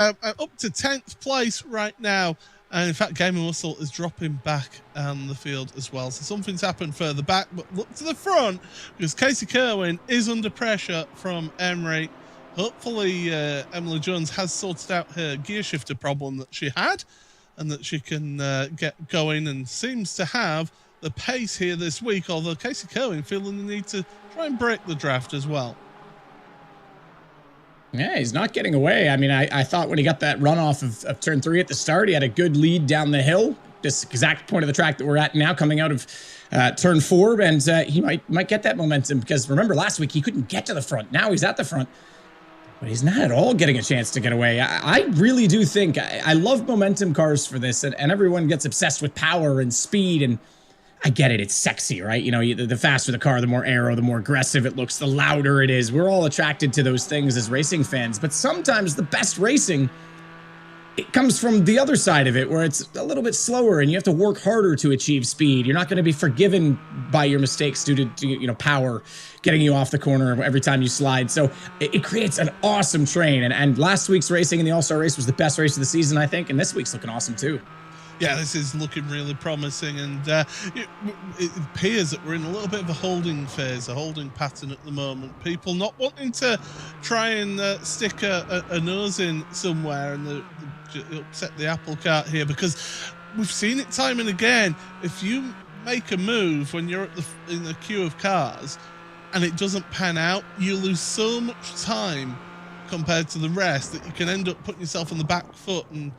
up to 10th place right now. And in fact, Gamer Muscle is dropping back on the field as well. So something's happened further back, but look to the front because Casey Kerwin is under pressure from Emery. Hopefully, Emily Jones has sorted out her gear shifter problem that she had and that she can get going and seems to have the pace here this week, although Casey Kerwin feeling the need to try and break the draft as well. Yeah, he's not getting away. I mean, I thought when he got that runoff of turn 3 at the start, he had a good lead down the hill, this exact point of the track that we're at now, coming out of turn 4, and he might get that momentum because remember last week he couldn't get to the front. Now he's at the front, but he's not at all getting a chance to get away. I really do think I love momentum cars for this, and everyone gets obsessed with power and speed, and I get it. It's sexy, right? You know, the faster the car, the more aero, the more aggressive it looks, the louder it is. We're all attracted to those things as racing fans. But sometimes the best racing, it comes from the other side of it, where it's a little bit slower and you have to work harder to achieve speed. You're not going to be forgiven by your mistakes due to you know, power getting you off the corner every time you slide. So it creates an awesome train. And last week's racing in the All-Star race was the best race of the season, I think. And this week's looking awesome too. Yeah, this is looking really promising, and it appears that we're in a little bit of a holding phase, a holding pattern at the moment. People not wanting to try and stick a nose in somewhere and upset the apple cart here, because we've seen it time and again. If you make a move when you're in the queue of cars and it doesn't pan out, you lose so much time compared to the rest that you can end up putting yourself on the back foot and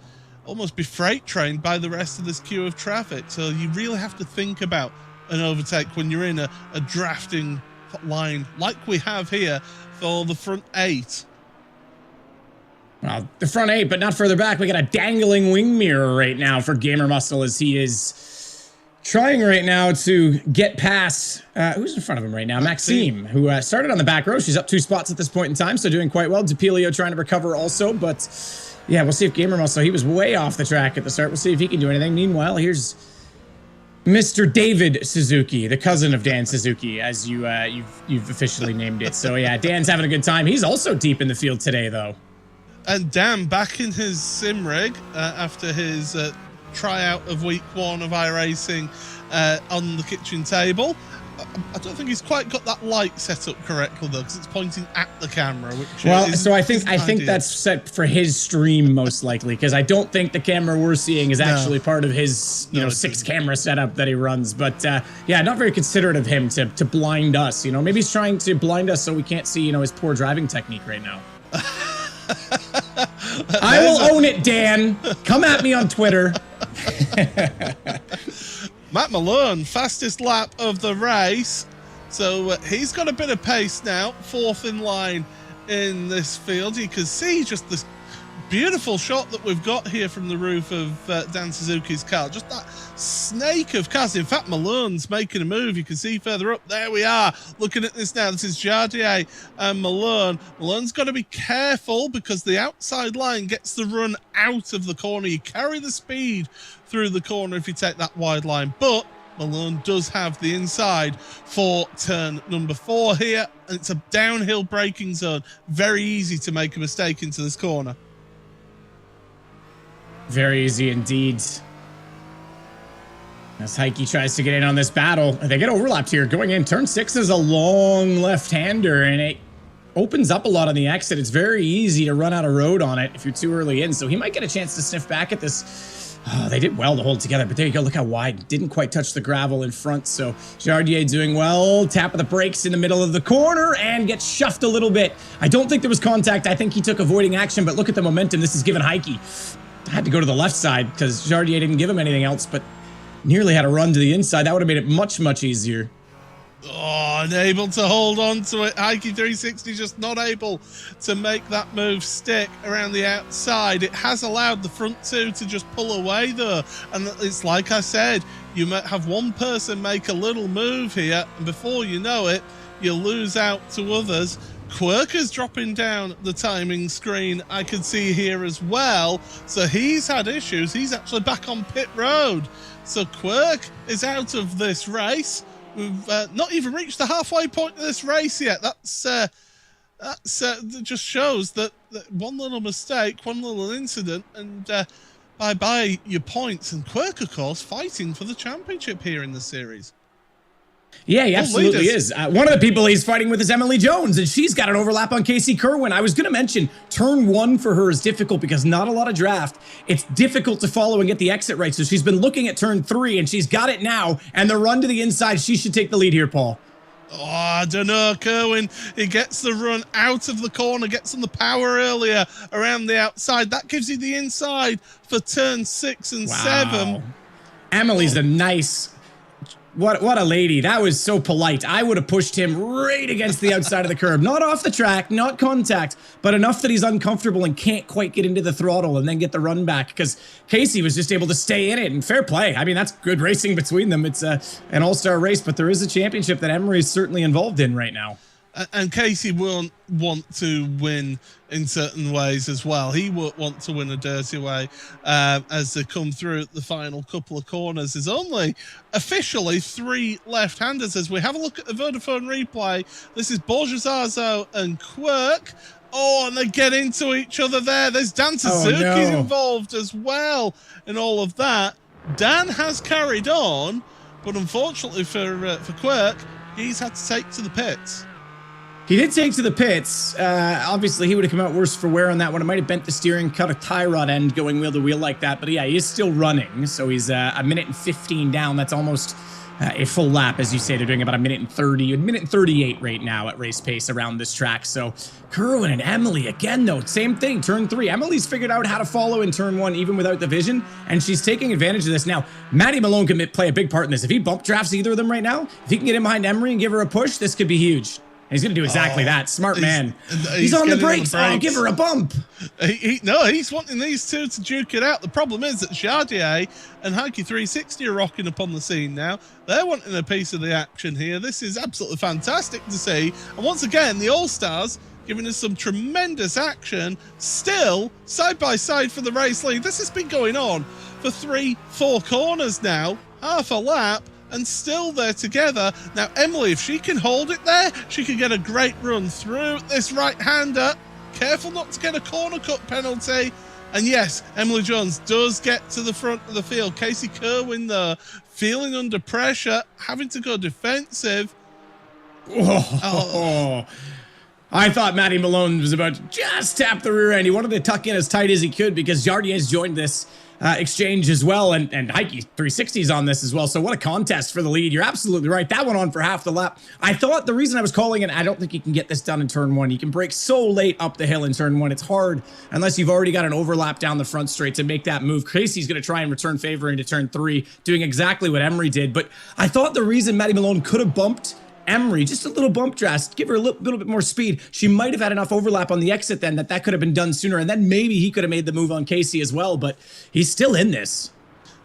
almost be freight trained by the rest of this queue of traffic. So you really have to think about an overtake when you're in a drafting line like we have here for the front 8. Well, the front 8, but not further back. We got a dangling wing mirror right now for Gamer Muscle as he is trying right now to get past, who's in front of him right now? Maxime, who started on the back row. She's up 2 spots at this point in time, so doing quite well. DePilio trying to recover also, but yeah, we'll see if Gamer Muscle, he was way off the track at the start. We'll see if he can do anything. Meanwhile, here's Mr. David Suzuki, the cousin of Dan Suzuki, as you've officially named it. So yeah, Dan's having a good time. He's also deep in the field today, though. And Dan back in his sim rig after his tryout of week 1 of iRacing on the kitchen table. I don't think he's quite got that light set up correctly though, because it's pointing at the camera. Which so I think that's set for his stream most likely, because I don't think the camera we're seeing is actually part of his 6 camera setup that he runs. But yeah, not very considerate of him to blind us. You know, maybe he's trying to blind us so we can't see his poor driving technique right now. I will own it, Dan. Come at me on Twitter. Matt Malone, fastest lap of the race. So he's got a bit of pace now, 4th in line in this field. You can see just this beautiful shot that we've got here from the roof of Dan Suzuki's car. Just that snake of cars. In fact, Malone's making a move. You can see further up. There we are. Looking at this now. This is Jardier and Malone. Malone's got to be careful because the outside line gets the run out of the corner. You carry the speed through the corner if you take that wide line. But Malone does have the inside for turn number 4 here. And it's a downhill braking zone. Very easy to make a mistake into this corner. Very easy indeed. As Heike tries to get in on this battle, they get overlapped here. Going in, turn 6 is a long left-hander, and it opens up a lot on the exit. It's very easy to run out of road on it if you're too early in, so he might get a chance to sniff back at this. Oh, they did well to hold together, but there you go. Look how wide. Didn't quite touch the gravel in front, so Jardier doing well. Tap of the brakes in the middle of the corner and gets shuffed a little bit. I don't think there was contact. I think he took avoiding action, but look at the momentum this is giving Heike. Had to go to the left side because Jardier didn't give him anything else, but nearly had a run to the inside. That would have made it much, much easier. Oh, unable to hold on to it. Heike 360 just not able to make that move stick around the outside. It has allowed the front 2 to just pull away though. And it's like I said, you might have one person make a little move here, and before you know it, you lose out to others. Quirk is dropping down the timing screen, I can see here as well. So he's had issues. He's actually back on pit road. So Quirk is out of this race. We've not even reached the halfway point of this race yet. That's That just shows that one little mistake, one little incident, and bye-bye your points. And Quirk, of course, fighting for the championship here in the series. Yeah, he absolutely is. One of the people he's fighting with is Emily Jones, and she's got an overlap on Casey Kerwin. I was going to mention turn 1 for her is difficult because not a lot of draft. It's difficult to follow and get the exit right. So she's been looking at turn 3, and she's got it now. And the run to the inside, she should take the lead here, Paul. Oh, I don't know, Kerwin. He gets the run out of the corner, gets on the power earlier around the outside. That gives you the inside for turn 6 and 7. Emily's a nice... What a lady. That was so polite. I would have pushed him right against the outside of the curb. Not off the track, not contact, but enough that he's uncomfortable and can't quite get into the throttle and then get the run back because Casey was just able to stay in it, and fair play. I mean, that's good racing between them. It's an all-star race, but there is a championship that Emery is certainly involved in right now. And Casey will want to win in certain ways as well. He will want to win a dirty way as they come through the final couple of corners. There's only officially 3 left-handers as we have a look at the Vodafone replay. This is Borjazazo and Quirk. Oh, and they get into each other there. There's Dan Suzuki involved as well in all of that. Dan has carried on, but unfortunately for Quirk, he's had to take to the pits. He did take to the pits. Obviously, he would have come out worse for wear on that one. It might have bent the steering, cut a tie rod end going wheel to wheel like that. But yeah, he is still running. So he's a minute and 15 down. That's almost a full lap, as you say. They're doing about a minute and 38 right now at race pace around this track. So Kerwin and Emily, again, though, same thing. Turn 3. Emily's figured out how to follow in turn 1, even without the vision. And she's taking advantage of this. Now, Maddie Malone can play a big part in this. If he bump drafts either of them right now, if he can get in behind Emery and give her a push, this could be huge. He's going to do exactly that. Smart man. He's on the brakes. Oh, give her a bump. He's wanting these two to duke it out. The problem is that Jardier and Heike 360 are rocking up on the scene now. They're wanting a piece of the action here. This is absolutely fantastic to see. And once again, the All-Stars giving us some tremendous action. Still, side by side for the race lead. This has been going on for 3-4 corners now. Half a lap. And still they're together. Now, Emily, if she can hold it there, she can get a great run through this right-hander. Careful not to get a corner cut penalty. And yes, Emily Jones does get to the front of the field. Casey Kerwin, though, feeling under pressure, having to go defensive. I thought Matty Malone was about to just tap the rear end. He wanted to tuck in as tight as he could because Jardier's joined this exchange as well, and Heike 360's on this as well. So what a contest for the lead. You're absolutely right. That went on for half the lap. I thought the reason I was calling it, I don't think you can get this done in turn 1. You can brake so late up the hill in turn 1. It's hard unless you've already got an overlap down the front straight to make that move. Casey's going to try and return favor into turn 3, doing exactly what Emery did. But I thought the reason Maddie Malone could have bumped Emery, just a little bump draft, give her a little bit more speed. She might have had enough overlap on the exit then that could have been done sooner, and then maybe he could have made the move on Casey as well, but he's still in this.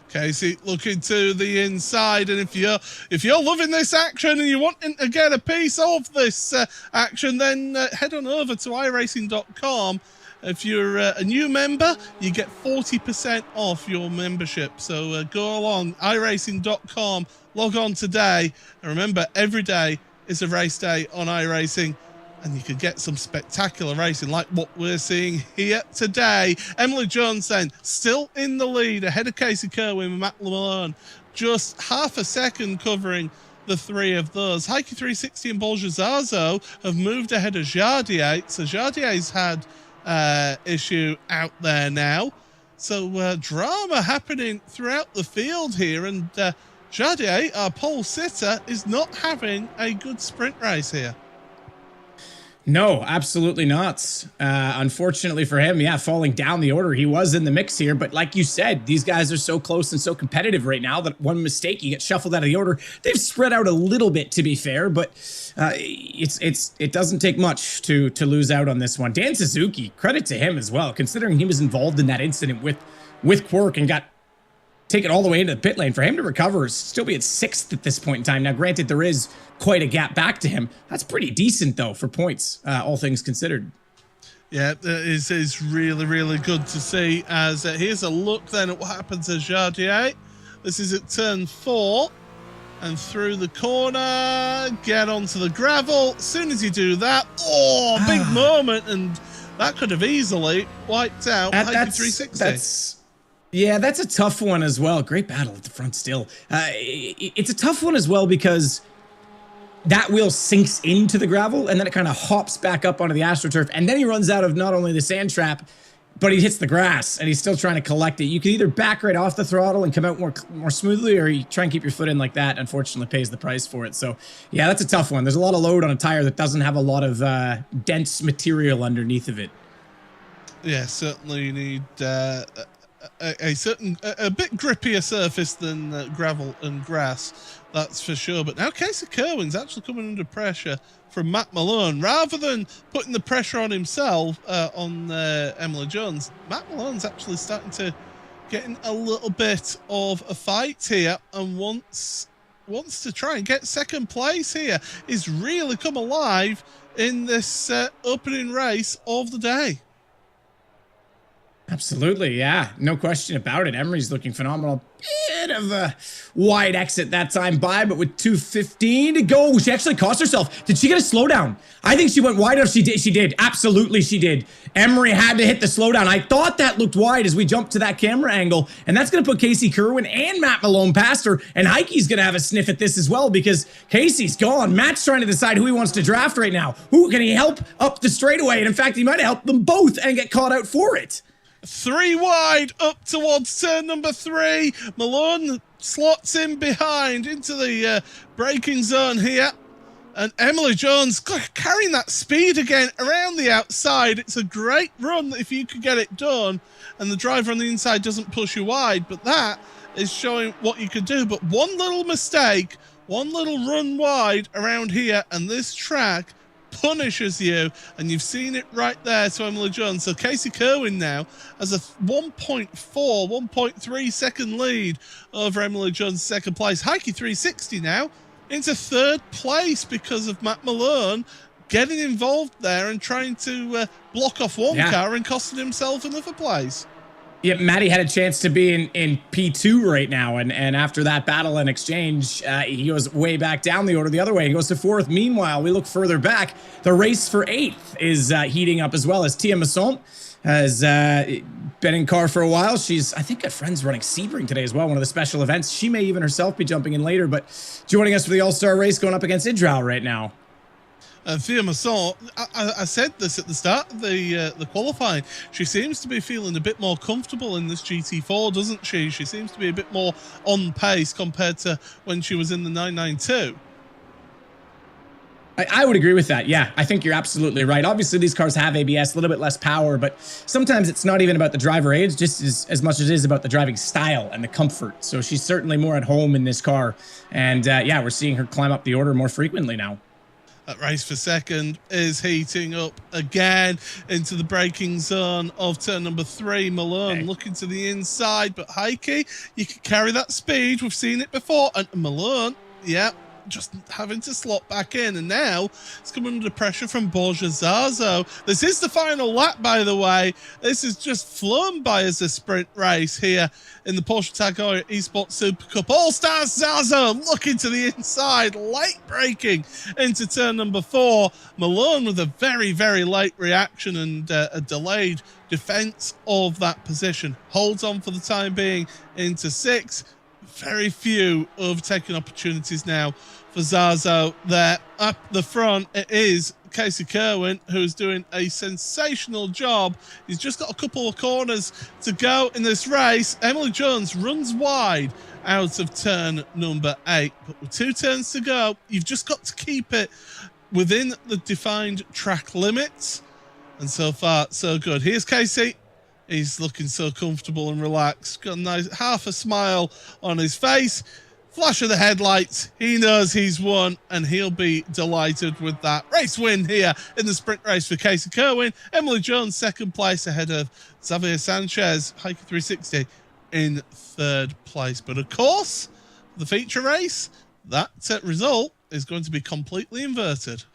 Casey looking to the inside, and if you're loving this action and you want to get a piece of this action, then head on over to iRacing.com. If you're a new member, you get 40% off your membership. So go along, iRacing.com, log on today. And remember, every day is a race day on iRacing. And you could get some spectacular racing like what we're seeing here today. Emily Jones then still in the lead ahead of Casey Kerwin and Matt Malone. Just half a second covering the 3 of those. Heike 360 and Borjazazo have moved ahead of Jardier. So Jardier's had issue out there now. So drama happening throughout the field here, and Jardier, our pole sitter, is not having a good sprint race here. No, absolutely not. Unfortunately for him, falling down the order. He was in the mix here, but like you said, these guys are so close and so competitive right now that one mistake, you get shuffled out of the order. They've spread out a little bit, to be fair, but it doesn't take much to lose out on this one. Dan Suzuki, credit to him as well, considering he was involved in that incident with Quirk and got taken all the way into the pit lane. For him to recover, still be at 6th at this point in time. Now, granted, there is quite a gap back to him. That's pretty decent, though, for points, all things considered. Yeah, it is really, really good to see. As here's a look then at what happens at Jardier. This is at turn 4. and through the corner, get onto the gravel. As soon as you do that, big moment, and that could have easily wiped out Heike 360. That's a tough one as well. Great battle at the front still. It's a tough one as well because that wheel sinks into the gravel and then it kind of hops back up onto the AstroTurf, and then he runs out of not only the sand trap, but he hits the grass and he's still trying to collect it. You can either back right off the throttle and come out more smoothly, or you try and keep your foot in like that. Unfortunately, pays the price for it. So yeah, that's a tough one. There's a lot of load on a tire that doesn't have a lot of dense material underneath of it. Yeah, certainly you need a bit grippier surface than gravel and grass, that's for sure. But now Casey Kerwin's actually coming under pressure from Matt Malone. Rather than putting the pressure on himself, on Emily Jones, Matt Malone's actually starting to get in a little bit of a fight here and wants to try and get second place here. He's really come alive in this opening race of the day. Absolutely, yeah. No question about it. Emery's looking phenomenal. Bit of a wide exit that time by, but with 2:15 to go, she actually cost herself. Did she get a slowdown? I think she went wide enough. She did. Absolutely, she did. Emery had to hit the slowdown. I thought that looked wide as we jumped to that camera angle, and that's going to put Casey Kerwin and Matt Malone past her, and Heike's going to have a sniff at this as well because Casey's gone. Matt's trying to decide who he wants to draft right now. Who can he help up the straightaway? And in fact, he might have helped them both and get caught out for it. 3 wide up towards turn number 3. Malone slots in behind into the braking zone here. And Emily Jones carrying that speed again around the outside. It's a great run if you could get it done and the driver on the inside doesn't push you wide. But that is showing what you could do. But one little mistake, one little run wide around here, and this track punishes you, and you've seen it right there to Emily Jones. So Casey Kerwin now has a 1.3 second lead over Emily Jones' second place. Heike 360 now into third place because of Matt Malone getting involved there and trying to block off one car and costing himself another place. Yeah, Matty had a chance to be in P2 right now, and after that battle and exchange, he goes way back down the order the other way. He goes to 4th. Meanwhile, we look further back. The race for 8th is heating up as well, as Tia Masson has been in car for a while. She's, I think, got friends running Sebring today as well, one of the special events. She may even herself be jumping in later, but joining us for the All-Star race going up against Idral right now. Thea Masson, I said this at the start of the qualifying. She seems to be feeling a bit more comfortable in this GT4, doesn't she? She seems to be a bit more on pace compared to when she was in the 992. I would agree with that. Yeah, I think you're absolutely right. Obviously, these cars have ABS, a little bit less power, but sometimes it's not even about the driver age, just as much as it is about the driving style and the comfort. So she's certainly more at home in this car. And yeah, we're seeing her climb up the order more frequently now. That race for second is heating up again into the braking zone of turn number 3. Malone looking to the inside, but Heike, you can carry that speed. We've seen it before. And Malone, just having to slot back in, and now it's coming under pressure from Borja Zazo. This is the final lap, by the way. This is just flown by as a sprint race here in the Porsche Tag Heuer Esports Supercup. All-Stars Zazo looking to the inside, late braking into turn number 4. Malone with a very, very late reaction and a delayed defense of that position. Holds on for the time being into 6. Very few overtaking opportunities now for Zazo there. Up the front, it is Casey Kerwin, who's doing a sensational job. He's just got a couple of corners to go in this race. Emily Jones runs wide out of turn number 8, but with 2 turns to go, you've just got to keep it within the defined track limits. And so far, so good. Here's Casey. He's looking so comfortable and relaxed. Got a nice half a smile on his face. Flash of the headlights. He knows he's won, and he'll be delighted with that. Race win here in the sprint race for Casey Kerwin. Emily Jones, second place ahead of Xavier Sanchez, Heike 360 in third place. But of course, the feature race, that result is going to be completely inverted.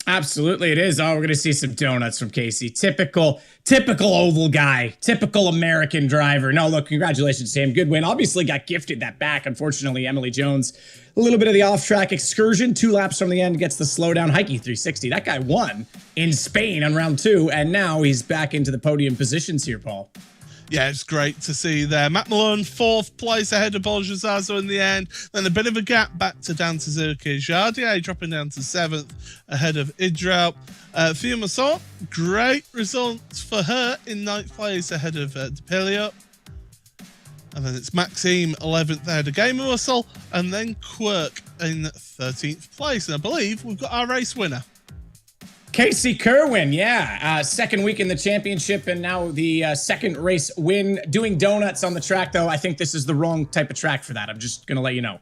Absolutely, it is. Oh, we're going to see some donuts from Casey. Typical oval guy, typical American driver. No, look, congratulations to him. Good win. Obviously got gifted that back. Unfortunately, Emily Jones, a little bit of the off-track excursion. 2 laps from the end, gets the slowdown. Heike 360. That guy won in Spain on round 2, and now he's back into the podium positions here, Paul. Yeah, it's great to see there. Matt Malone, 4th place ahead of Paul Giazzo in the end. Then a bit of a gap back to Dan Suzuki. Jardier dropping down to 7th ahead of Idro. Fia Masson, great results for her in 9th place ahead of Depilio. And then it's Maxime, 11th ahead of Gamer Muscle. And then Quirk in 13th place. And I believe we've got our race winner. Casey Kerwin, yeah. Second week in the championship and now the second race win. Doing donuts on the track, though. I think this is the wrong type of track for that. I'm just going to let you know.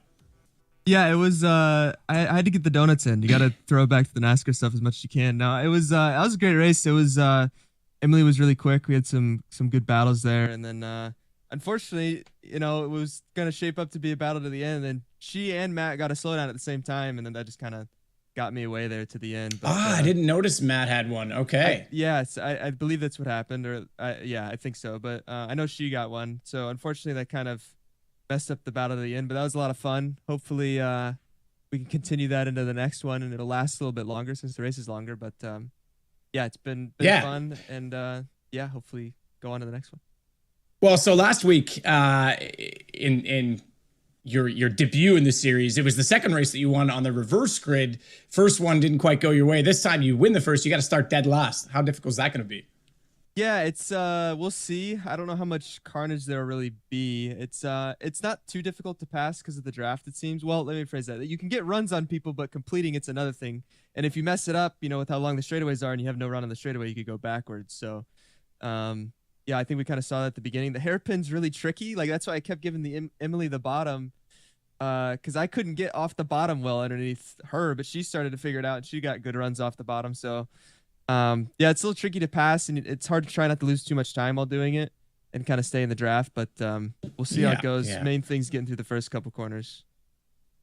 Yeah, it was, I had to get the donuts in. You got to throw it back to the NASCAR stuff as much as you can. No, it was a great race. It was, Emily was really quick. We had some good battles there. And then, unfortunately, you know, it was going to shape up to be a battle to the end. And she and Matt got a slowdown at the same time. And then that just kind of got me away there to the end. But, I didn't notice Matt had one. Okay. I believe that's what happened. Or yeah, I think so. But I know she got one. So unfortunately, that kind of messed up the battle at the end. But that was a lot of fun. Hopefully, we can continue that into the next one, and it'll last a little bit longer since the race is longer. But yeah, it's been fun, and yeah, hopefully go on to the next one. Well, so last week, in your debut in the series, it was the second race that you won on the reverse grid. First one didn't quite go your way. This time you win the first, you got to start dead last. How difficult is that going to be? Yeah, it's we'll see. I don't know how much carnage there'll really be. It's not too difficult to pass because of the draft, it seems. Well, let me phrase that. You can get runs on people, but completing it's another thing. And if you mess it up, you know, with how long the straightaways are and you have no run on the straightaway, you could go backwards. So yeah, I think we kind of saw that at the beginning. The hairpin's really tricky. Like, that's why I kept giving Emily the bottom, because I couldn't get off the bottom well underneath her, but she started to figure it out and she got good runs off the bottom. So yeah, it's a little tricky to pass, and it's hard to try not to lose too much time while doing it and kind of stay in the draft. But we'll see how it goes. Yeah. Main thing's getting through the first couple corners.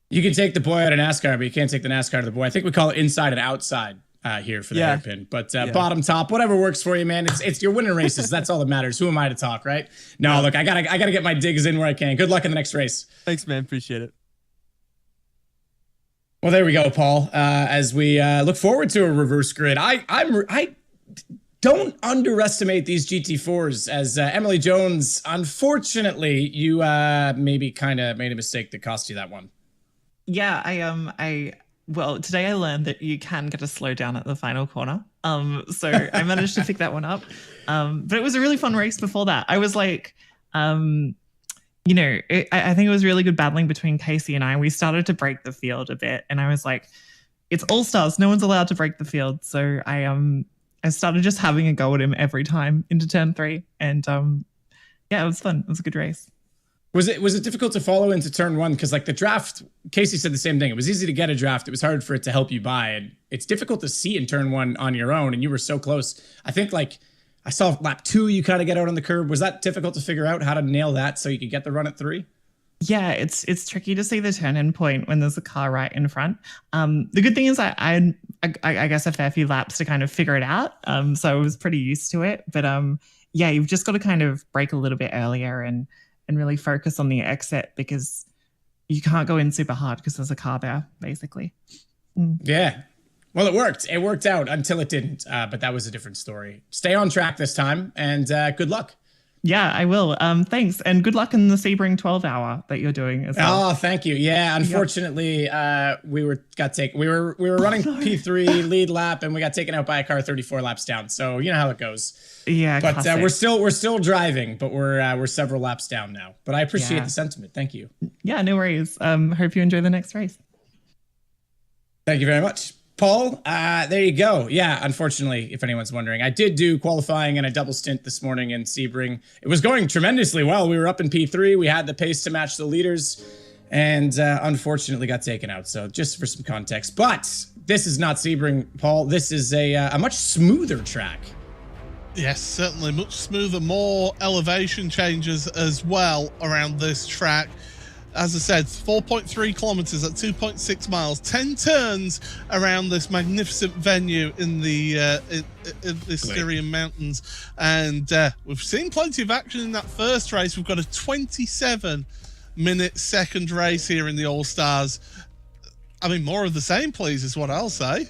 You can take the boy out of NASCAR, but you can't take the NASCAR out of the boy. I think we call it inside and outside here for the hairpin. But bottom, top, whatever works for you, man. It's you're winning races. That's all that matters. Who am I to talk, right? No, look, I gotta get my digs in where I can. Good luck in the next race. Thanks, man. Appreciate it. Well, there we go, Paul. As we look forward to a reverse grid, I don't underestimate these GT4s. As Emily Jones, unfortunately, you maybe kind of made a mistake that cost you that one. Yeah, well, today I learned that you can get a slowdown at the final corner. So I managed to pick that one up. But it was a really fun race before that. I was like, you know, I think it was really good battling between Casey and I. We started to break the field a bit, and I was like, it's all stars. No one's allowed to break the field. So I started just having a go at him every time into turn 3. And yeah, it was fun. It was a good race. Was it difficult to follow into turn 1? Because like the draft, Casey said the same thing. It was easy to get a draft. It was hard for it to help you buy. And it's difficult to see in turn 1 on your own. And you were so close. I think like I saw lap 2, you kind of get out on the curb. Was that difficult to figure out how to nail that so you could get the run at 3? Yeah, it's tricky to see the turn-in point when there's a car right in front. The good thing is I guess a fair few laps to kind of figure it out. So I was pretty used to it. But yeah, you've just got to kind of brake a little bit earlier and really focus on the exit, because you can't go in super hard because there's a car there, basically. Yeah. Well, it worked. It worked out until it didn't, but that was a different story. Stay on track this time, and good luck. Yeah, I will. Thanks, and good luck in the Sebring 12-hour that you're doing as well. Oh, thank you. Yeah, unfortunately, we were running P3 lead lap, and we got taken out by a car 34 laps down. So you know how it goes. Yeah, but we're still driving, but we're several laps down now. But I appreciate the sentiment. Thank you. Yeah, no worries. Hope you enjoy the next race. Thank you very much. Paul, there you go. Yeah, unfortunately, if anyone's wondering, I did do qualifying and a double stint this morning in Sebring. It was going tremendously well. We were up in P3. We had the pace to match the leaders, and unfortunately got taken out. So just for some context. But this is not Sebring, Paul. This is a much smoother track. Yes, certainly much smoother, more elevation changes as well around this track. As I said, 4.3 kilometers at 2.6 miles, 10 turns around this magnificent venue in the Styrian Mountains. And we've seen plenty of action in that first race. We've got a 27-minute second race here in the All-Stars. I mean, more of the same, please, is what I'll say.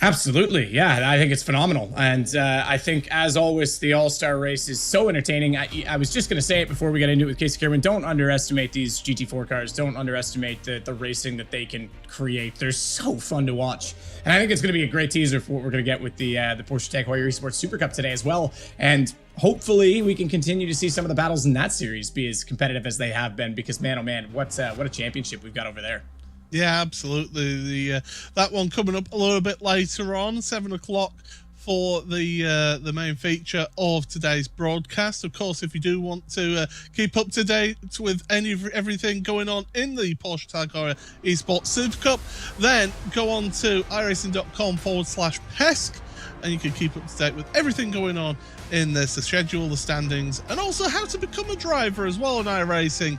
Absolutely. Yeah, I think it's phenomenal. And I think, as always, the All-Star race is so entertaining. I was just going to say it before we got into it with Casey Kerwin. Don't underestimate these GT4 cars. Don't underestimate the racing that they can create. They're so fun to watch. And I think it's going to be a great teaser for what we're going to get with the Porsche Tech Heuer Esports Supercup today as well. And hopefully we can continue to see some of the battles in that series be as competitive as they have been, because, man, oh man, what a championship we've got over there. Yeah, absolutely. That one coming up a little bit later on, 7 o'clock for the main feature of today's broadcast. Of course, if you do want to keep up to date with everything going on in the Porsche Tag Heuer Esports Supercup, then go on to iRacing.com/PESC, and you can keep up to date with everything going on in this, the schedule, the standings, and also how to become a driver as well in iRacing,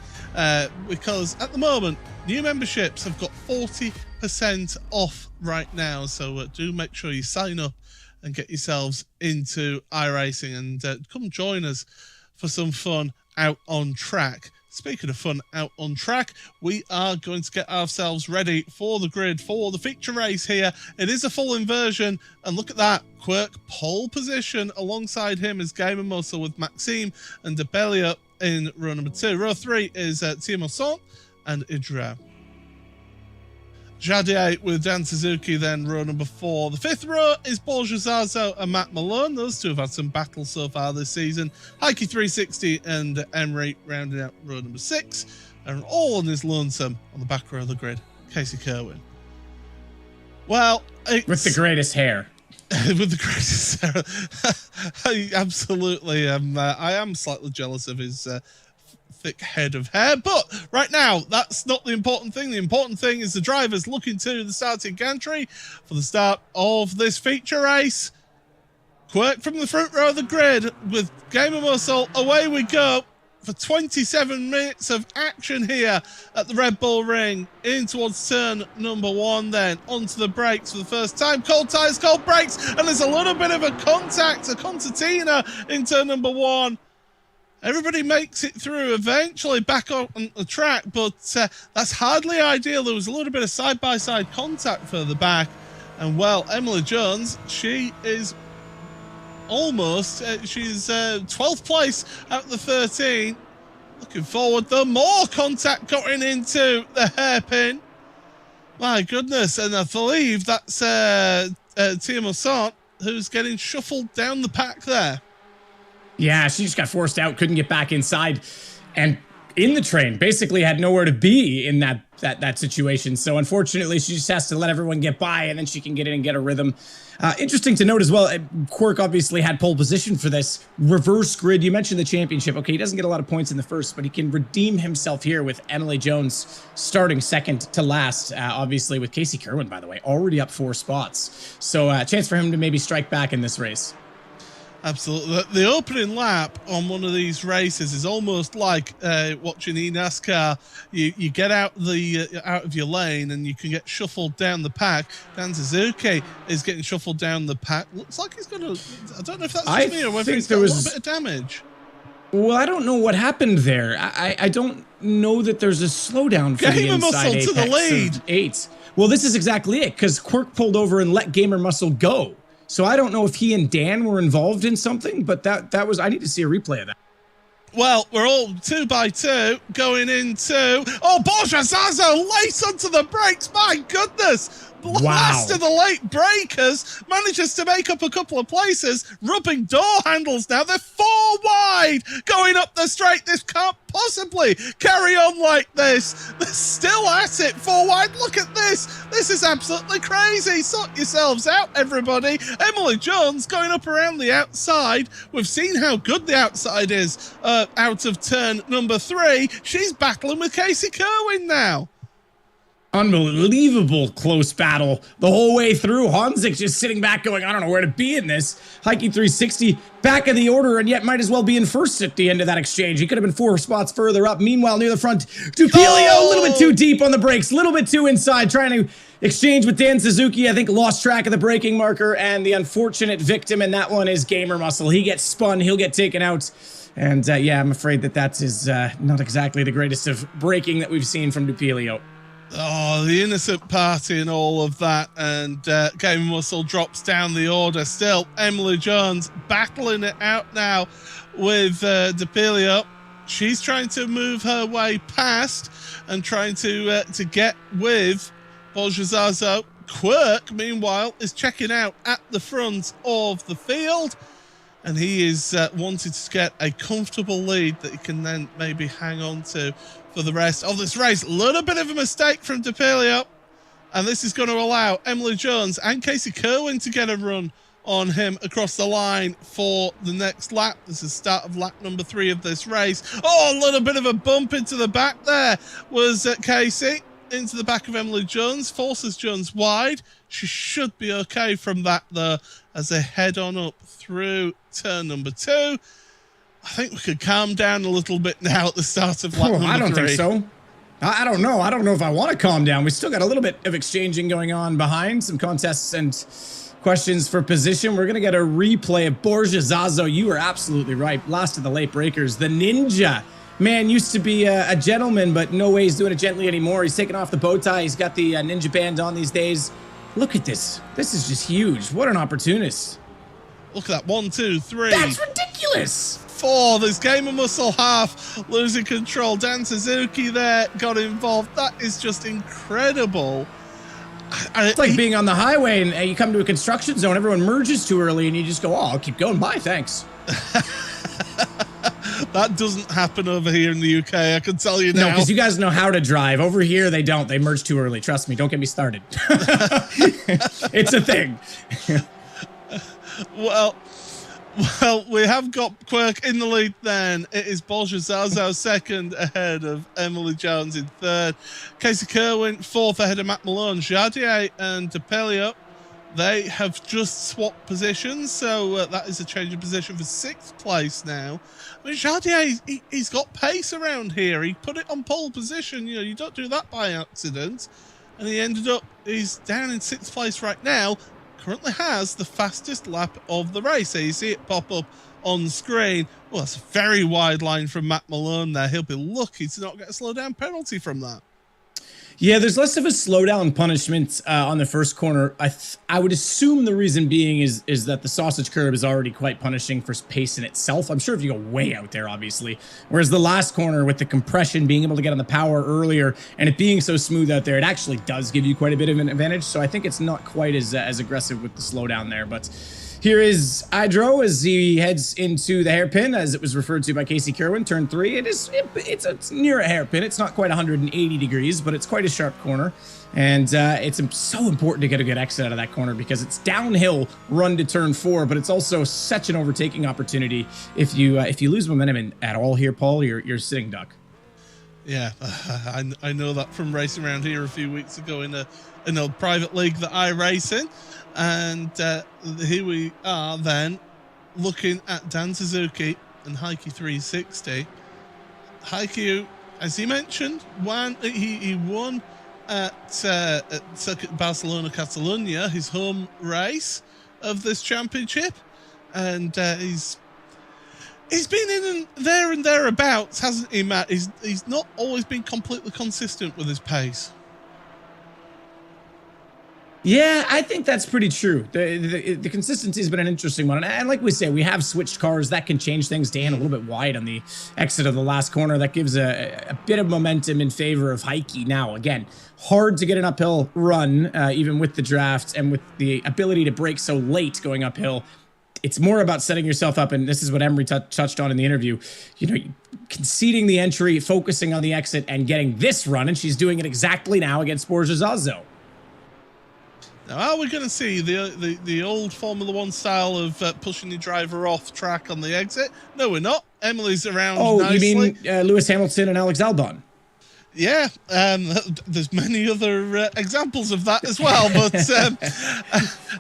because at the moment, new memberships have got 40% off right now, so do make sure you sign up and get yourselves into iRacing and come join us for some fun out on track. Speaking of fun out on track, we are going to get ourselves ready for the grid for the feature race here. It is a full inversion, and look at that. Quirk pole position. Alongside him is Gamer Muscle with Maxime and Debelia in row number 2. Row 3 is Timo and Idra. Jadier with Dan Suzuki, then row number 4. The 5th row is Borja Zazo and Matt Malone. Those two have had some battles so far this season. Heike 360 and Emery rounding out row number 6. And all on his lonesome on the back row of the grid, Casey Kerwin. Well, with the greatest hair. With the greatest hair. Absolutely. I am slightly jealous of his thick head of hair, but right now that's not the important thing. The important thing is the drivers looking to the starting gantry for the start of this feature race. Quirk from the front row of the grid with Gamer Muscle. Away we go for 27 minutes of action here at the Red Bull Ring. In towards turn number 1, then onto the brakes for the first time. Cold tyres, cold brakes, and there's a little bit of a concertina in turn number 1. Everybody makes it through eventually back on the track, but that's hardly ideal. There was a little bit of side-by-side contact further back. And, well, Emily Jones, she is almost, she's 12th place out of the 13. Looking forward, though, more contact going into the hairpin. My goodness, and I believe that's Timo Sant, who's getting shuffled down the pack there. Yeah, she just got forced out, couldn't get back inside, and in the train, basically had nowhere to be in that situation. So unfortunately, she just has to let everyone get by, and then she can get in and get a rhythm. Interesting to note as well, Quirk obviously had pole position for this reverse grid. You mentioned the championship. Okay, he doesn't get a lot of points in the first, but he can redeem himself here with Emily Jones starting second to last. Obviously with Casey Kerwin, by the way, already up 4 spots. So a chance for him to maybe strike back in this race. Absolutely. The opening lap on one of these races is almost like watching eNASCAR. You get out of your lane and you can get shuffled down the pack. Dan Suzuki is getting shuffled down the pack. Looks like he's going to... I don't know if that's just me or whether he's got a little bit of damage. Well, I don't know what happened there. I don't know that there's a slowdown for the inside Apex to the lead. 8. Well, this is exactly it, because Quirk pulled over and let Gamer Muscle go. So I don't know if he and Dan were involved in something, but that was, I need to see a replay of that. Well, we're all 2 by 2 going into... Oh, Borja Zazo lace onto the brakes. My goodness. Last of the late breakers manages to make up a couple of places, rubbing door handles now. They're 4 wide going up the straight. This can't possibly carry on like this. They're still at it, 4 wide. Look at this. This is absolutely crazy. Sort yourselves out, everybody. Emily Jones going up around the outside. We've seen how good the outside is out of turn number 3. She's battling with Casey Kerwin now. Unbelievable close battle the whole way through. Honzik just sitting back going, I don't know where to be in this. Heike 360 back of the order and yet might as well be in first at the end of that exchange. He could have been 4 spots further up. Meanwhile, near the front, Dupilio a little bit too deep on the brakes, a little bit too inside, trying to exchange with Dan Suzuki. I think lost track of the braking marker, and the unfortunate victim in that one is Gamer Muscle. He gets spun, he'll get taken out. And yeah, I'm afraid that is not exactly the greatest of braking that we've seen from Dupilio. Oh, the innocent party and all of that, and Game Muscle drops down the order. Still, Emily Jones battling it out now with Dupilio. She's trying to move her way past and trying to get with Borjazazo. Quirk, meanwhile, is checking out at the front of the field, and he is wanting to get a comfortable lead that he can then maybe hang on to for the rest of this race. A little bit of a mistake from Dupilio, and this is going to allow Emily Jones and Casey Kerwin to get a run on him across the line for the next lap. This is the start of lap number 3 of this race. Oh, a little bit of a bump into the back there was Casey into the back of Emily Jones, forces Jones wide. She should be okay from that though, as they head on up through turn number 2. I think we could calm down a little bit now at the start of lap number 3. I don't think so. I don't know. I don't know if I want to calm down. We still got a little bit of exchanging going on behind, some contests and questions for position. We're going to get a replay of Borjazazo. You were absolutely right. Last of the late breakers. The Ninja. Man used to be a gentleman, but no way he's doing it gently anymore. He's taking off the bow tie. He's got the Ninja band on these days. Look at this. This is just huge. What an opportunist. Look at that. 1, 2, 3. That's ridiculous. 4. This Gamer Muscle half losing control. Dan Suzuki there got involved. That is just incredible. It's like being on the highway and you come to a construction zone, everyone merges too early and you just go, oh, I'll keep going. Bye, thanks. That doesn't happen over here in the UK, I can tell you now. No, because you guys know how to drive. Over here, they don't. They merge too early. Trust me. Don't get me started. It's a thing. Well, we have got Quirk in the lead then. It is Borjazazo second ahead of Emily Jones in third. Casey Kerwin 4th ahead of Matt Malone. Jardier and Dupilio, they have just swapped positions, so that is a change of position for 6th place now. I mean, Jardier, he's got pace around here. He put it on pole position. You know, you don't do that by accident. And he ended up, he's down in 6th place right now. Currently has the fastest lap of the race. So you see it pop up on screen. Well, that's a very wide line from Matt Malone there. He'll be lucky to not get a slow down penalty from that. Yeah, there's less of a slowdown punishment on the first corner. I would assume the reason being is that the sausage curb is already quite punishing for pace in itself. I'm sure if you go way out there, obviously. Whereas the last corner with the compression, being able to get on the power earlier, and it being so smooth out there, it actually does give you quite a bit of an advantage. So I think it's not quite as aggressive with the slowdown there. But here is Idro as he heads into the hairpin, as it was referred to by Casey Kerwin, turn 3. It's near a hairpin. It's not quite 180 degrees, but it's quite a sharp corner. And it's so important to get a good exit out of that corner because it's downhill run to turn 4, but it's also such an overtaking opportunity. If you lose momentum at all here, Paul, you're sitting duck. Yeah, I know that from racing around here a few weeks ago in a private league that I race in. And here we are then looking at Dan Suzuki and Heike 360. Heike, as he mentioned, he won at Circuit Barcelona Catalunya, his home race of this championship, and he's been in there and thereabouts, hasn't he, Matt? He's not always been completely consistent with his pace. Yeah, I think that's pretty true. The consistency has been an interesting one. And like we say, we have switched cars. That can change things. Dan a little bit wide on the exit of the last corner. That gives a bit of momentum in favor of Heike. Now, again, hard to get an uphill run, even with the draft and with the ability to brake so late going uphill. It's more about setting yourself up, and this is what Emery touched on in the interview, conceding the entry, focusing on the exit, and getting this run, and she's doing it exactly now against Borjazazo. Now, are we going to see the old Formula 1 style of pushing the driver off track on the exit? No, we're not. Emily's around nicely. You mean Lewis Hamilton and Alex Albon? Yeah, there's many other examples of that as well, but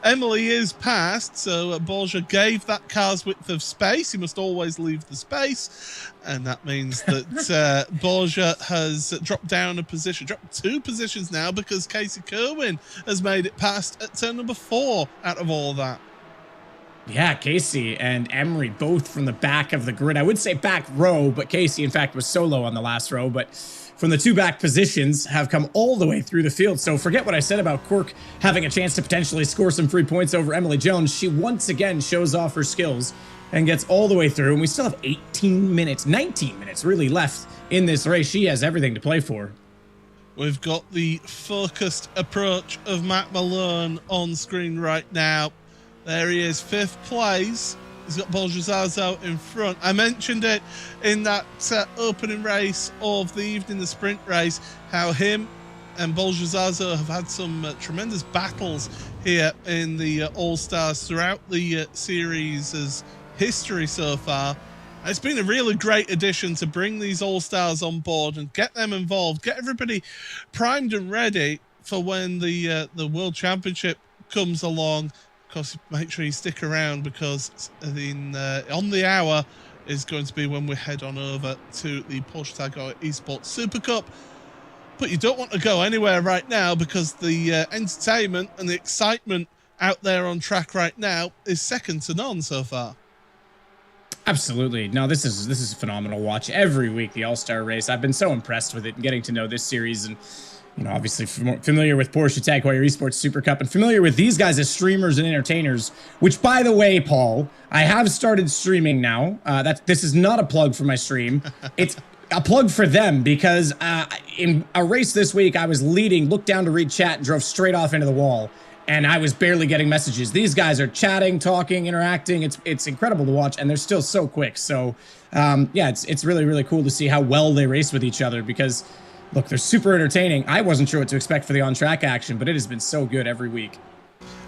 Emily is passed, so Borja gave that car's width of space. He must always leave the space, and that means that Borja has dropped down a position, dropped 2 positions now, because Casey Kerwin has made it past at turn number 4 out of all that. Yeah, Casey and Emery both from the back of the grid. I would say back row, but Casey, in fact, was solo on the last row, but from the 2 back positions have come all the way through the field. So forget what I said about Quirk having a chance to potentially score some free points over Emily Jones. She once again shows off her skills and gets all the way through. And we still have 19 minutes really left in this race. She has everything to play for. We've got the focused approach of Matt Malone on screen right now. There he is, 5th place. He's got Boljazazo in front. I mentioned it in that opening race of the evening, the sprint race, how him and Boljazazo have had some tremendous battles here in the All-Stars throughout the series' history so far. It's been a really great addition to bring these All-Stars on board and get them involved, get everybody primed and ready for when the World Championship comes along. Of course, make sure you stick around, because on the hour is going to be when we head on over to the Porsche Tagore Esports Supercup. But you don't want to go anywhere right now, because the entertainment and the excitement out there on track right now is second to none so far. Absolutely. No, this is a phenomenal watch every week, the All-Star race. I've been so impressed with it and getting to know this series, and obviously familiar with Porsche Tag Heuer Esports Super Cup and familiar with these guys as streamers and entertainers, which, by the way, Paul, I have started streaming now. This is not a plug for my stream. It's a plug for them, because in a race this week, I was leading, looked down to read chat, and drove straight off into the wall, and I was barely getting messages. These guys are chatting, talking, interacting. It's incredible to watch, and they're still so quick. So, yeah, it's really, really cool to see how well they race with each other, because look, they're super entertaining. I wasn't sure what to expect for the on-track action, but it has been so good every week.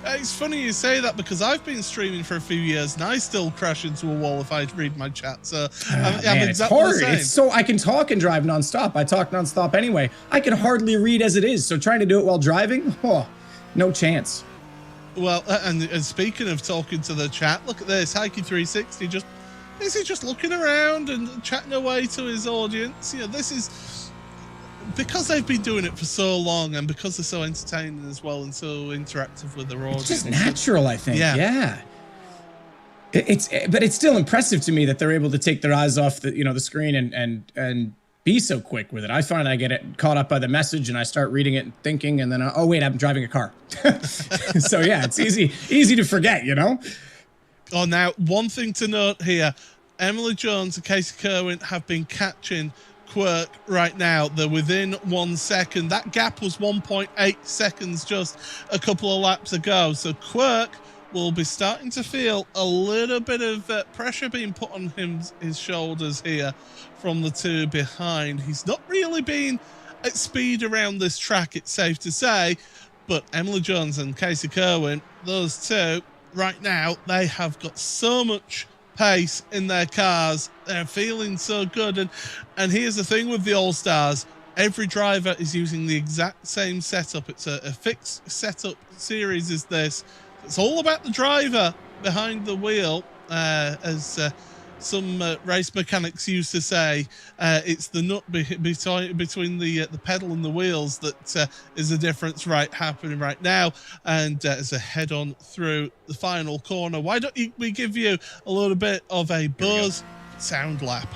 It's funny you say that, because I've been streaming for a few years and I still crash into a wall if I read my chat. So I'm man, exactly it's hard. the same. It's so I can talk and drive nonstop. I talk nonstop anyway. I can hardly read as it is. So trying to do it while driving, no chance. Well, and speaking of talking to the chat, look at this. Heike360 just looking around and chatting away to his audience. This is because they've been doing it for so long, and because they're so entertaining as well and so interactive with their audience. It's just natural, I think. Yeah. But it's still impressive to me that they're able to take their eyes off the screen and be so quick with it. I find I get caught up by the message and I start reading it and thinking, and then oh wait, I'm driving a car. So yeah, it's easy to forget, Oh, now one thing to note here: Emily Jones and Casey Kerwin have been catching Quirk right now. They're within 1 second. That gap was 1.8 seconds just a couple of laps ago. So Quirk will be starting to feel a little bit of pressure being put on his shoulders here from the 2 behind. He's not really been at speed around this track, it's safe to say, but Emily Jones and Casey Kerwin, those 2 right now, they have got so much pace in their cars. They're feeling so good, and here's the thing with the All-Stars: every driver is using the exact same setup. It's a fixed setup series is this. It's all about the driver behind the wheel, as some race mechanics used to say. It's the nut between the pedal and the wheels that is the difference happening right now. And as I head on through the final corner, why don't we give you a little bit of a buzz sound lap?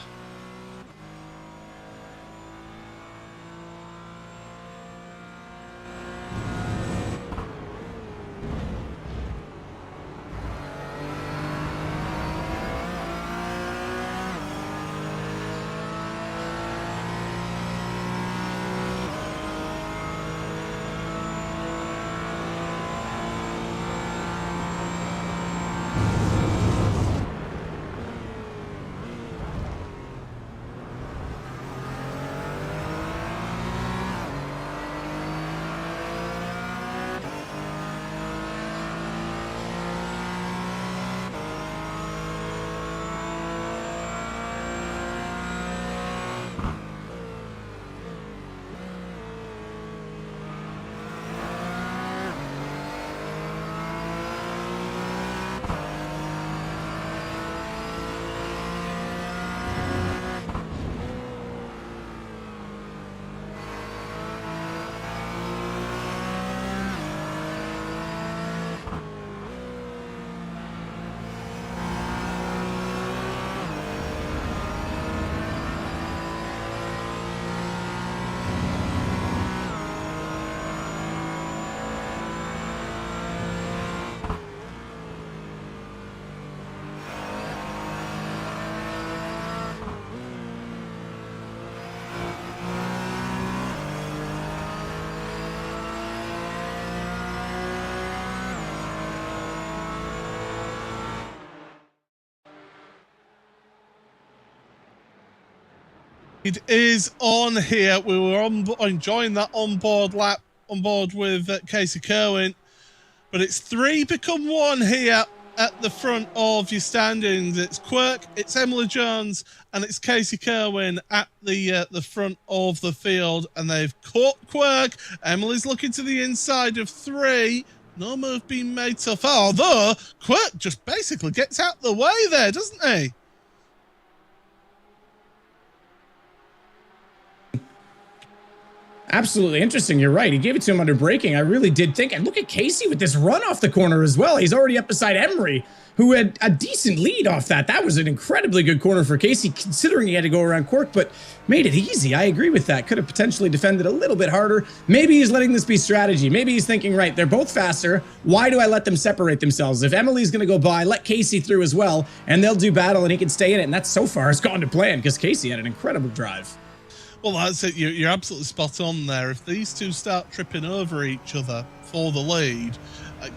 It is on here. We were enjoying that onboard lap on board with Casey Kerwin, but it's 3 become 1 here at the front of your standings. It's Quirk, it's Emily Jones, and it's Casey Kerwin at the front of the field, and they've caught Quirk. Emily's looking to the inside of 3. No move being made so far, although Quirk just basically gets out the way there, doesn't he? Absolutely interesting. You're right. He gave it to him under braking. I really did think. And look at Casey with this run off the corner as well. He's already up beside Emery, who had a decent lead off that. That was an incredibly good corner for Casey, considering he had to go around Quirk, but made it easy. I agree with that. Could have potentially defended a little bit harder. Maybe he's letting this be strategy. Maybe he's thinking, right, they're both faster. Why do I let them separate themselves? If Emily's going to go by, let Casey through as well, and they'll do battle and he can stay in it. And that so far has gone to plan because Casey had an incredible drive. Well, that's it. You're absolutely spot on there. If these two start tripping over each other for the lead,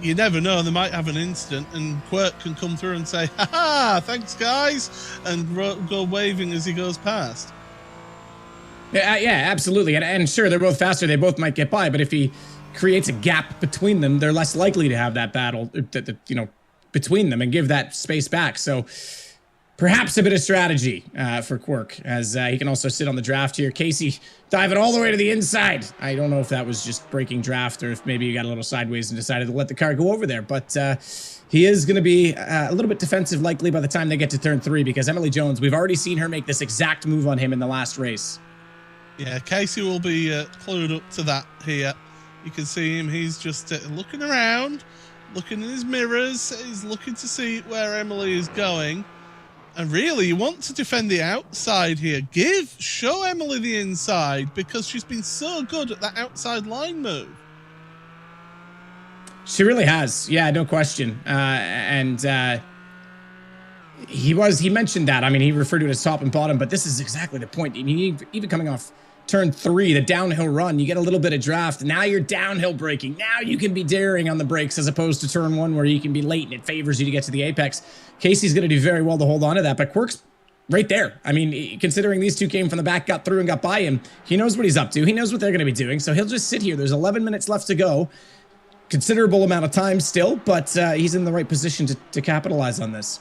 you never know. They might have an incident, and Quirk can come through and say, "Ha-ha, thanks, guys," and go waving as he goes past. Yeah, absolutely. And sure, they're both faster. They both might get by, but if he creates a gap between them, they're less likely to have that battle, between them and give that space back. So perhaps a bit of strategy for Quirk, as he can also sit on the draft here. Casey diving all the way to the inside. I don't know if that was just breaking draft or if maybe he got a little sideways and decided to let the car go over there. But he is going to be a little bit defensive likely by the time they get to turn 3, because Emily Jones, we've already seen her make this exact move on him in the last race. Yeah, Casey will be clued up to that here. You can see him. He's just looking around, looking in his mirrors. He's looking to see where Emily is going. And really, you want to defend the outside here. Show Emily the inside, because she's been so good at that outside line move. She really has. Yeah, no question. He mentioned that. I mean, he referred to it as top and bottom, but this is exactly the point. Even coming off turn 3, the downhill run, you get a little bit of draft. Now you're downhill braking. Now you can be daring on the brakes as opposed to turn 1 where you can be late and it favors you to get to the apex. Casey's going to do very well to hold on to that, but Quirk's right there. I mean, considering these two came from the back, got through and got by him, he knows what he's up to. He knows what they're going to be doing, so he'll just sit here. There's 11 minutes left to go. Considerable amount of time still, but he's in the right position to capitalize on this.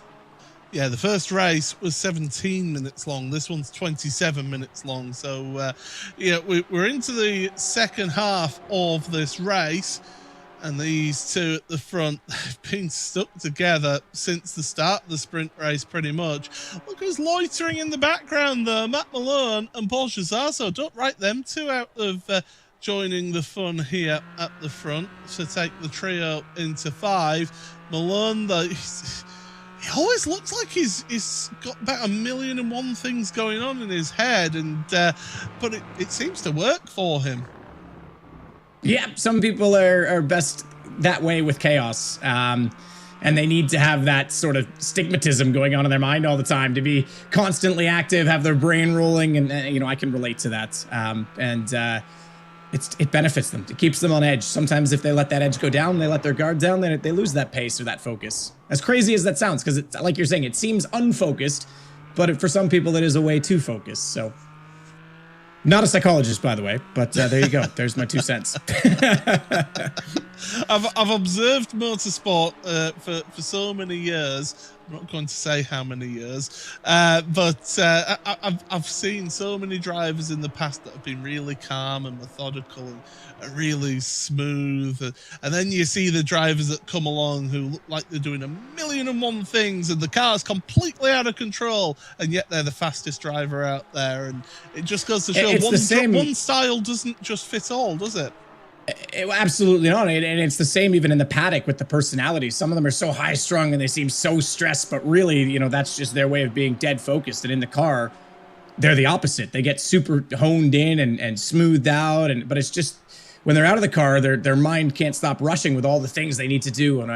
Yeah, the first race was 17 minutes long. This one's 27 minutes long. So, we're into the second half of this race. And these two at the front have been stuck together since the start of the sprint race, pretty much. Look who's loitering in the background, though. Matt Malone and Paul Shazarzo. Don't write them two out of joining the fun here at the front to take the trio into 5. Malone, though, he always looks like he's got about 1,000,001 things going on in his head, but it seems to work for him. Yeah, some people are best that way with chaos, and they need to have that sort of stigmatism going on in their mind all the time to be constantly active, have their brain rolling, and I can relate to that. It benefits them. It keeps them on edge. Sometimes if they let that edge go down, they let their guard down, then they lose that pace or that focus. As crazy as that sounds, because like you're saying, it seems unfocused, but for some people it is a way too focused. So. Not a psychologist, by the way, but there you go. There's my 2 cents. I've observed motorsport for so many years. I'm not going to say how many years, but I've seen so many drivers in the past that have been really calm and methodical and really smooth. And then you see the drivers that come along who look like they're doing 1,000,001 things and the car's completely out of control, and yet they're the fastest driver out there. And it just goes to show one style doesn't just fit all, does it? Absolutely not. And it's the same even in the paddock with the personalities. Some of them are so high strung and they seem so stressed, but really, that's just their way of being dead focused. And in the car, they're the opposite. They get super honed in and smoothed out. But it's just when they're out of the car, their mind can't stop rushing with all the things they need to do on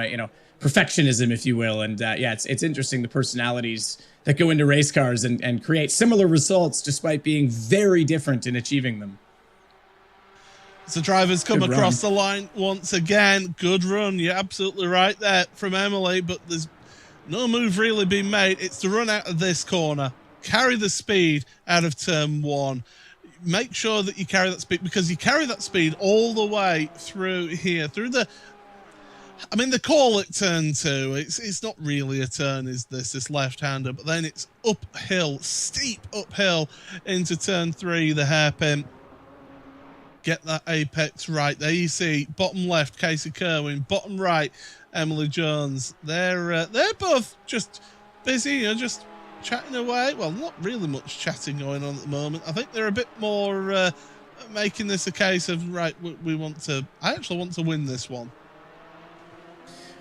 perfectionism, if you will. And it's interesting, the personalities that go into race cars and create similar results despite being very different in achieving them. So drivers come across the line once again. Good run. You're absolutely right there from Emily, but there's no move really being made. It's the run out of this corner. carry the speed out of turn 1. Make sure that you carry that speed, because you carry that speed all the way through here, through the... I mean, they call it turn 2. It's not really a turn, is this left-hander, but then it's uphill, steep uphill into turn 3, the hairpin. Get that apex right. There you see, bottom left, Casey Kerwin, bottom right, Emily Jones. They're both just busy, just chatting away. Well, not really much chatting going on at the moment. I think they're a bit more making this a case of, right, I actually want to win this one.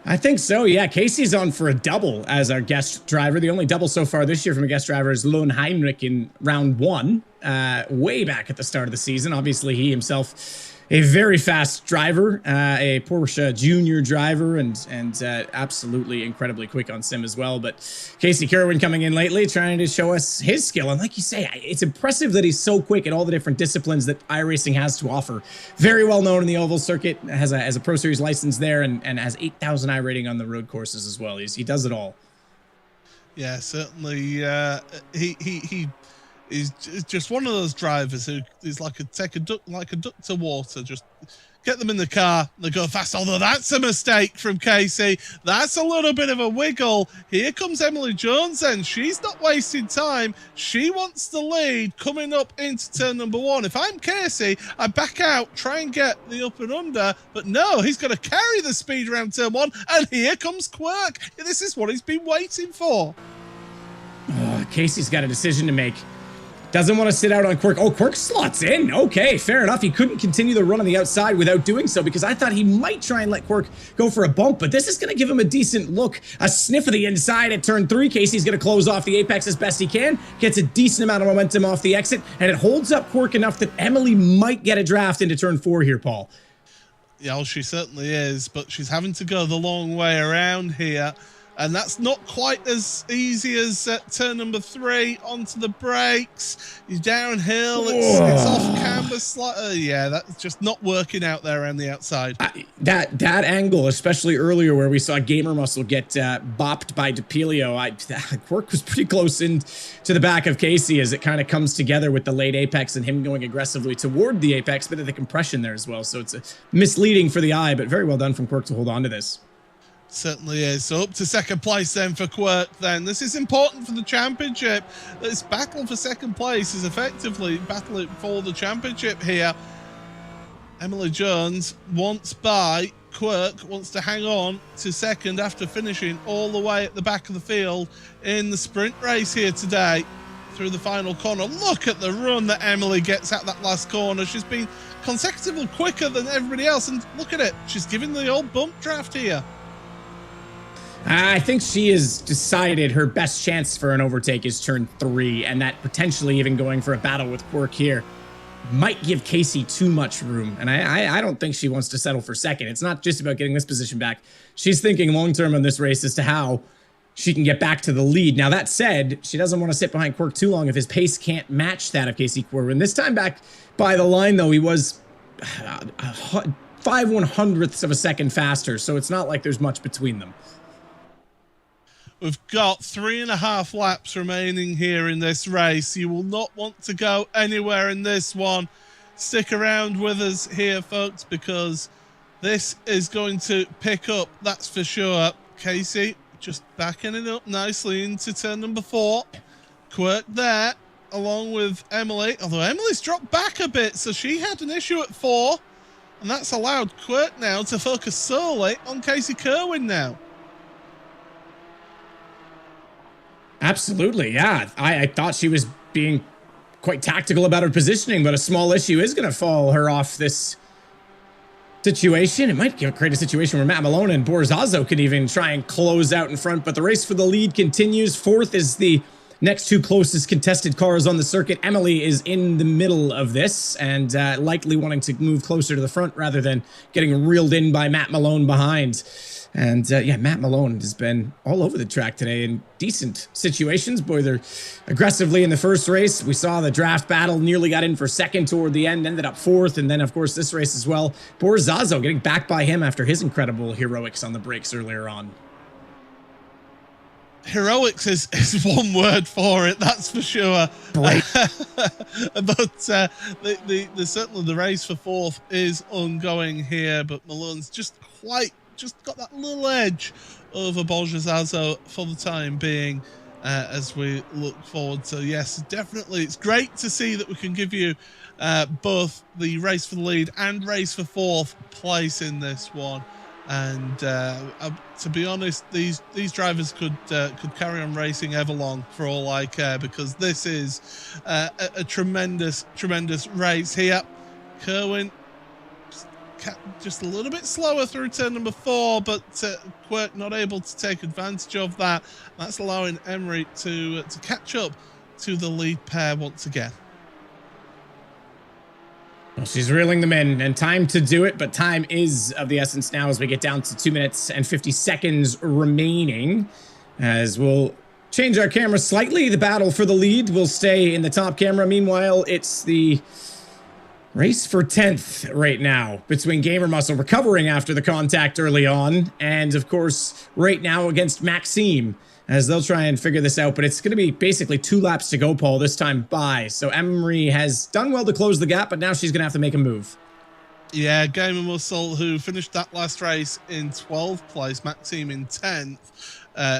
I think so, yeah. Casey's on for a double as our guest driver. The only double so far this year from a guest driver is Lone Heinrich in round 1, way back at the start of the season. Obviously, he himself a very fast driver, a Porsche junior driver, and absolutely incredibly quick on sim as well. But Casey Kerwin coming in lately, trying to show us his skill. And like you say, it's impressive that he's so quick at all the different disciplines that iRacing has to offer. Very well known in the oval circuit, has a Pro Series license there, and has 8,000 iRating on the road courses as well. He does it all. Yeah, certainly. He's just one of those drivers who is like a duck to water. Just get them in the car, they go fast. Although that's a mistake from Casey. That's a little bit of a wiggle. Here comes Emily Jones, and she's not wasting time. She wants the lead coming up into turn number 1. If I'm Casey, I back out, try and get the up and under, but no, he's going to carry the speed around turn 1, and here comes Quirk. This is what he's been waiting for. Oh, Casey's got a decision to make. Doesn't want to sit out on Quirk. Oh, Quirk slots in. Okay, fair enough. He couldn't continue the run on the outside without doing so, because I thought he might try and let Quirk go for a bump, but this is going to give him a decent look. A sniff of the inside at turn 3. Casey's going to close off the apex as best he can, gets a decent amount of momentum off the exit, and it holds up Quirk enough that Emily might get a draft into turn 4 here, Paul. Yeah, well, she certainly is, but she's having to go the long way around here. And that's not quite as easy as turn number 3 onto the brakes. He's downhill. It's off camber slightly. Yeah, that's just not working out there around the outside. That angle, especially earlier where we saw Gamer Muscle get bopped by DePilio, Quirk was pretty close in to the back of Casey as it kind of comes together with the late apex and him going aggressively toward the apex, but of the compression there as well. So it's misleading for the eye, but very well done from Quirk to hold on to this. Certainly is. So up to second place then for Quirk then. This is important for the championship. This battle for second place is effectively battling for the championship here. Emily Jones wants by. Quirk wants to hang on to second after finishing all the way at the back of the field in the sprint race here today through the final corner. Look at the run that Emily gets at that last corner. She's been consecutively quicker than everybody else, and look at it. She's giving the old bump draft here. I think she has decided her best chance for an overtake is turn 3, and that potentially even going for a battle with Quirk here might give Casey too much room. And I don't think she wants to settle for second. It's not just about getting this position back. She's thinking long-term on this race as to how she can get back to the lead. Now, that said, she doesn't want to sit behind Quirk too long if his pace can't match that of Casey Kerwin. This time back by the line, though, he was 5/100ths of a second faster, so it's not like there's much between them. We've got 3.5 laps remaining here in this race. You will not want to go anywhere in this one. Stick around with us here, folks, because this is going to pick up, that's for sure. Casey just backing it up nicely into turn number 4. Quirk there, along with Emily. Although Emily's dropped back a bit, so she had an issue at 4. And that's allowed Quirk now to focus solely on Casey Kerwin now. Absolutely, yeah. I thought she was being quite tactical about her positioning, but a small issue is going to fall her off this situation. It might create a situation where Matt Malone and Borzazo could even try and close out in front, but the race for the lead continues. 4th is the next 2 closest contested cars on the circuit. Emily is in the middle of this and likely wanting to move closer to the front rather than getting reeled in by Matt Malone behind. And yeah, Matt Malone has been all over the track today in decent situations. Boy, they're aggressively in the first race. We saw the draft battle, nearly got in for second toward the end, ended up 4th. And then, of course, this race as well. Borzazo getting back by him after his incredible heroics on the brakes earlier on. heroics is one word for it, that's for sure. Great. But certainly the race for fourth is ongoing here, but Malone's just got that little edge over Borjazazo for the time being, as we look forward. So yes, definitely it's great to see that we can give you both the race for the lead and race for fourth place in this one. And to be honest, these drivers could carry on racing everlong for all I care, because this is a tremendous race here. Kerwin just a little bit slower through turn number 4, but Quirk not able to take advantage of that. That's allowing Emery to catch up to the lead pair once again. Well, she's reeling them in, and time to do it, but time is of the essence now as we get down to 2 minutes and 50 seconds remaining. As we'll change our camera slightly, the battle for the lead will stay in the top camera. Meanwhile, it's the race for 10th right now between Gamer Muscle, recovering after the contact early on, and of course, right now against Maxime, as they'll try and figure this out. But it's going to be basically 2 laps to go, Paul, this time by. So Emery has done well to close the gap, but now she's going to have to make a move. Yeah, Gamer Muscle, who finished that last race in 12th place, Maxime in 10th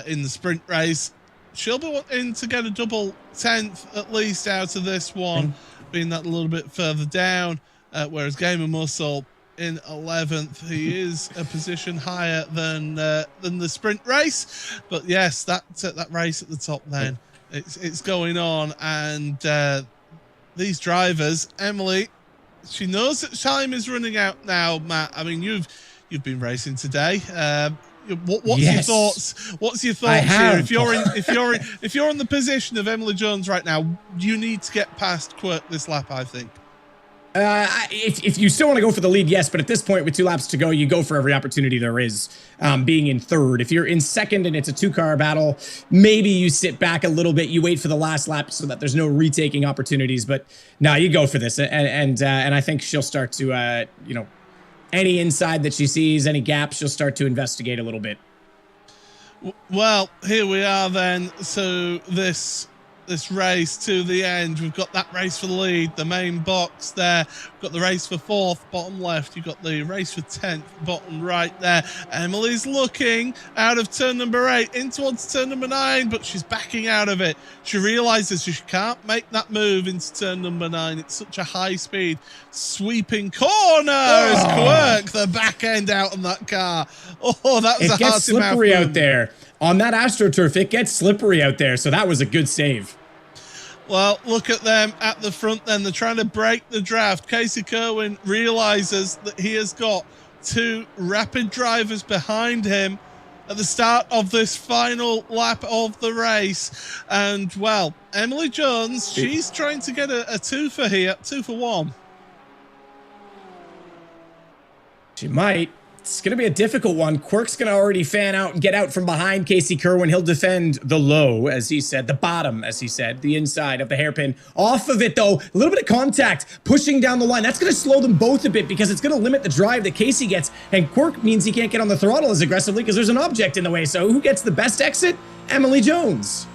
in the sprint race. She'll be wanting to get a double 10th at least out of this one, being that a little bit further down, whereas Gamer Muscle in 11th. He is a position higher than the sprint race, but yes, that race at the top then, it's going on, and these drivers, Emily, she knows that time is running out now. Matt, I mean, you've been racing today. What's your thoughts? What's your thoughts here? If you're in the position of Emily Jones right now, you need to get past Quirk this lap, I think. If you still want to go for the lead, yes, but at this point with 2 laps to go, you go for every opportunity there is, being in third. If you're in second and it's a 2-car battle, maybe you sit back a little bit, you wait for the last lap so that there's no retaking opportunities, but no, you go for this. And I think she'll start to, any inside that she sees, any gaps, she'll start to investigate a little bit. Well, here we are then. So this race to the end, we've got that race for the lead, the main box there. We've got the race for 4th, bottom left. You've got the race for 10th, bottom right there. Emily's looking out of turn number 8 in towards turn number 9, but she's backing out of it. She realizes she can't make that move into turn number 9. It's such a high speed sweeping corner. As Quirk, the back end out on that car. Oh, that was a gets slippery out there on that AstroTurf. It gets slippery out there, so that was a good save. Well, look at them at the front then. They're trying to break the draft. Casey Kerwin realizes that he has got 2 rapid drivers behind him at the start of this final lap of the race. And, well, Emily Jones, she's trying to get a 2 for here, 2 for 1. She might. It's going to be a difficult one. Quirk's going to already fan out and get out from behind Casey Kerwin. He'll defend the low, as he said, the bottom, as he said, the inside of the hairpin. Off of it, though, a little bit of contact, pushing down the line. That's going to slow them both a bit because it's going to limit the drive that Casey gets. And Quirk means he can't get on the throttle as aggressively because there's an object in the way. So who gets the best exit? Emily Jones.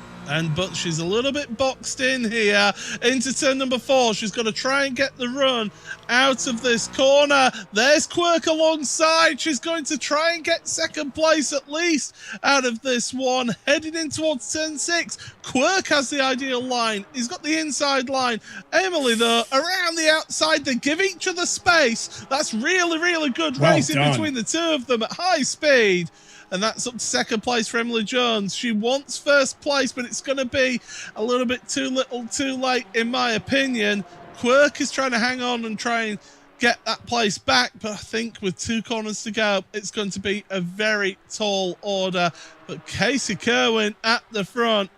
But she's a little bit boxed in here into turn number 4. She's got to try and get the run out of this corner. There's Quirk alongside. She's going to try and get second place at least out of this one. Heading in towards turn 6. Quirk has the ideal line. He's got the inside line. Emily, though, around the outside. They give each other space. That's really, really good racing between the two of them at high speed. And that's up to second place for Emily Jones. She wants first place, but it's going to be a little bit too little too late, in my opinion. Quirk is trying to hang on and try and get that place back, but I think with 2 corners to go, it's going to be a very tall order. But Casey Kerwin at the front,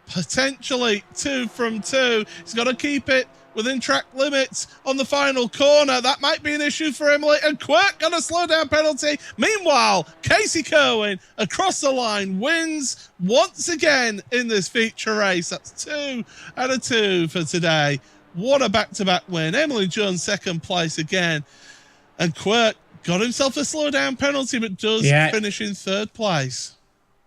potentially 2 from 2. He's got to keep it within track limits on the final corner. That might be an issue for Emily, and Quirk got a slow down penalty. Meanwhile, Casey Kerwin across the line wins once again in this feature race. That's 2 out of 2 for today. What a back-to-back win. Emily Jones second place again, and Quirk got himself a slow down penalty, but does finish in 3rd place.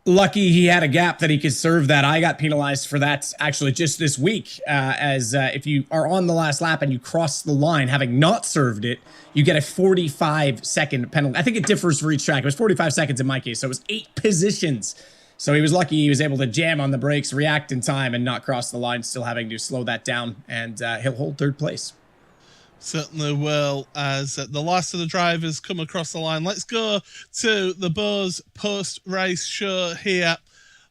Lucky he had a gap that he could serve that. I got penalized for that actually just this week, as if you are on the last lap and you cross the line having not served it, you get a 45-second penalty. I think it differs for each track. It was 45 seconds in my case, so it was 8 positions. So he was lucky he was able to jam on the brakes, react in time, and not cross the line, still having to slow that down, and he'll hold 3rd place. Certainly will, as the last of the drivers come across the line. Let's go to the Bose post-race show here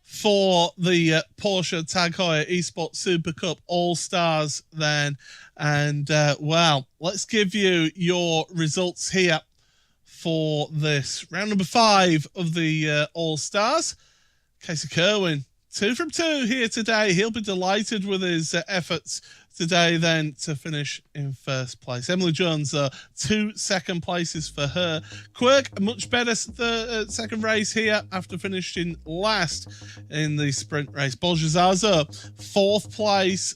for the Porsche Tag Heuer Esports Supercup All-Stars then. And, well, let's give you your results here for this round number 5 of the All-Stars. Casey Kerwin, 2 from 2 here today. He'll be delighted with his efforts today then to finish in 1st place. Emily Jones, 2 second places for her. Quirk, a much better second race here after finishing last in the sprint race. Boljazazo, 4th place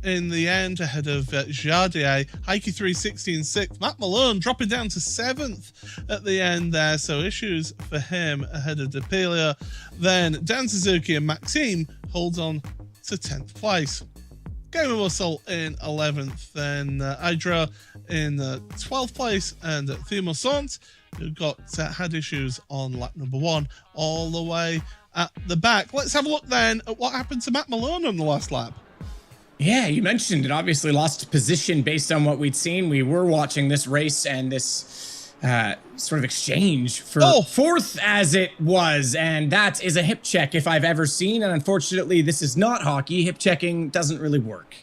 in the end ahead of Jardier. Heike 360 in 6th. Matt Malone dropping down to 7th at the end there, so issues for him ahead of DePilio. Then Dan Suzuki and Maxime holds on to 10th place. Game of Muscle in 11th, then Idra in 12th place, and Theo Sant, who had issues on lap number 1, all the way at the back. Let's have a look then at what happened to Matt Malone on the last lap. Yeah, you mentioned it obviously lost position based on what we'd seen. We were watching this race and this sort of exchange for 4th as it was, and that is a hip check if I've ever seen, and unfortunately this is not hockey. Hip checking doesn't really work.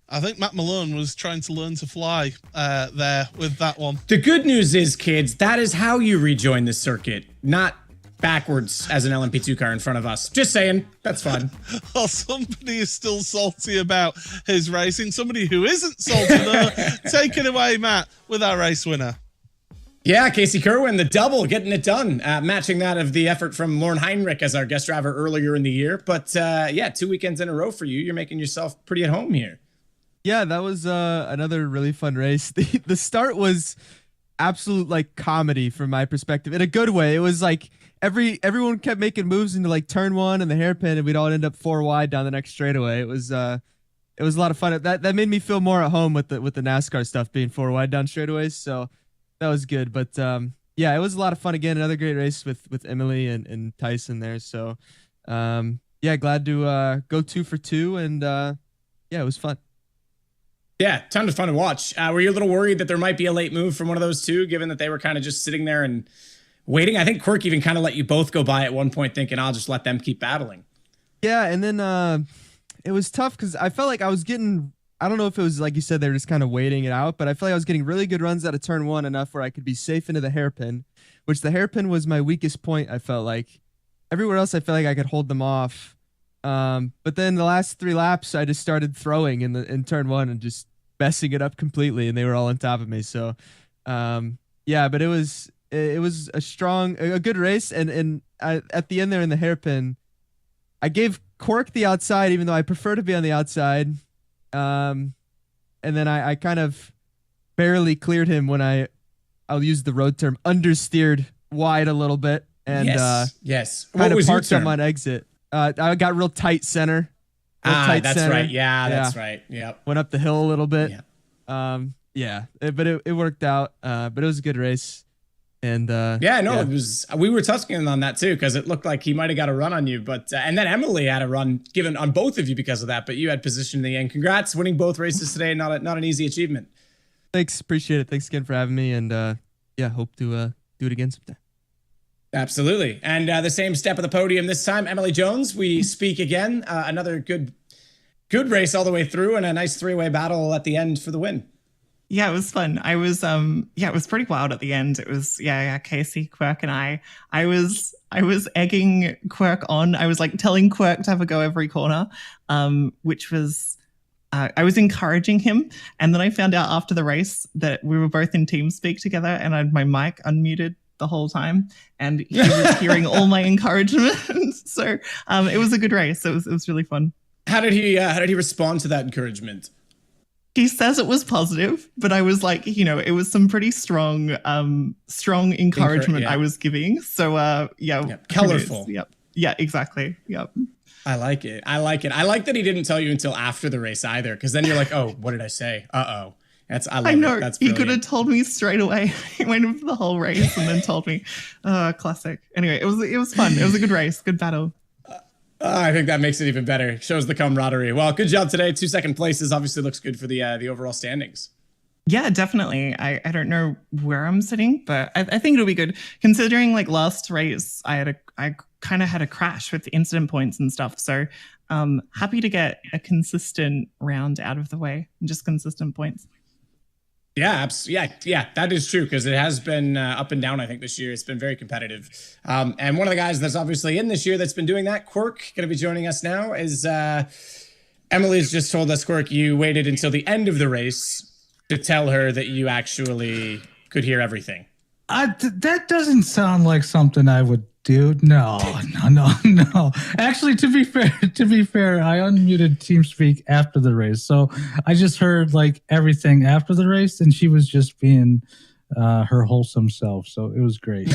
I think Matt Malone was trying to learn to fly there with that one. The good news is, kids, that is how you rejoin the circuit, not backwards as an LMP2 car in front of us. Just saying, that's fun. Well, somebody is still salty about his racing. Somebody who isn't salty though. Take it away, Matt, with our race winner. Yeah, Casey Kerwin, the double, getting it done. Matching that of the effort from Lauren Heinrich as our guest driver earlier in the year. But yeah, 2 weekends in a row for you. You're making yourself pretty at home here. Yeah, that was another really fun race. The start was absolute like comedy from my perspective in a good way. It was like everyone kept making moves into like turn 1 and the hairpin, and we'd all end up 4 wide down the next straightaway. It was a lot of fun. That made me feel more at home with the NASCAR stuff being 4 wide down straightaways. So that was good. But yeah, it was a lot of fun again. Another great race with Emily and Tyson there. So yeah, glad to go 2 for 2, and yeah, it was fun. Yeah, ton of fun to watch. Were you a little worried that there might be a late move from one of those two, given that they were kind of just sitting there and waiting? I think Quirk even kind of let you both go by at one point, thinking I'll just let them keep battling. Yeah, and then it was tough because I felt like I was getting, I don't know if it was like you said, they were just kind of waiting it out, but I felt like I was getting really good runs out of turn 1 enough where I could be safe into the hairpin, which the hairpin was my weakest point. I felt like everywhere else I felt like I could hold them off. But then the last 3 laps, I just started throwing in turn 1 and just messing it up completely, and they were all on top of me. So yeah, but it was a good race, and at the end there in the hairpin, I gave Quirk the outside, even though I prefer to be on the outside. And then I kind of barely cleared him when I'll use the road term, understeered wide a little bit, and yes. Kind of parked him on exit. I got real tight center. That's center. right. Yeah, that's right. Yep. Went up the hill a little bit. Yeah. But it worked out. But it was a good race. And it was. We were touching on that too, because it looked like he might have got a run on you, but and then Emily had a run given on both of you because of that. But you had position in the end. Congrats, winning both races today. Not an easy achievement. Thanks, appreciate it. Thanks again for having me, and yeah, hope to do it again sometime. Absolutely. And the same step of the podium this time, Emily Jones. We speak again. Another good race all the way through, and a nice 3-way battle at the end for the win. Yeah, it was fun. I was it was pretty wild at the end. It was Casey, Quirk, and I was egging Quirk on. I was like telling Quirk to have a go every corner, which was I was encouraging him. And then I found out after the race that we were both in TeamSpeak together, and I had my mic unmuted the whole time, and he was hearing all my encouragement. So it was a good race. It was really fun. How did he respond to that encouragement? He says it was positive, but I was like, it was some pretty strong encouragement I was giving. So, colorful. Yep. Yeah, exactly. Yep. I like it. I like that he didn't tell you until after the race either, because then you're like, oh, what did I say? Uh-oh. I know. It. That's he brilliant. could have told me straight away. He went over the whole race and then told me. Classic. Anyway, it was fun. It was a good race. Good battle. I think that makes it even better. Shows the camaraderie. Well, good job today. 2 second places obviously looks good for the overall standings. Yeah, definitely. I don't know where I'm sitting, but I think it'll be good. Considering like last race, I kind of had a crash with the incident points and stuff. So happy to get a consistent round out of the way and just consistent points. Yeah, that is true, because it has been up and down, I think, this year. It's been very competitive. And one of the guys that's obviously in this year that's been doing that, Quirk, going to be joining us now, is Emily's just told us, Quirk, you waited until the end of the race to tell her that you actually could hear everything. That doesn't sound like something I would do. No. Actually, to be fair, I unmuted TeamSpeak after the race, so I just heard like everything after the race, and she was just being her wholesome self. So it was great.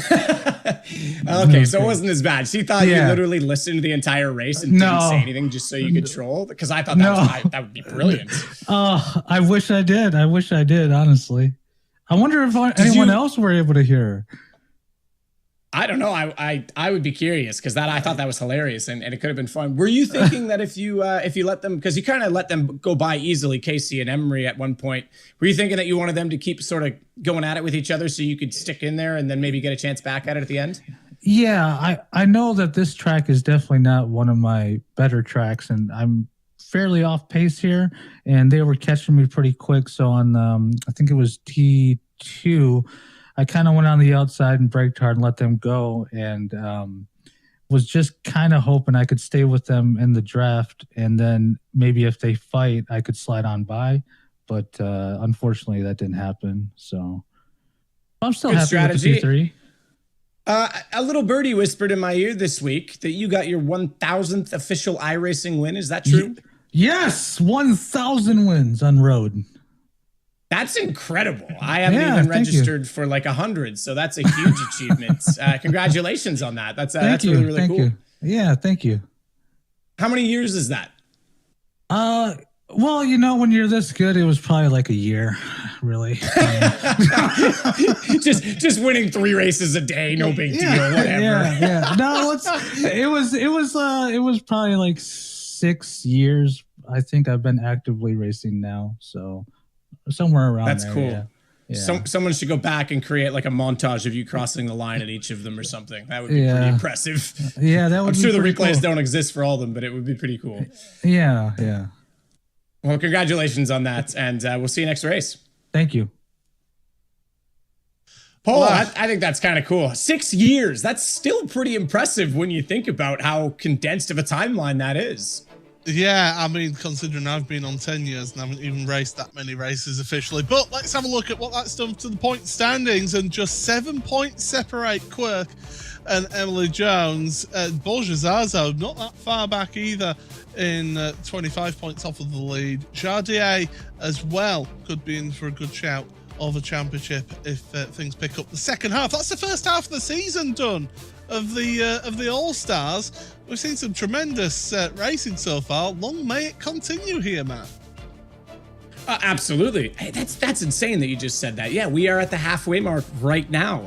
Okay, so it wasn't as bad. She thought you literally listened to the entire race and didn't say anything just so you could troll. Because I thought that would be brilliant. I wish I did. Honestly. I wonder if anyone else were able to hear her. I don't know. I would be curious, because I thought that was hilarious, and it could have been fun. Were you thinking that if you let them, because you kind of let them go by easily, Casey and Emery at one point, were you thinking that you wanted them to keep sort of going at it with each other so you could stick in there and then maybe get a chance back at it at the end? Yeah, I know that this track is definitely not one of my better tracks, and I'm fairly off pace here, and they were catching me pretty quick. So on, I think it was T2, I kind of went on the outside and braked hard and let them go, and was just kind of hoping I could stay with them in the draft, and then maybe if they fight, I could slide on by. But unfortunately, that didn't happen. So I'm still happy strategy. With the T3. A little birdie whispered in my ear this week that you got your 1,000th official iRacing win. Is that true? Yes, 1,000 wins on road. That's incredible. I haven't even registered for like 100, so that's a huge achievement. Congratulations on that. That's really, really cool. You. Yeah, thank you. How many years is that? Well, when you're this good, it was probably like a year, really. just winning 3 races a day, no big deal, whatever. Yeah. No, it was probably like 6 years. I think I've been actively racing now, so somewhere around That's there. cool. Yeah. Someone should go back and create like a montage of you crossing the line at each of them or something. That would be pretty impressive. Yeah, that would. I'm sure the replays cool. don't exist for all of them, but it would be pretty cool. Yeah. Well, congratulations on that, and we'll see you next race. Thank you. Paul, I think that's kind of cool. 6 years. That's still pretty impressive when you think about how condensed of a timeline that is. Yeah, I mean, considering I've been on 10 years and haven't even raced that many races officially. But let's have a look at what that's done to the point standings, and just 7 points separate Quirk and Emily Jones. Borja Zazo, not that far back either, in 25 points off of the lead. Jardier as well could be in for a good shout of a championship if things pick up the second half. That's the first half of the season done of the All-Stars. We've seen some tremendous racing so far. Long may it continue here, Matt. Absolutely. Hey, that's insane that you just said that. Yeah, we are at the halfway mark right now.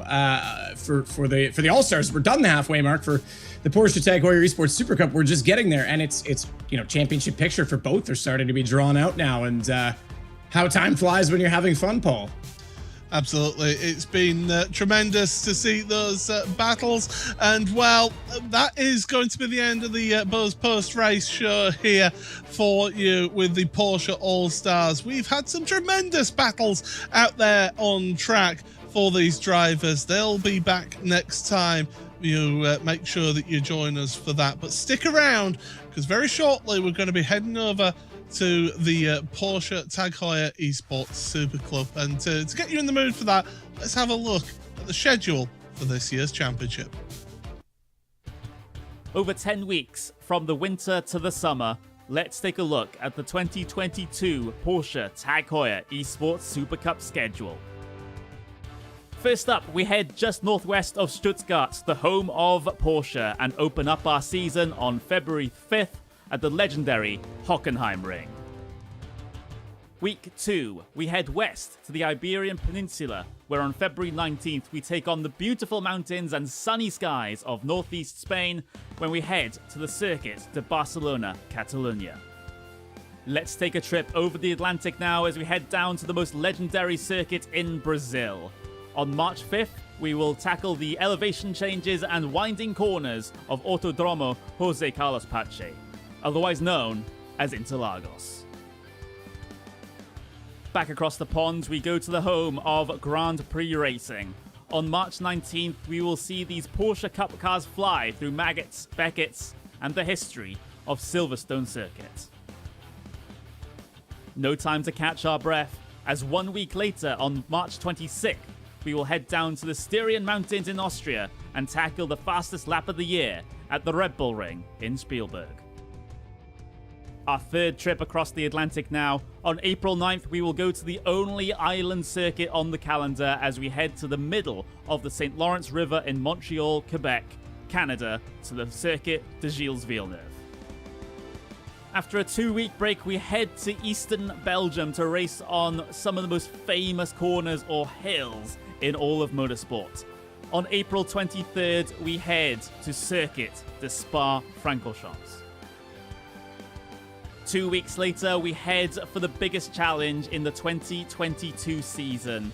For the All-Stars, we're done the halfway mark. For the Porsche Tag Heuer Esports Supercup, we're just getting there, and it's championship picture for both are starting to be drawn out now, and how time flies when you're having fun, Paul. Absolutely. It's been tremendous to see those battles. And, well, that is going to be the end of the Buzz post-race show here for you with the Porsche All-Stars. We've had some tremendous battles out there on track for these drivers. They'll be back next time. You make sure that you join us for that. But stick around, because very shortly we're going to be heading over to the Porsche Tag Heuer Esports Super Club. And to get you in the mood for that, let's have a look at the schedule for this year's championship. Over 10 weeks, from the winter to the summer, let's take a look at the 2022 Porsche Tag Heuer Esports Super Cup schedule. First up, we head just northwest of Stuttgart, the home of Porsche, and open up our season on February 5th at the legendary Hockenheimring. Week 2, we head west to the Iberian Peninsula, where on February 19th we take on the beautiful mountains and sunny skies of northeast Spain when we head to the circuit de Barcelona, Catalonia. Let's take a trip over the Atlantic now as we head down to the most legendary circuit in Brazil. On March 5th, we will tackle the elevation changes and winding corners of Autodromo José Carlos Pache, otherwise known as Interlagos. Back across the pond, we go to the home of Grand Prix racing. On March 19th, we will see these Porsche Cup cars fly through Maggots, Beckett's, and the history of Silverstone Circuit. No time to catch our breath, as 1 week later, on March 26th, we will head down to the Styrian Mountains in Austria and tackle the fastest lap of the year at the Red Bull Ring in Spielberg. Our third trip across the Atlantic now. On April 9th, we will go to the only island circuit on the calendar as we head to the middle of the St. Lawrence River in Montreal, Quebec, Canada, to the Circuit de Gilles Villeneuve. After a 2-week break, we head to eastern Belgium to race on some of the most famous corners or hills in all of motorsport. On April 23rd, we head to Circuit de Spa-Francorchamps. 2 weeks later, we head for the biggest challenge in the 2022 season.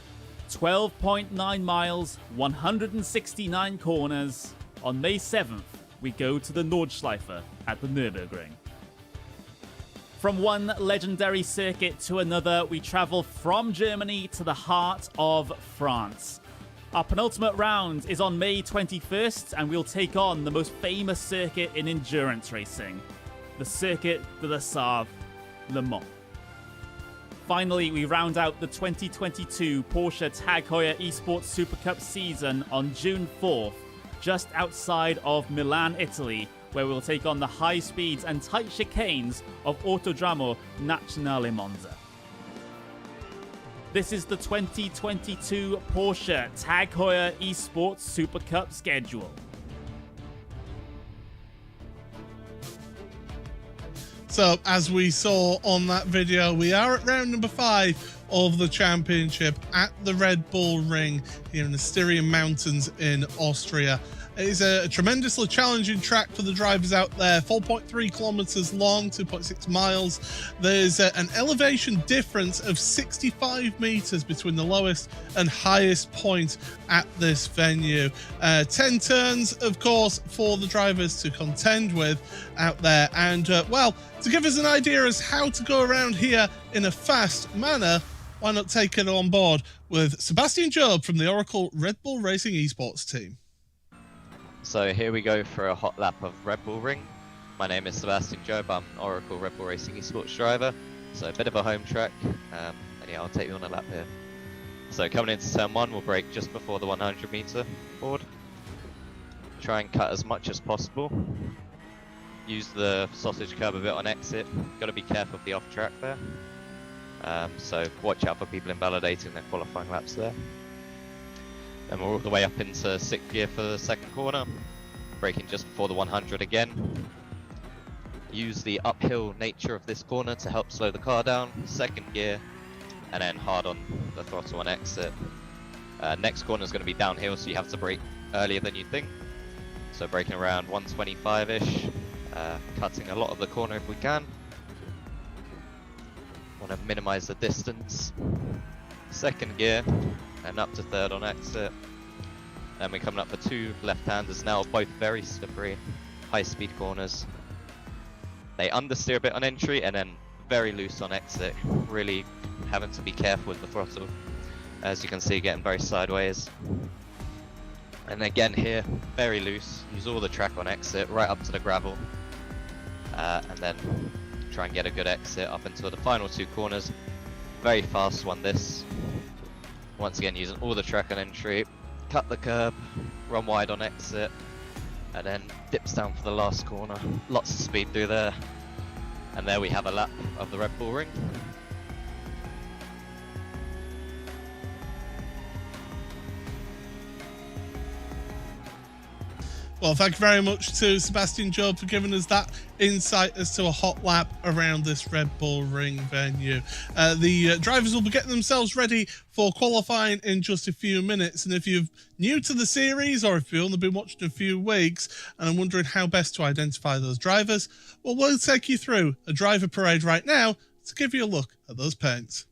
12.9 miles, 169 corners. On May 7th, we go to the Nordschleife at the Nürburgring. From one legendary circuit to another, we travel from Germany to the heart of France. Our penultimate round is on May 21st, and we'll take on the most famous circuit in endurance racing, the Circuit de la Sarthe, Le Mans. Finally, we round out the 2022 Porsche Tag Heuer Esports Supercup season on June 4th, just outside of Milan, Italy, where we'll take on the high speeds and tight chicanes of Autodromo Nazionale Monza. This is the 2022 Porsche Tag Heuer Esports Supercup schedule. So, as we saw on that video, we are at round number 5 of the championship at the Red Bull Ring here in the Styrian Mountains in Austria. It is a tremendously challenging track for the drivers out there. 4.3 kilometers long, 2.6 miles. There's an elevation difference of 65 meters between the lowest and highest point at this venue. 10 turns, of course, for the drivers to contend with out there. And, well, to give us an idea as how to go around here in a fast manner, why not take it on board with Sebastian Job from the Oracle Red Bull Racing Esports team. So here we go for a hot lap of Red Bull Ring. My name is Sebastian Job, I'm an Oracle Red Bull Racing Esports driver, so a bit of a home track, and yeah, I'll take you on a lap here. So coming into turn 1, we'll brake just before the 100 meter board. Try and cut as much as possible. Use the sausage curb a bit on exit, got to be careful of the off track there. So watch out for people invalidating their qualifying laps there. Then we're all the way up into 6th gear for the second corner, braking just before the 100 again. Use the uphill nature of this corner to help slow the car down, 2nd gear, and then hard on the throttle on exit. Next corner is going to be downhill, so you have to brake earlier than you think. So braking around 125-ish, cutting a lot of the corner if we can. Want to minimize the distance. 2nd gear, and up to 3rd on exit. And we're coming up for 2 left-handers now, both very slippery, high-speed corners. They understeer a bit on entry and then very loose on exit, really having to be careful with the throttle. As you can see, getting very sideways. And again here, very loose, use all the track on exit, right up to the gravel. And then try and get a good exit up until the final 2 corners. Very fast one this. Once again, using all the track on entry, cut the curb, run wide on exit, and then dips down for the last corner. Lots of speed through there. And there we have a lap of the Red Bull Ring. Well, thank you very much to Sebastian Job for giving us that insight as to a hot lap around this Red Bull Ring venue. The drivers will be getting themselves ready for qualifying in just a few minutes. And if you're new to the series, or if you've only been watching a few weeks and I'm wondering how best to identify those drivers, well, we'll take you through a driver parade right now to give you a look at those paints.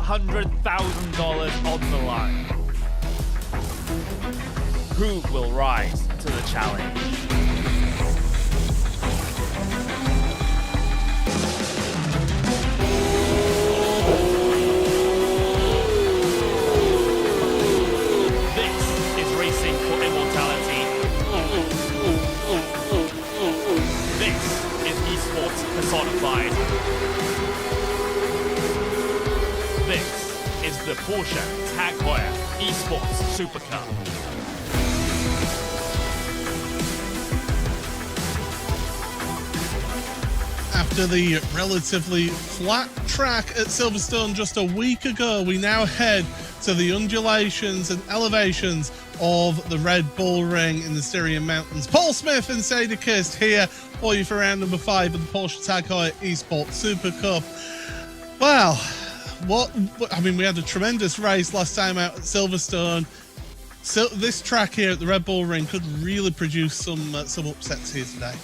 $100,000 on the line. Who will rise to the challenge? This is racing for immortality. This is esports personified. This is the Porsche Heuer Esports Supercup. After the relatively flat track at Silverstone just a week ago, we now head to the undulations and elevations of the Red Bull Ring in the Styrian Mountains. Paul Smith and Sadie Kirst here for you for round number 5 of the Porsche Heuer Esports Super Cup. Well, we had a tremendous race last time out at Silverstone. So this track here at the Red Bull Ring could really produce some upsets here today.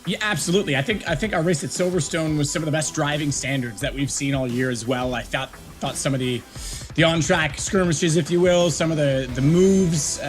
Yeah, absolutely. I think our race at Silverstone was some of the best driving standards that we've seen all year as well. I thought some of the on-track skirmishes, if you will, some of the moves,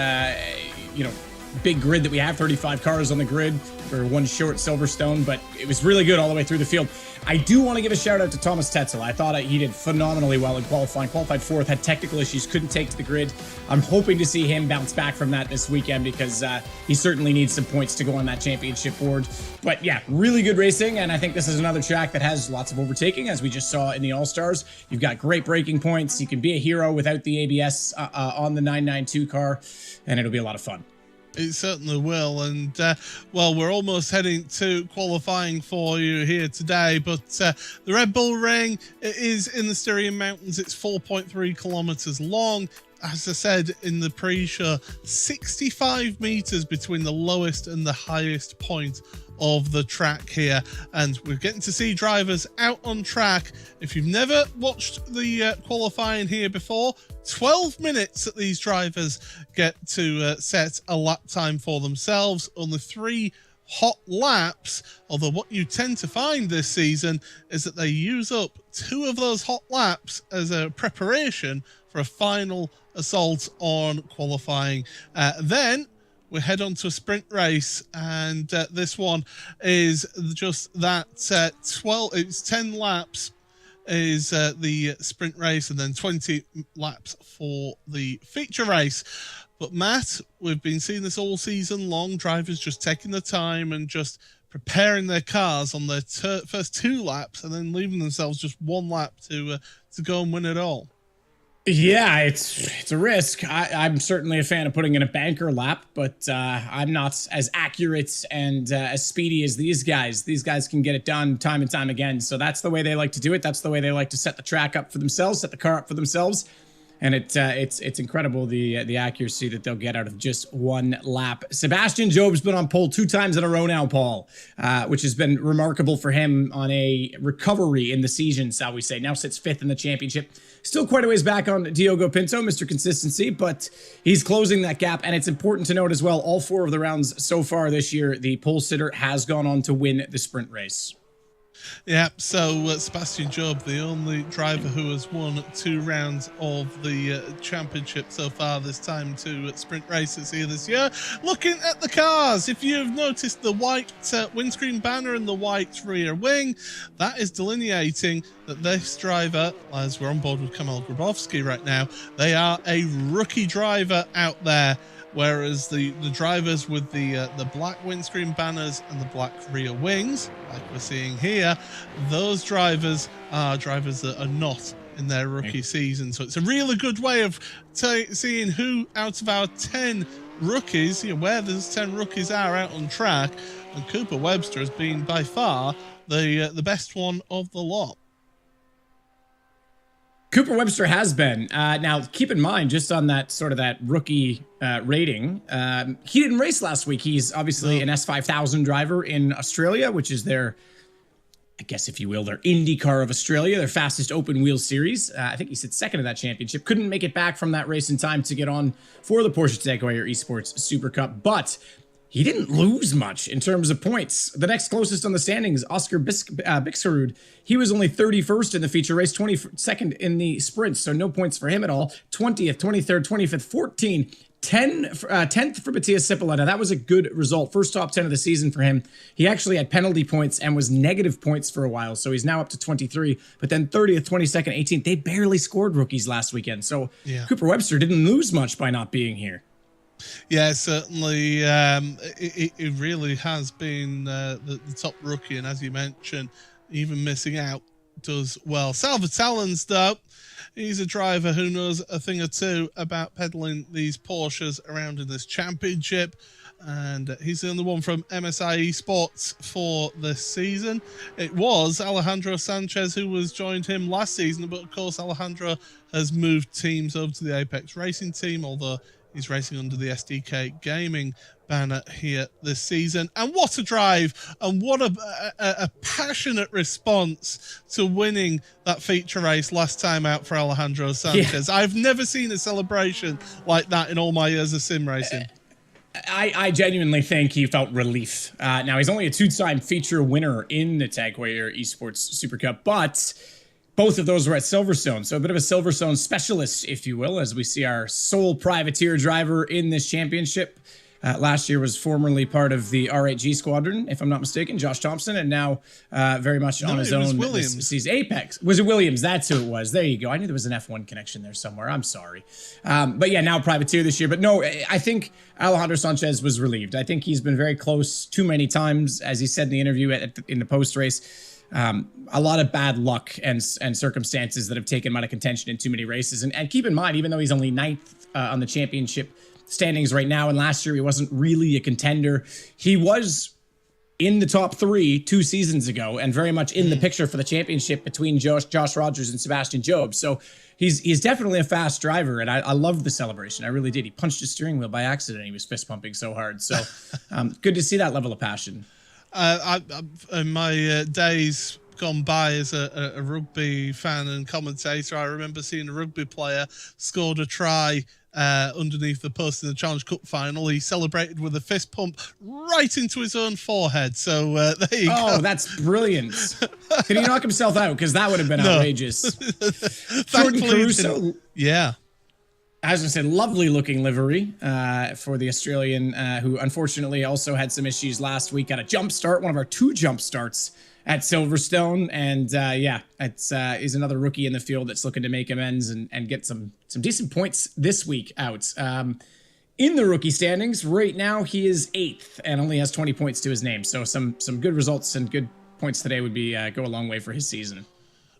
big grid that we have, 35 cars on the grid for one short Silverstone, but it was really good all the way through the field. I do want to give a shout out to Thomas Tetzel. I thought he did phenomenally well in qualifying. Qualified 4th, had technical issues, couldn't take to the grid. I'm hoping to see him bounce back from that this weekend because he certainly needs some points to go on that championship board. But yeah, really good racing, and I think this is another track that has lots of overtaking, as we just saw in the All-Stars. You've got great braking points. You can be a hero without the ABS on the 992 car, and it'll be a lot of fun. It certainly will, and we're almost heading to qualifying for you here today, but the Red Bull Ring is in the Styrian Mountains. It's 4.3 kilometers long. As I said in the pre-show, 65 meters between the lowest and the highest point of the track here, and we're getting to see drivers out on track. If you've never watched the qualifying here before, 12 minutes that these drivers get to set a lap time for themselves, only 3 hot laps, although what you tend to find this season is that they use up 2 of those hot laps as a preparation for a final assault on qualifying. Then we head on to a sprint race, and this one is just that 10 laps is the sprint race, and then 20 laps for the feature race. But Matt, we've been seeing this all season long, drivers just taking the time and just preparing their cars on their first 2 laps and then leaving themselves just 1 lap to go and win it all. Yeah, it's a risk. I'm certainly a fan of putting in a banker lap, but I'm not as accurate and as speedy as these guys. These guys can get it done time and time again. So that's the way they like to do it. That's the way they like to set the track up for themselves, set the car up for themselves. And it's incredible the accuracy that they'll get out of just 1 lap. Sebastian Job's been on pole 2 times in a row now, Paul, which has been remarkable for him on a recovery in the season, shall we say. Now sits 5th in the championship. Still quite a ways back on Diogo Pinto, Mr. Consistency, but he's closing that gap. And it's important to note as well, all 4 of the rounds so far this year, the pole sitter has gone on to win the sprint race. Yeah, so Sebastian Job, the only driver who has won 2 rounds of the championship so far this time to sprint races here this year. Looking at the cars, if you've noticed the white windscreen banner and the white rear wing, that is delineating that this driver, as we're on board with Kamil Grabowski right now, they are a rookie driver out there. Whereas the drivers with the black windscreen banners and the black rear wings, like we're seeing here, those drivers are drivers that are not in their rookie season. So it's a really good way of seeing who out of our 10 rookies, where those 10 rookies are out on track. And Cooper Webster has been by far the best one of the lot. Cooper Webster has been. Now, keep in mind, just on that sort of that rookie rating, he didn't race last week. He's obviously an S5000 driver in Australia, which is their, I guess, if you will, their IndyCar of Australia, their fastest open wheel series. I think he sits 2nd in that championship. Couldn't make it back from that race in time to get on for the Porsche Heuer Esports Super Cup, but he didn't lose much in terms of points. The next closest on the standings, Oscar Bixerud, he was only 31st in the feature race, 22nd in the sprint, so no points for him at all. 20th, 23rd, 25th, 14, 10th for Matthias Cipolletta. That was a good result. First top 10 of the season for him. He actually had penalty points and was negative points for a while, so he's now up to 23. But then 30th, 22nd, 18th, they barely scored rookies last weekend. So Cooper Webster didn't lose much by not being here. Yeah, certainly. It really has been the top rookie, and as you mentioned, even missing out does well. Salva Talons, though, he's a driver who knows a thing or two about pedaling these Porsches around in this championship, and he's the only one from MSI Esports for this season. It was Alejandro Sanchez who was joined him last season, but of course Alejandro has moved teams over to the Apex Racing team, although he's racing under the SDK Gaming banner here this season. And what a drive, and what a passionate response to winning that feature race last time out for Alejandro Sanchez. I've never seen a celebration like that in all my years of sim racing. I genuinely think he felt relief. Now, he's only a two-time feature winner in the Tag Heuer Esports Super Cup, but both of those were at Silverstone, so a bit of a Silverstone specialist, if you will, as we see our sole privateer driver in this championship. Last year was formerly part of the R8G squadron, if I'm not mistaken, Josh Thompson, and now very much on his own. Sees Apex. Was it Williams? That's who it was. There you go. I knew there was an F1 connection there somewhere. I'm sorry. But yeah, now privateer this year. But no, I think Alejandro Sanchez was relieved. I think he's been very close too many times, as he said in the interview in the post-race. A lot of bad luck and circumstances that have taken him out of contention in too many races. And keep in mind, even though he's only 9th on the championship standings right now, and last year he wasn't really a contender, he was in the top 3 2 seasons ago and very much in the picture for the championship between Josh Rogers and Sebastian Job. So he's definitely a fast driver, and I loved the celebration. I really did. He punched his steering wheel by accident. He was fist pumping so hard. So good to see that level of passion. In my days gone by as a rugby fan and commentator, I remember seeing a rugby player scored a try underneath the post in the Challenge Cup final. He celebrated with a fist pump right into his own forehead. So there you go. Oh, that's brilliant. Did he knock himself out? Because that would have been outrageous. Jordan Caruso. Yeah. As I said, lovely looking livery for the Australian, who unfortunately also had some issues last week at a jump start, one of our 2 jump starts at Silverstone. And he's another rookie in the field that's looking to make amends and get some decent points this week out. In the rookie standings, right now he is 8th and only has 20 points to his name. So some good results and good points today would be go a long way for his season.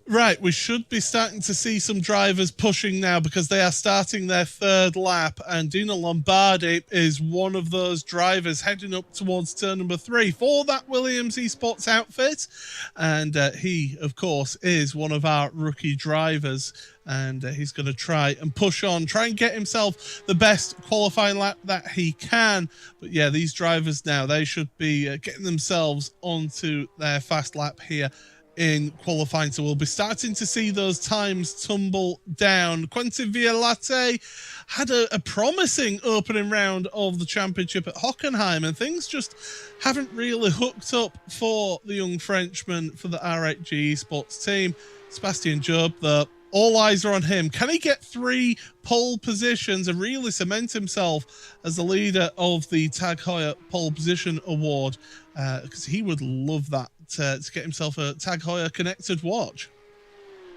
Right, we should be starting to see some drivers pushing now because they are starting their 3rd lap, and Dino Lombardi is one of those drivers heading up towards turn number 3 for that Williams Esports outfit, and he, of course, is one of our rookie drivers, and he's going to try and push on, try and get himself the best qualifying lap that he can. But yeah, these drivers now, they should be getting themselves onto their fast lap here in qualifying, so we'll be starting to see those times tumble down. Quentin Violate had a promising opening round of the championship at Hockenheim, and things just haven't really hooked up for the young Frenchman for the R8G Esports team. Sebastian Job, though, all eyes are on him. Can he get 3 pole positions and really cement himself as the leader of the Tag Heuer Pole Position Award? Because he would love that to get himself a Tag Heuer connected watch.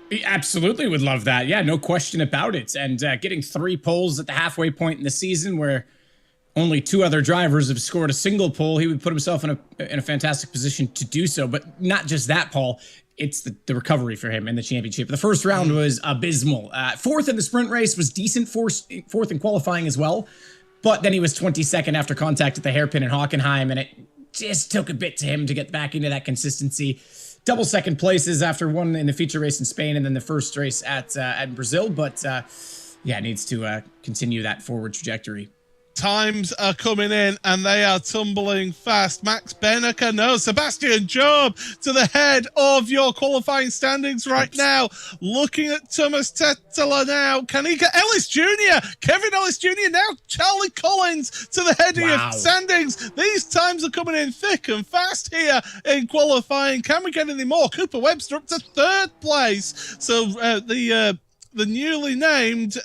He absolutely would love that. Yeah, no question about it. And getting 3 poles at the halfway point in the season where only 2 other drivers have scored a single pole, he would put himself in a fantastic position to do so. But not just that, Paul. It's the recovery for him in the championship. The first round was abysmal. 4th in the sprint race was decent, 4th in qualifying as well. But then he was 22nd after contact at the hairpin in Hockenheim, and it just took a bit to him to get back into that consistency. Double second places after one in the feature race in Spain and then the first race at Brazil. But yeah, needs to continue that forward trajectory. times are coming in and they are tumbling fast. Max Benneker, no, Sebastian Job to the head of your qualifying standings right now. Looking at Thomas Tettler now. Can he get Ellis Jr.? Kevin Ellis Jr. now. Charlie Collins to the head of your standings. These times are coming in thick and fast here in qualifying. Can we get any more? Cooper Webster up to 3rd place. So the newly named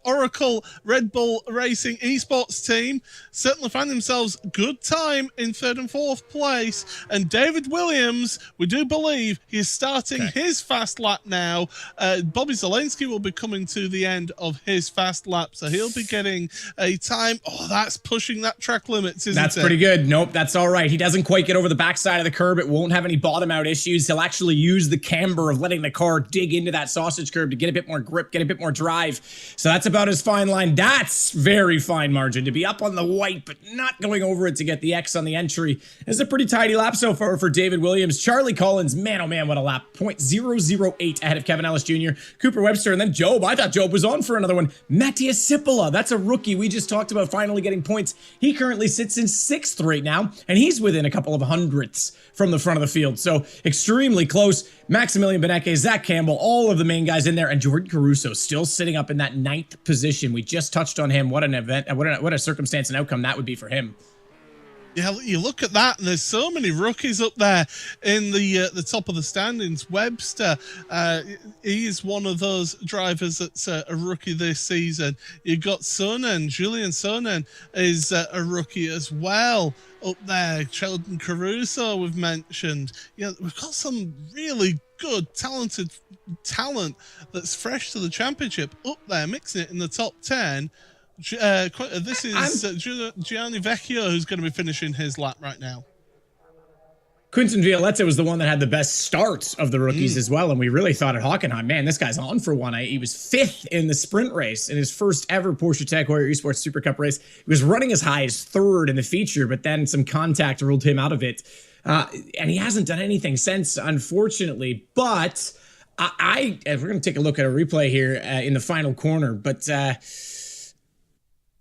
Oracle Red Bull Racing Esports team certainly find themselves good time in 3rd and 4th place. And David Williams, we do believe he is starting his fast lap now. Bobby Zelensky will be coming to the end of his fast lap, so he'll be getting a time. Oh, that's pushing that track limits, isn't it? That's pretty good. Nope, that's all right. He doesn't quite get over the backside of the curb. It won't have any bottom out issues. He'll actually use the camber of letting the car dig into that sausage curb to get a bit more grip, get a bit more drive. So that's about his fine line. That's very fine margin to be up on the white, but not going over it to get the X on the entry. It's a pretty tidy lap so far for David Williams. Charlie Collins, man, oh man, what a lap. 0.008 ahead of Kevin Ellis Jr., Cooper Webster, and then Job. I thought Job was on for another one. Matthias Sipola, that's a rookie we just talked about finally getting points. He currently sits in 6th right now, and he's within a couple of hundredths from the front of the field. So extremely close. Maximilian Beneke, Zach Campbell, all of the main guys in there, and Jordan Caruso still sitting up in that 9th position. We just touched on him. What an event, what a circumstance and outcome that would be for him. Yeah, you look at that, and there's so many rookies up there in the top of the standings. Webster, he is one of those drivers that's a rookie this season. You've got Sonnen, Julian Sonnen is a rookie as well up there. Sheldon Caruso we've mentioned. You know, we've got some really good, talented talent that's fresh to the championship up there, mixing it in the top 10. This is Gianni Vecchio who's going to be finishing his lap right now. Quinton Violetta was the one that had the best start of the rookies as well, and we really thought at Hockenheim, man, this guy's on for one. He was 5th in the sprint race in his first ever Porsche Tech Heuer Esports Supercup race. He was running as high as 3rd in the feature, but then some contact ruled him out of it. And he hasn't done anything since, unfortunately. But we're going to take a look at a replay here in the final corner, but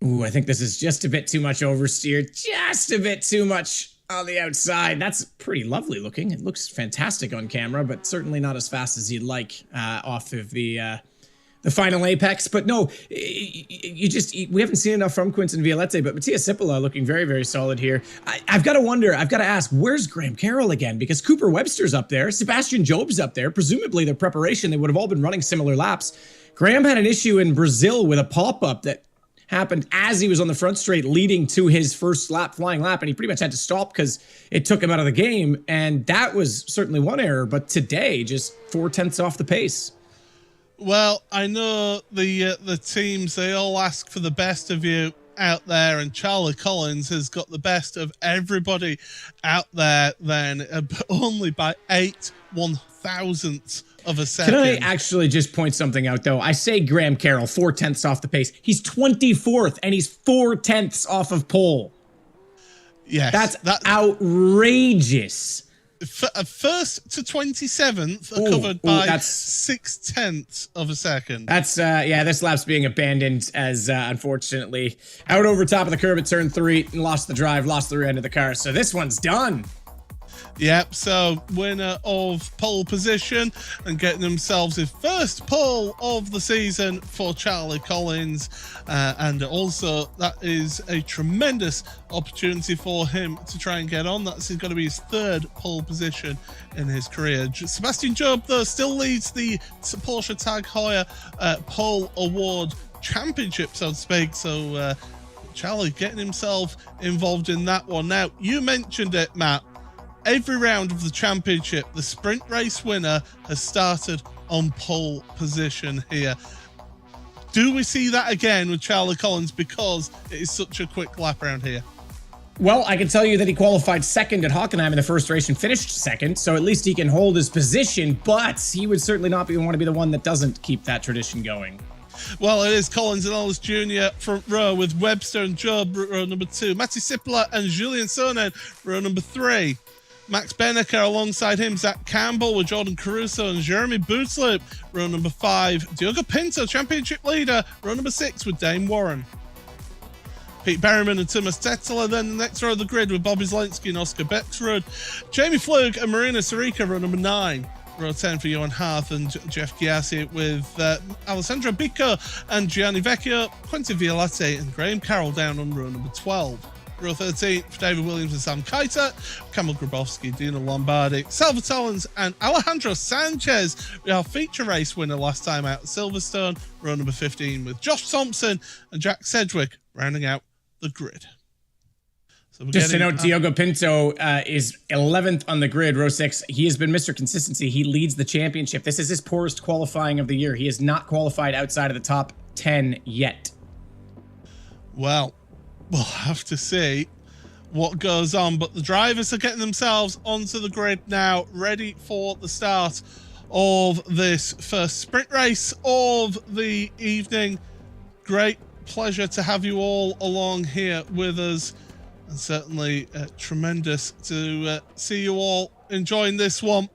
I think this is just a bit too much oversteer, just a bit too much on the outside. That's pretty lovely looking. It looks fantastic on camera, but certainly not as fast as you'd like off of the final apex. But no, we haven't seen enough from Quinton Violette, but Matthias Sipola looking very, very solid here. I've got to ask, where's Graham Carroll again? Because Cooper Webster's up there, Sebastian Job's up there. Presumably their preparation, they would have all been running similar laps. Graham had an issue in Brazil with a pop-up that happened as he was on the front straight leading to his first lap, flying lap, and he pretty much had to stop because it took him out of the game, and that was certainly one error, but today, just 0.4 off the pace. Well, I know the teams, they all ask for the best of you out there, and Charlie Collins has got the best of everybody out there then, but only by 0.008 of a second. Can I actually just point something out, though? I say Graham Carroll, 0.4 off the pace. He's 24th, and he's 0.4 off of pole. Yes. That's outrageous. First to 27th are covered by 0.6 of a second. That's, this lap's being abandoned as, unfortunately, out over top of the curb at turn 3 and lost the drive, lost the rear end of the car. So this one's done. Yep, so winner of pole position and getting themselves his first pole of the season for Charlie Collins. And also that is a tremendous opportunity for him to try and get on. That's going to be his 3rd pole position in his career. Sebastian Job, though, still leads the Porsche Tag Heuer Pole Award Championship, so to speak. So Charlie getting himself involved in that one. Now, you mentioned it, Matt. Every round of the championship, the sprint race winner has started on pole position here. Do we see that again with Charlie Collins because it is such a quick lap around here? Well, I can tell you that he qualified 2nd at Hockenheim in the first race and finished 2nd, so at least he can hold his position, but he would certainly not want to be the one that doesn't keep that tradition going. Well, it is Collins and Ellis Jr. front row with Webster and Job row number 2, Matti Sipola and Julian Sonnen row number 3. Max Benneker alongside him, Zach Campbell with Jordan Caruso and Jeremy Bootsloop, row number 5. Diogo Pinto, championship leader, row number 6 with Dane Warren. Pete Berryman and Thomas Tetzler. Then the next row of the grid with Bobby Zelensky and Oscar Bexrud. Jamie Flug and Marina Sarica, row number 9. Row 10 for Johan Harth and Jeff Chiassi with Alessandro Bico and Gianni Vecchio, Quentin Violate and Graham Carroll down on row number 12. Row 13 for David Williams and Sam Keiter, Kamil Grabowski, Dino Lombardi, Salva Tollins and Alejandro Sanchez. We our feature race winner last time out at Silverstone, row number 15 with Josh Thompson and Jack Sedgwick rounding out the grid. Just to note, Diogo Pinto is 11th on the grid, row 6. He has been Mr. Consistency. He leads the championship. This is his poorest qualifying of the year. He has not qualified outside of the top 10 yet. Well, we'll have to see what goes on, but the drivers are getting themselves onto the grid now, ready for the start of this first sprint race of the evening. Great pleasure to have you all along here with us. And certainly tremendous to see you all enjoying this one.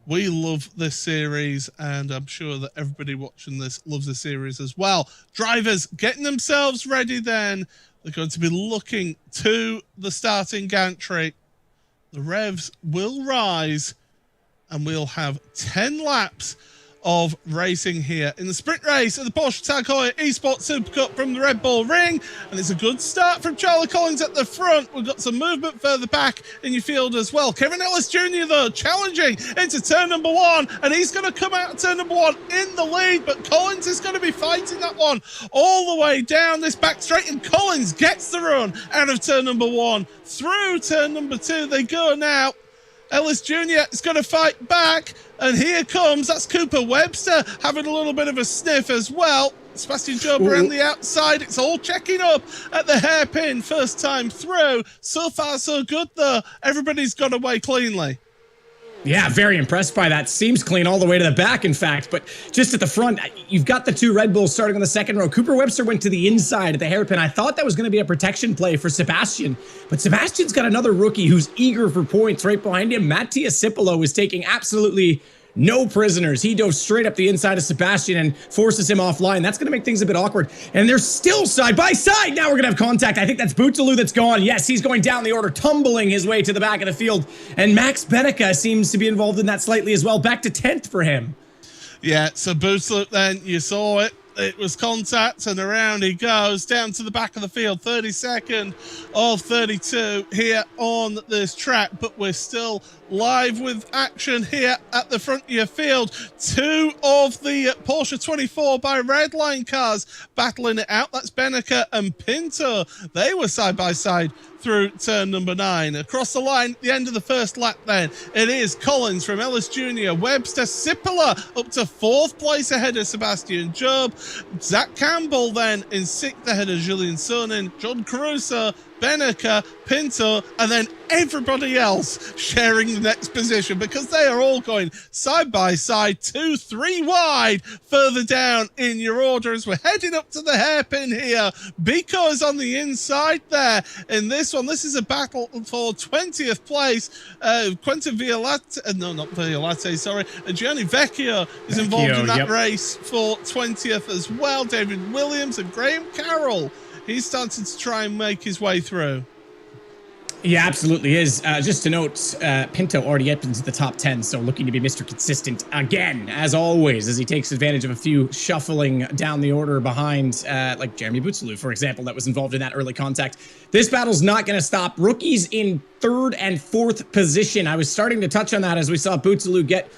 We love this series, and I'm sure that everybody watching this loves the series as well. Drivers getting themselves ready then. They're going to be looking to the starting gantry. The revs will rise, and we'll have 10 laps of racing here in the sprint race of the Porsche Tag Heuer Esports Supercup from the Red Bull Ring. And it's a good start from Charlie Collins at the front. We've got some movement further back in your field as well. Kevin Ellis Jr. though challenging into turn number 1, and he's going to come out of turn number 1 in the lead, but Collins is going to be fighting that one all the way down this back straight, and Collins gets the run out of turn number 1 through turn number 2. They go now. Ellis Jr. is going to fight back, and here comes, that's Cooper Webster having a little bit of a sniff as well. Sebastian Job around the outside. It's all checking up at the hairpin first time through. So far, so good, though. Everybody's got away cleanly. Yeah, very impressed by that. Seems clean all the way to the back, in fact. But just at the front, you've got the 2 Red Bulls starting on the second row. Cooper Webster went to the inside of the hairpin. I thought that was going to be a protection play for Sebastian. But Sebastian's got another rookie who's eager for points right behind him. Mattia Cipolo is taking absolutely no prisoners. He dove straight up the inside of Sebastian and forces him offline. That's going to make things a bit awkward. And they're still side by side. Now we're going to have contact. I think that's Bootaloo that's gone. Yes, he's going down the order, tumbling his way to the back of the field. And Max Benica seems to be involved in that slightly as well. Back to 10th for him. Yeah, so Bootaloo then, you saw it. It was contact, and around he goes down to the back of the field. 32nd of 32 here on this track, but we're still live with action here at the front of your field. 2 of the Porsche 24 by Redline cars battling it out. That's Benica and Pinto. They were side by side through turn number 9. Across the line at the end of the first lap then, it is Collins from Ellis Jr., Webster, Cipolla up to 4th place ahead of Sebastian Job, Zach Campbell then in 6th ahead of Julian Sonin, John Caruso, Benica, Pinto, and then everybody else sharing the next position, because they are all going side by side, 2, 3 wide further down in your order as we're heading up to the hairpin here. Biko is on the inside there in this one. This is a battle for 20th place. Quentin Violate, no, not Violate, sorry. Gianni Vecchio is involved in that race for 20th as well. David Williams and Graham Carroll. He's starting to try and make his way through. Yeah, absolutely is. Just to note, Pinto already up into the top 10, so looking to be Mr. Consistent again, as always, as he takes advantage of a few shuffling down the order behind, like Jeremy Bootaloo, for example, that was involved in that early contact. This battle's not going to stop. Rookies in 3rd and 4th position. I was starting to touch on that as we saw Bootaloo get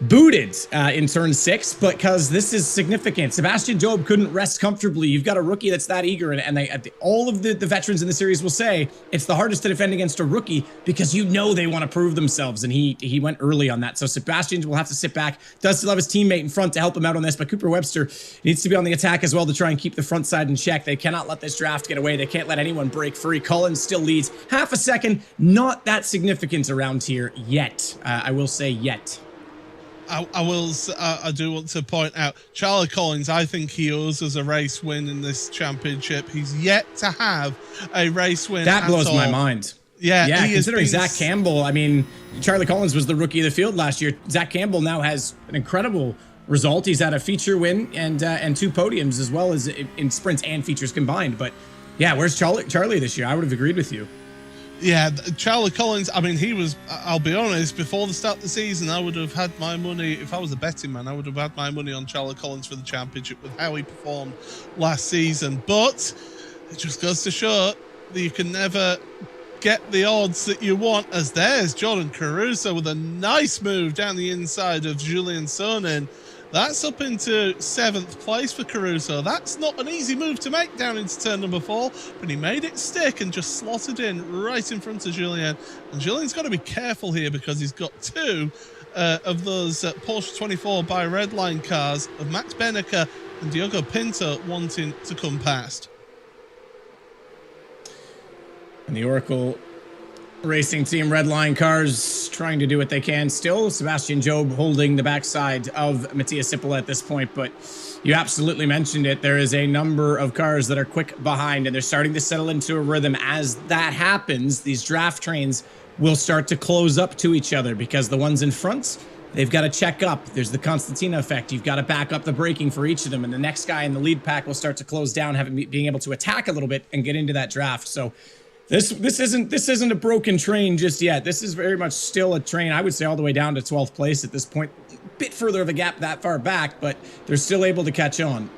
booted in turn 6, because this is significant. Sebastian Job couldn't rest comfortably. You've got a rookie that's that eager, and all of the veterans in the series will say it's the hardest to defend against a rookie, because you know they want to prove themselves, and he went early on that. So Sebastian will have to sit back. Does still have his teammate in front to help him out on this, but Cooper Webster needs to be on the attack as well to try and keep the front side in check. They cannot let this draft get away. They can't let anyone break free. Collins still leads half a second. Not that significant around here yet. I will say yet. I do want to point out Charlie Collins. I think he owes us a race win in this championship. He's yet to have a race win. That blows my mind. Yeah, considering Zach Campbell, I mean, Charlie Collins was the rookie of the field last year. Zach Campbell now has an incredible result. He's had a feature win and 2 podiums as well as in sprints and features combined. But Yeah, where's Charlie this year? I would have agreed with you. Yeah, Charlie Collins, I mean, I'll be honest, before the start of the season, I would have had my money, if I was a betting man, I would have had my money on Charlie Collins for the championship with how he performed last season. But it just goes to show that you can never get the odds that you want, as there's Jordan Caruso with a nice move down the inside of Julian Sonnen. That's up into 7th place for Caruso. That's not an easy move to make down into turn number 4, but he made it stick and just slotted in right in front of Julian. And Julian's got to be careful here because he's got 2 of those Porsche 24 by Redline cars of Max Benneker and Diogo Pinto wanting to come past. And the Oracle Racing Team Redline cars trying to do what they can still. Sebastian Job holding the backside of Matthias Sippel at this point, but you absolutely mentioned it. There is a number of cars that are quick behind, and they're starting to settle into a rhythm. As that happens, these draft trains will start to close up to each other because the ones in front, they've got to check up. There's the Constantina effect. You've got to back up the braking for each of them, and the next guy in the lead pack will start to close down, being able to attack a little bit and get into that draft. So This isn't a broken train just yet. This is very much still a train, I would say, all the way down to 12th place at this point. A bit further of a gap that far back, but they're still able to catch on.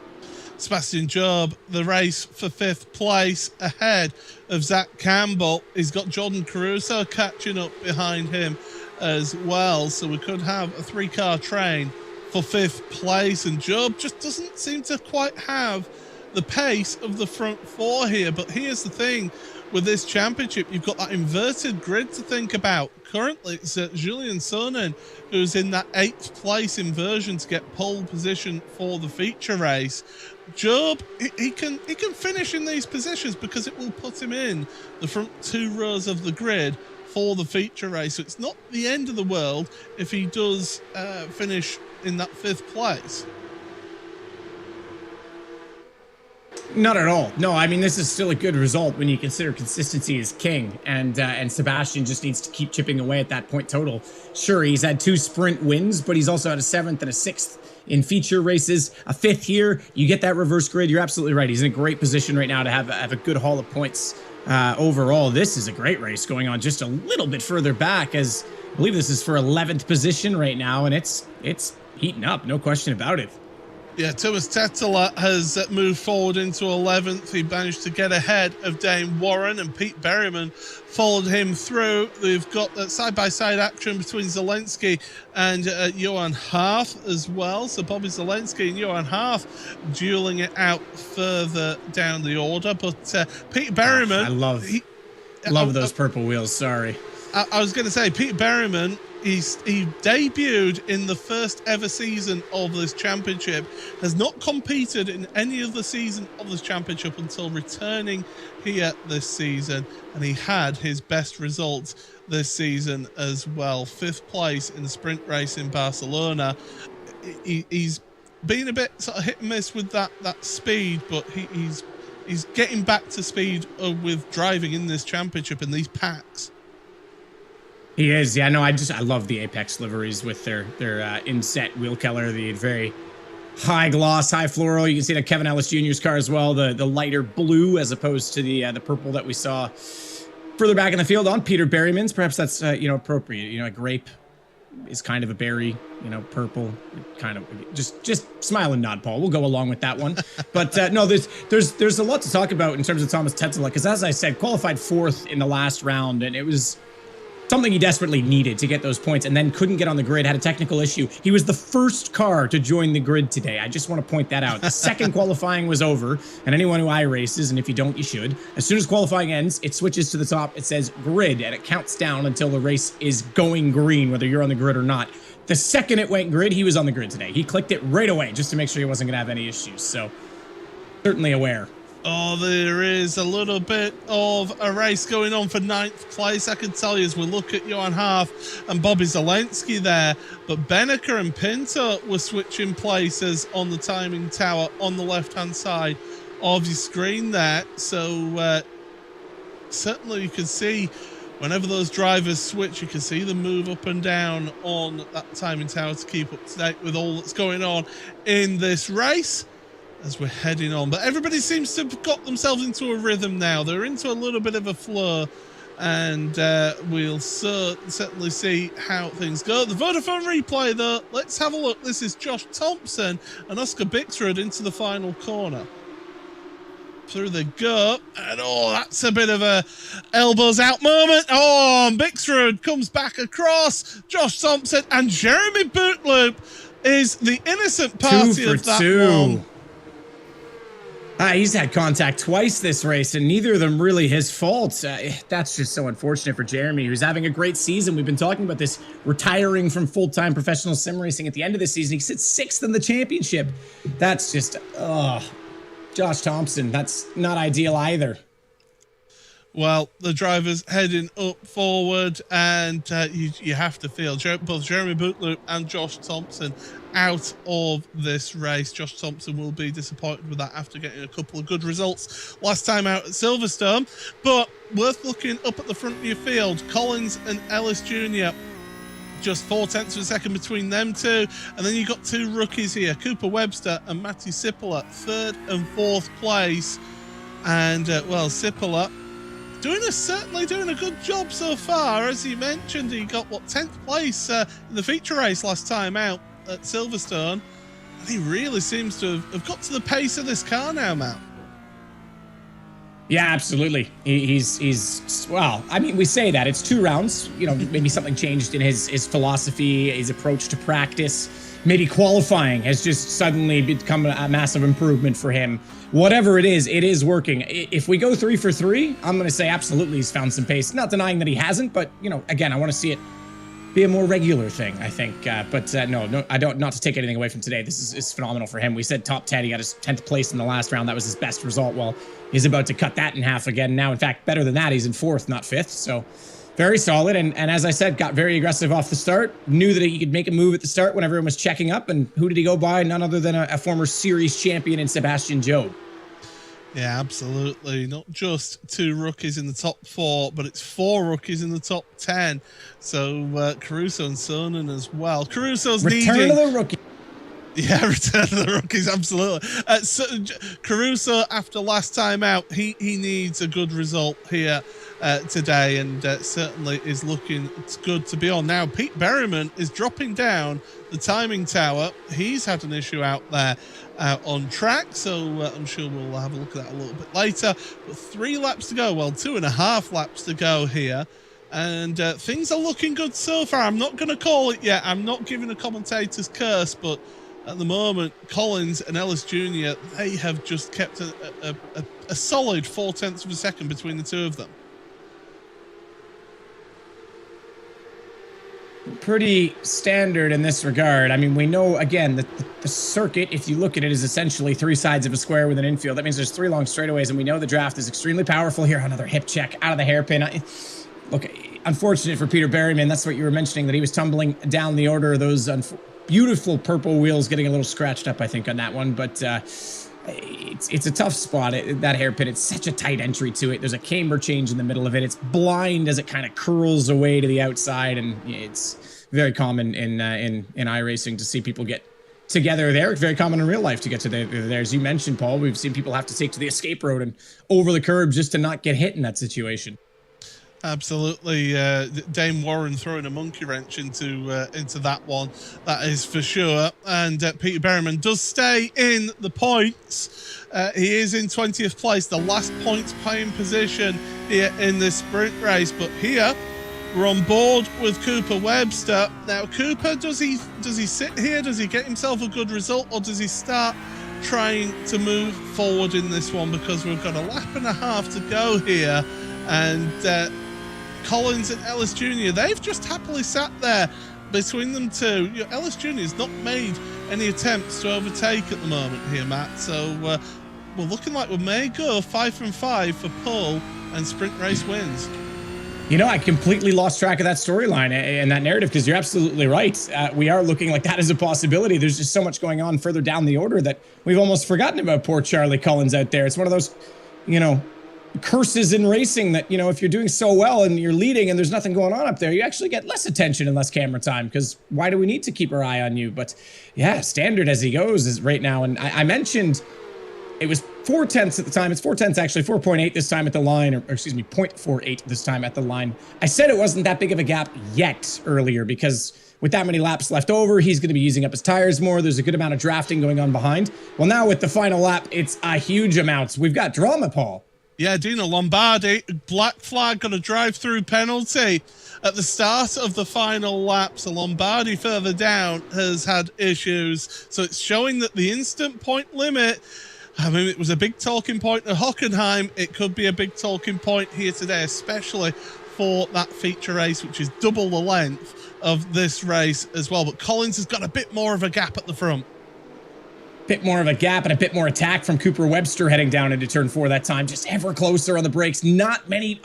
Sebastian Job, the race for 5th place ahead of Zach Campbell. He's got Jordan Caruso catching up behind him as well. So we could have a 3-car train for 5th place. And Job just doesn't seem to quite have the pace of the front 4 here. But here's the thing. With this championship, you've got that inverted grid to think about. Currently, it's Julian Sonnen who's in that 8th place inversion to get pole position for the feature race. Job, he can finish in these positions because it will put him in the front 2 rows of the grid for the feature race. So it's not the end of the world if he does finish in that 5th place. Not at all. No, I mean, this is still a good result when you consider consistency is king, and Sebastian just needs to keep chipping away at that point total. Sure, he's had 2 sprint wins, but he's also had a 7th and a 6th in feature races, a 5th here. You get that reverse grid. You're absolutely right. He's in a great position right now to have a good haul of points overall. This is a great race going on just a little bit further back, as I believe this is for 11th position right now, and it's heating up, no question about it. Yeah, Thomas Tettler has moved forward into 11th. He managed to get ahead of Dane Warren, and Pete Berryman followed him through. They've got side-by-side action between Zelensky and Johan Haaf as well. So Bobby Zelensky and Johan Haaf dueling it out further down the order. But Pete Berryman... I love those purple wheels, sorry. I was going to say, Pete Berryman, he debuted in the first ever season of this championship, has not competed in any other season of this championship until returning here this season, and he had his best results this season as well. 5th place in the sprint race in Barcelona. He's been a bit sort of hit and miss with that speed, but he's getting back to speed with driving in this championship in these packs. He is, yeah. No, I love the Apex liveries with their inset wheel color, the very high gloss, high floral. You can see that Kevin Ellis Jr.'s car as well, the lighter blue as opposed to the purple that we saw further back in the field on Peter Berryman's. Perhaps that's appropriate. A grape is kind of a berry. Purple, kind of just smile and nod, Paul. We'll go along with that one. But no, there's a lot to talk about in terms of Thomas Tettler, because as I said, qualified 4th in the last round, and it was something he desperately needed to get those points, and then couldn't get on the grid, had a technical issue. He was the first car to join the grid today. I just want to point that out. The second qualifying was over, and anyone who iRaces, and if you don't, you should, as soon as qualifying ends, it switches to the top. It says grid, and it counts down until the race is going green, whether you're on the grid or not. The second it went grid, he was on the grid today. He clicked it right away just to make sure he wasn't going to have any issues. So, certainly aware. Oh, there is a little bit of a race going on for 9th place, I can tell you, as we look at Johan Haaf and Bobby Zelensky there. But Benneker and Pinto were switching places on the timing tower on the left-hand side of your screen there. So certainly you can see whenever those drivers switch, you can see them move up and down on that timing tower to keep up to date with all that's going on in this race. as we're heading on. But everybody seems to have got themselves into a rhythm now. They're into a little bit of a flow, and we'll certainly see how things go. The Vodafone replay, though, let's have a look. This is Josh Thompson and Oscar Bixrud into the final corner. Through they go, and that's a bit of a elbows out moment. And Bixrud comes back across. Josh Thompson and Jeremy Bootloop is the innocent party of that one. He's had contact twice this race, and neither of them really his fault. That's just so unfortunate for Jeremy, who's having a great season. We've been talking about this retiring from full-time professional sim racing at the end of the season. He sits 6th in the championship. That's just, Josh Thompson, that's not ideal either. Well, the driver's heading up forward, and you have to feel both Jeremy Bootloop and Josh Thompson out of this race. Josh Thompson will be disappointed with that after getting a couple of good results last time out at Silverstone. But worth looking up at the front of your field. Collins and Ellis Jr., just 0.4 of a second between them two. And then you've got two rookies here, Cooper Webster and Matty Sipola, 3rd and 4th place. And, Sipola certainly doing a good job so far. As you mentioned, he got, 10th place in the feature race last time out at Silverstone. And he really seems to have got to the pace of this car now, Matt. Yeah, absolutely. He's well, I mean, we say that. It's 2 rounds. Maybe something changed in his philosophy, his approach to practice. Maybe qualifying has just suddenly become a massive improvement for him. Whatever it is working. If we go 3 for 3, I'm going to say absolutely he's found some pace. Not denying that he hasn't, but, again, I want to see it be a more regular thing, I think. No, I don't, not to take anything away from today. This is phenomenal for him. We said top 10. He got his 10th place in the last round. That was his best result. Well, he's about to cut that in half again. Now, in fact, better than that, he's in 4th, not 5th. So very solid. And as I said, got very aggressive off the start. Knew that he could make a move at the start when everyone was checking up. And who did he go by? None other than a former series champion in Sebastian Job. Yeah, absolutely. Not just 2 rookies in the top 4, but it's 4 rookies in the top 10. So Caruso and Sonnen as well. Caruso's Return of the rookie. Yeah, return of the rookies, absolutely. Caruso, after last time out, he needs a good result here today, and certainly is looking good to be on. Now, Pete Berryman is dropping down the timing tower. He's had an issue out there on track, so I'm sure we'll have a look at that a little bit later. But 3 laps to go. Well, 2.5 laps to go here. And things are looking good so far. I'm not going to call it yet. I'm not giving a commentator's curse, but at the moment, Collins and Ellis Jr., they have just kept a solid 0.4 of a second between the two of them. Pretty standard in this regard. I mean, we know, again, that the circuit, if you look at it, is essentially 3 sides of a square with an infield. That means there's 3 long straightaways, and we know the draft is extremely powerful here. Another hip check out of the hairpin. Look, unfortunate for Peter Berryman. That's what you were mentioning, that he was tumbling down the order. Those beautiful purple wheels getting a little scratched up, I think, on that one. But it's a tough spot, that hairpin. It's such a tight entry to it. There's a camber change in the middle of it. It's blind as it kind of curls away to the outside, and it's very common in iRacing to see people get together there. Very common in real life to get to there. As you mentioned, Paul, we've seen people have to take to the escape road and over the curb just to not get hit in that situation. Absolutely. Dame Warren throwing a monkey wrench into that one, that is for sure. And Peter Berryman does stay in the points. He is in 20th place, the last points paying position here in this sprint race. But here we're on board with Cooper Webster. Now, Cooper, does he sit here? Does he get himself a good result, or does he start trying to move forward in this one? Because we've got a lap and a half to go here, and Collins and Ellis Jr., they've just happily sat there between them two. Ellis Jr. has not made any attempts to overtake at the moment here, Matt. So we're looking like we may go 5 from 5 for pole and sprint race wins. I completely lost track of that storyline and that narrative, because you're absolutely right. We are looking like that is a possibility. There's just so much going on further down the order that we've almost forgotten about poor Charlie Collins out there. It's one of those, curses in racing that, if you're doing so well and you're leading and there's nothing going on up there, you actually get less attention and less camera time, because why do we need to keep our eye on you? But yeah, standard as he goes is right now. And I mentioned It was 4/10 at the time. It's 4/10 actually, 4.8 this time at the line, or excuse me, 0.48 this time at the line. I said it wasn't that big of a gap yet earlier because with that many laps left over, he's going to be using up his tires more. There's a good amount of drafting going on behind. Well, now with the final lap, it's a huge amount. We've got drama, Paul. Yeah, Dino Lombardi, black flag, got a drive-through penalty at the start of the final lap. So Lombardi further down has had issues. So it's showing that the instant point limit, I mean, it was a big talking point at Hockenheim. It could be a big talking point here today, especially for that feature race, which is double the length of this race as well. But Collins has got a bit more of a gap at the front. Bit more of a gap and a bit more attack from Cooper Webster heading down into turn 4 that time. Just ever closer on the brakes. Not many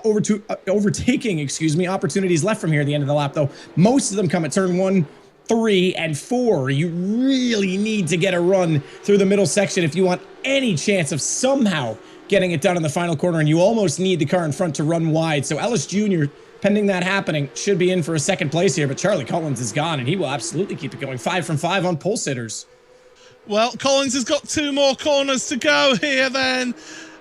overtaking, opportunities left from here at the end of the lap, though. Most of them come at turn 1, 3, and 4. You really need to get a run through the middle section if you want any chance of somehow getting it done in the final corner, and you almost need the car in front to run wide. So Ellis Jr., pending that happening, should be in for a second place here, but Charlie Collins is gone, and he will absolutely keep it going. 5 from 5 on pole sitters. Well, Collins has got 2 more corners to go here then,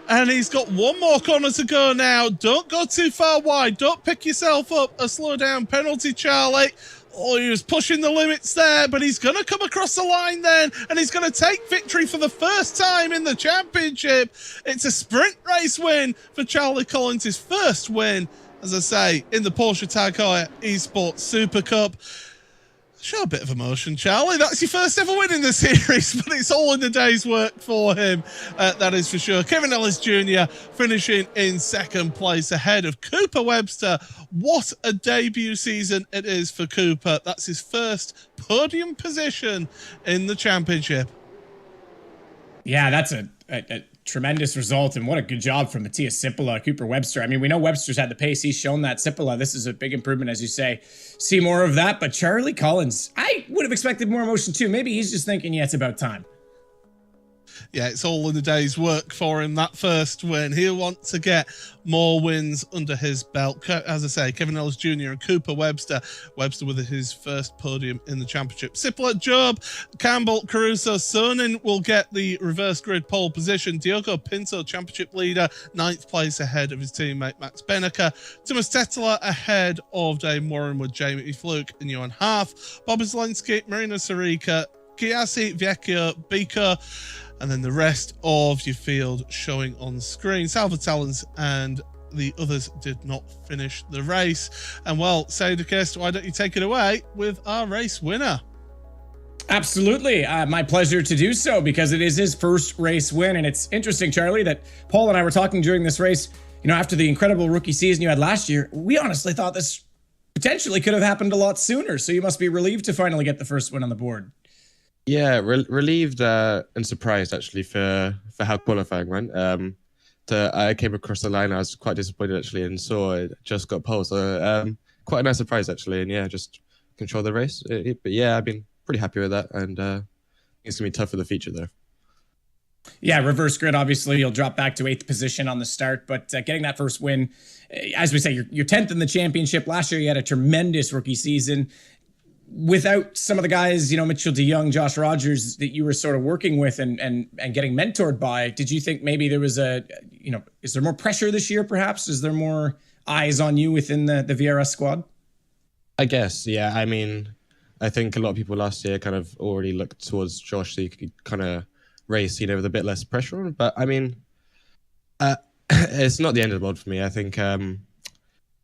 and he's got 1 more corner to go now. Don't go too far wide. Don't pick yourself up a slow down penalty, Charlie. Oh, he was pushing the limits there, but he's going to come across the line then, and he's going to take victory for the first time in the championship. It's a sprint race win for Charlie Collins, his first win, as I say, in the Porsche Tag Heuer Esports Super Cup. Show a bit of emotion, Charlie. That's your first ever win in the series, but it's all in the day's work for him. That is for sure. Kevin Ellis Jr. finishing in second place ahead of Cooper Webster. What a debut season it is for Cooper. That's his first podium position in the championship. Yeah, that's a tremendous result, and what a good job from Matthias Cipolla, Cooper Webster. I mean, we know Webster's had the pace. He's shown that. Cipolla, this is a big improvement, as you say. See more of that, but Charlie Collins, I would have expected more emotion too. Maybe he's just thinking, yeah, it's about time. Yeah, it's all in the day's work for him, that first win. He'll want to get more wins under his belt. As I say, Kevin Ellis Jr. and Cooper Webster. Webster with his first podium in the championship. Cipolla, Job, Campbell, Caruso, Sonnen will get the reverse grid pole position. Diogo Pinto, championship leader, 9th place ahead of his teammate Max Benneker. Thomas Tetteler ahead of Dave Warrenwood, Jamie Fluke, and Johan Half. Bobby Zelensky, Marina Sarika, Chiasi, Vecchio, Beaker, and then the rest of your field showing on screen. Salva Talons and the others did not finish the race. And well, Sadekist, why don't you take it away with our race winner? Absolutely. My pleasure to do so, because it is his first race win. And it's interesting, Charlie, that Paul and I were talking during this race, you know, after the incredible rookie season you had last year, we honestly thought this potentially could have happened a lot sooner. So you must be relieved to finally get the first win on the board. Yeah, relieved and surprised actually for how qualifying went. I came across the line, I was quite disappointed actually, and saw it just got pole. So quite a nice surprise actually, and yeah, just control the race. But yeah, I've been pretty happy with that, and it's gonna be tough for the feature though. Yeah, reverse grid, obviously, you'll drop back to 8th position on the start, but getting that first win, as we say, you're 10th in the championship. Last year, you had a tremendous rookie season. Without some of the guys, you know, Mitchell DeYoung, Josh Rogers, that you were sort of working with and getting mentored by, did you think maybe there was is there more pressure this year, perhaps? Is there more eyes on you within the VRS squad? I guess, yeah. I mean, I think a lot of people last year kind of already looked towards Josh so you could kind of race, you know, with a bit less pressure on. But I mean, it's not the end of the world for me. I think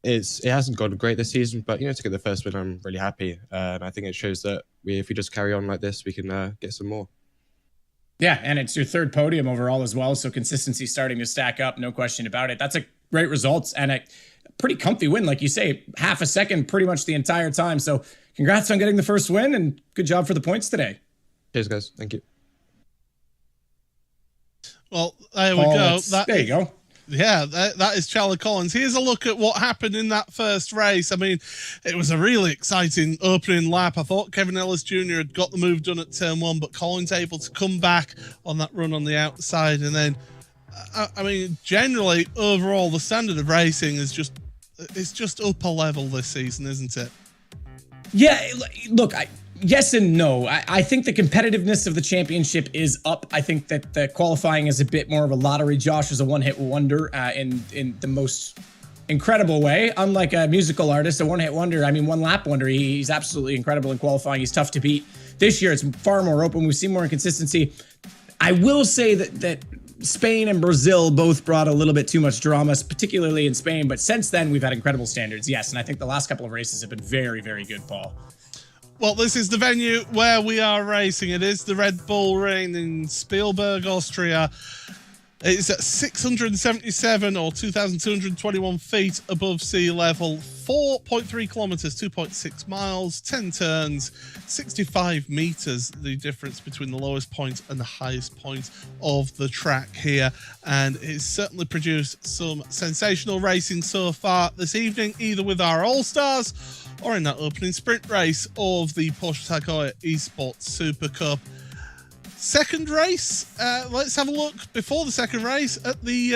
it hasn't gone great this season, but you know, to get the first win, I'm really happy, and I think it shows that if we just carry on like this, we can get some more. Yeah, and it's your 3rd podium overall as well, so consistency starting to stack up, no question about it. That's a great result and a pretty comfy win, like you say, half a second pretty much the entire time. So congrats on getting the first win, and good job for the points today. Cheers, guys. Thank you. Well, there we go. There you go. Yeah, that is Charlie Collins. Here's a look at what happened in that first race. I mean, it was a really exciting opening lap. I thought Kevin Ellis Jr. had got the move done at turn 1, but Collins able to come back on that run on the outside. And then, I mean, generally, overall, the standard of racing is just upper level this season, isn't it? Yeah, look, Yes and no. I think the competitiveness of the championship is up. I think that the qualifying is a bit more of a lottery. Josh is a one-hit wonder in the most incredible way. Unlike a musical artist, a one-hit wonder, I mean, one-lap wonder. He's absolutely incredible in qualifying. He's tough to beat. This year, it's far more open. We've seen more inconsistency. I will say that Spain and Brazil both brought a little bit too much drama, particularly in Spain. But since then, we've had incredible standards. Yes, and I think the last couple of races have been very, very good, Paul. Well, this is the venue where we are racing. It is the Red Bull Ring in Spielberg, Austria. It's at 677 or 2,221 feet above sea level, 4.3 kilometers, 2.6 miles, 10 turns, 65 meters, the difference between the lowest point and the highest point of the track here. And it's certainly produced some sensational racing so far this evening, either with our All-Stars or in that opening sprint race of the Porsche Tag Heuer Esports Supercup. Second race, let's have a look before the second race at the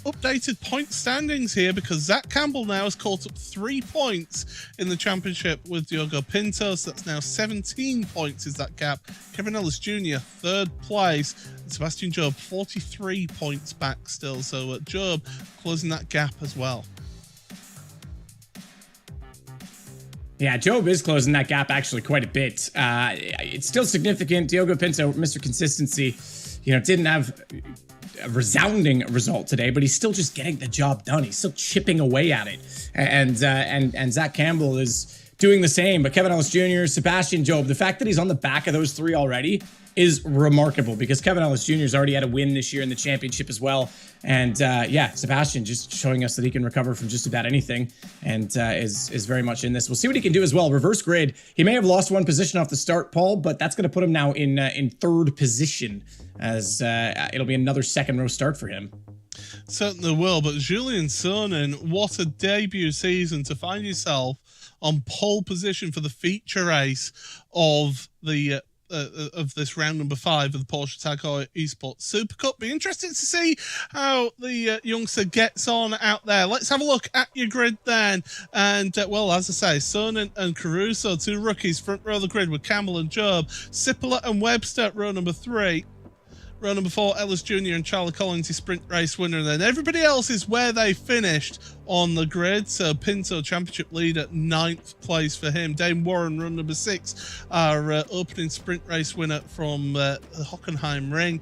updated point standings here, because Zach Campbell now has caught up 3 points in the championship with Diogo Pinto, so that's now 17 points is that gap. Kevin Ellis Jr. third place, and Sebastian Job 43 points back still, so Job closing that gap as well. Yeah, Job is closing that gap actually quite a bit. It's still significant. Diogo Pinto, Mr. Consistency, didn't have a resounding result today, but he's still just getting the job done. He's still chipping away at it. And Zach Campbell is doing the same. But Kevin Ellis Jr., Sebastian Job, the fact that he's on the back of those three already is remarkable, because Kevin Ellis Jr. has already had a win this year in the championship as well. And Sebastian just showing us that he can recover from just about anything, and is very much in this. We'll see what he can do as well. Reverse grid. He may have lost one position off the start, Paul, but that's going to put him now in third position, as it'll be another second row start for him. Certainly will, but Julian Sonnen, what a debut season to find yourself on pole position for the feature race of the of this round number 5 of the Porsche Tag Heuer Esports Supercup. Be interested to see how the youngster gets on out there. Let's have a look at your grid then. And, well, as I say, Sonnen and Caruso, 2 rookies, front row of the grid with Campbell and Job. Sippola and Webster, row number 3. Row number 4, Ellis Jr. and Charlie Collins, his sprint race winner. And then everybody else is where they finished on the grid. So Pinto, championship leader, 9th place for him. Dane Warren, run number 6, our opening sprint race winner from the Hockenheim Ring.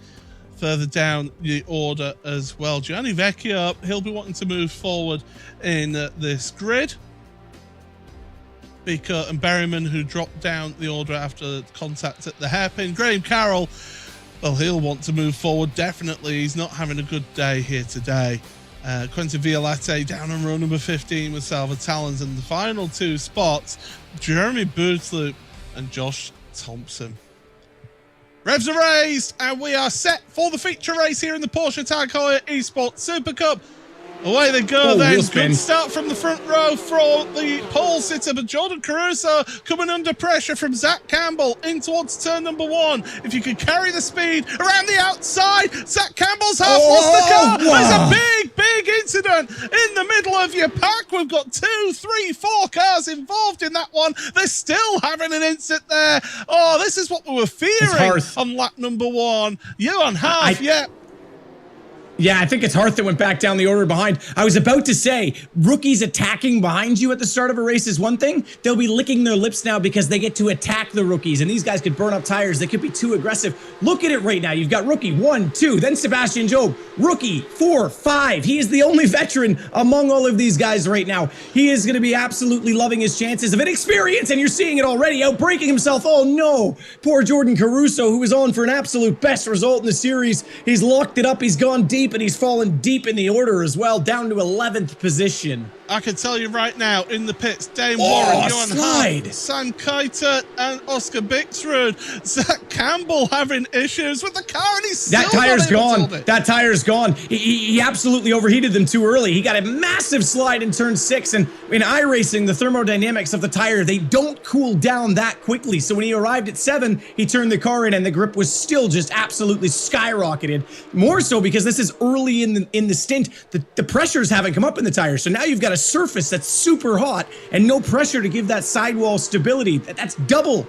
Further down the order as well. Gianni Vecchio, he'll be wanting to move forward in this grid. Beaker and Berryman, who dropped down the order after contact at the hairpin. Graham Carroll, well, he'll want to move forward, definitely. He's not having a good day here today. Quentin Violette down on row number 15 with Salva Talons. And the final 2 spots, Jeremy Bootsloop and Josh Thompson. Revs are raised, and we are set for the feature race here in the Porsche Tag Heuer Esports Supercup. Away they go then. Good start from the front row for the pole sitter, but Jordan Caruso coming under pressure from Zach Campbell in towards turn number 1. If you could carry the speed around the outside, Zach Campbell's half lost the car. Wow. There's a big incident in the middle of your pack. We've got 2, 3, 4 cars involved in that one. They're still having an incident there. Oh, this is what we were fearing on lap number 1. Johan Half, Yeah, I think it's Harth that went back down the order behind. I was about to say, rookies attacking behind you at the start of a race is one thing. They'll be licking their lips now because they get to attack the rookies, and these guys could burn up tires. They could be too aggressive. Look at it right now. You've got rookie 1, 2, then Sebastian Job. Rookie 4, 5. He is the only veteran among all of these guys right now. He is going to be absolutely loving his chances of inexperience, and you're seeing it already, outbreaking himself. Oh no, poor Jordan Caruso, who was on for an absolute best result in the series. He's locked it up. He's gone deep, and he's fallen deep in the order as well, down to 11th position. I can tell you right now, in the pits, Dane Warren, Johan Hart, Sam Keiter, and Oscar Bixrud. Zach Campbell having issues with the car, and he's still that tire's gone. That tire's gone. He absolutely overheated them too early. He got a massive slide in turn 6, and in iRacing, the thermodynamics of the tire, they don't cool down that quickly. So when he arrived at 7, he turned the car in, and the grip was still just absolutely skyrocketed. More so because this is early in the stint, the pressures haven't come up in the tires. So now you've got a surface that's super hot and no pressure to give that sidewall stability. That's double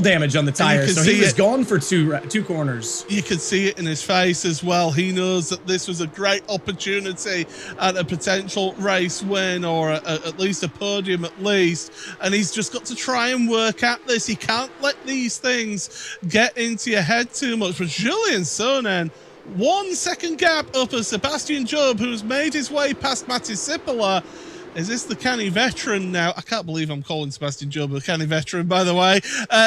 damage on the tires. So he was gone for two corners. You could see it in his face as well. He knows that this was a great opportunity at a potential race win, or at least a podium at least. And he's just got to try and work at this. He can't let these things get into your head too much. But Julian Sonnen, 1 second gap up of Sebastian Job, who's made his way past Matti Sipola. Is this the canny veteran now? I can't believe I'm calling Sebastian Job a canny veteran, by the way.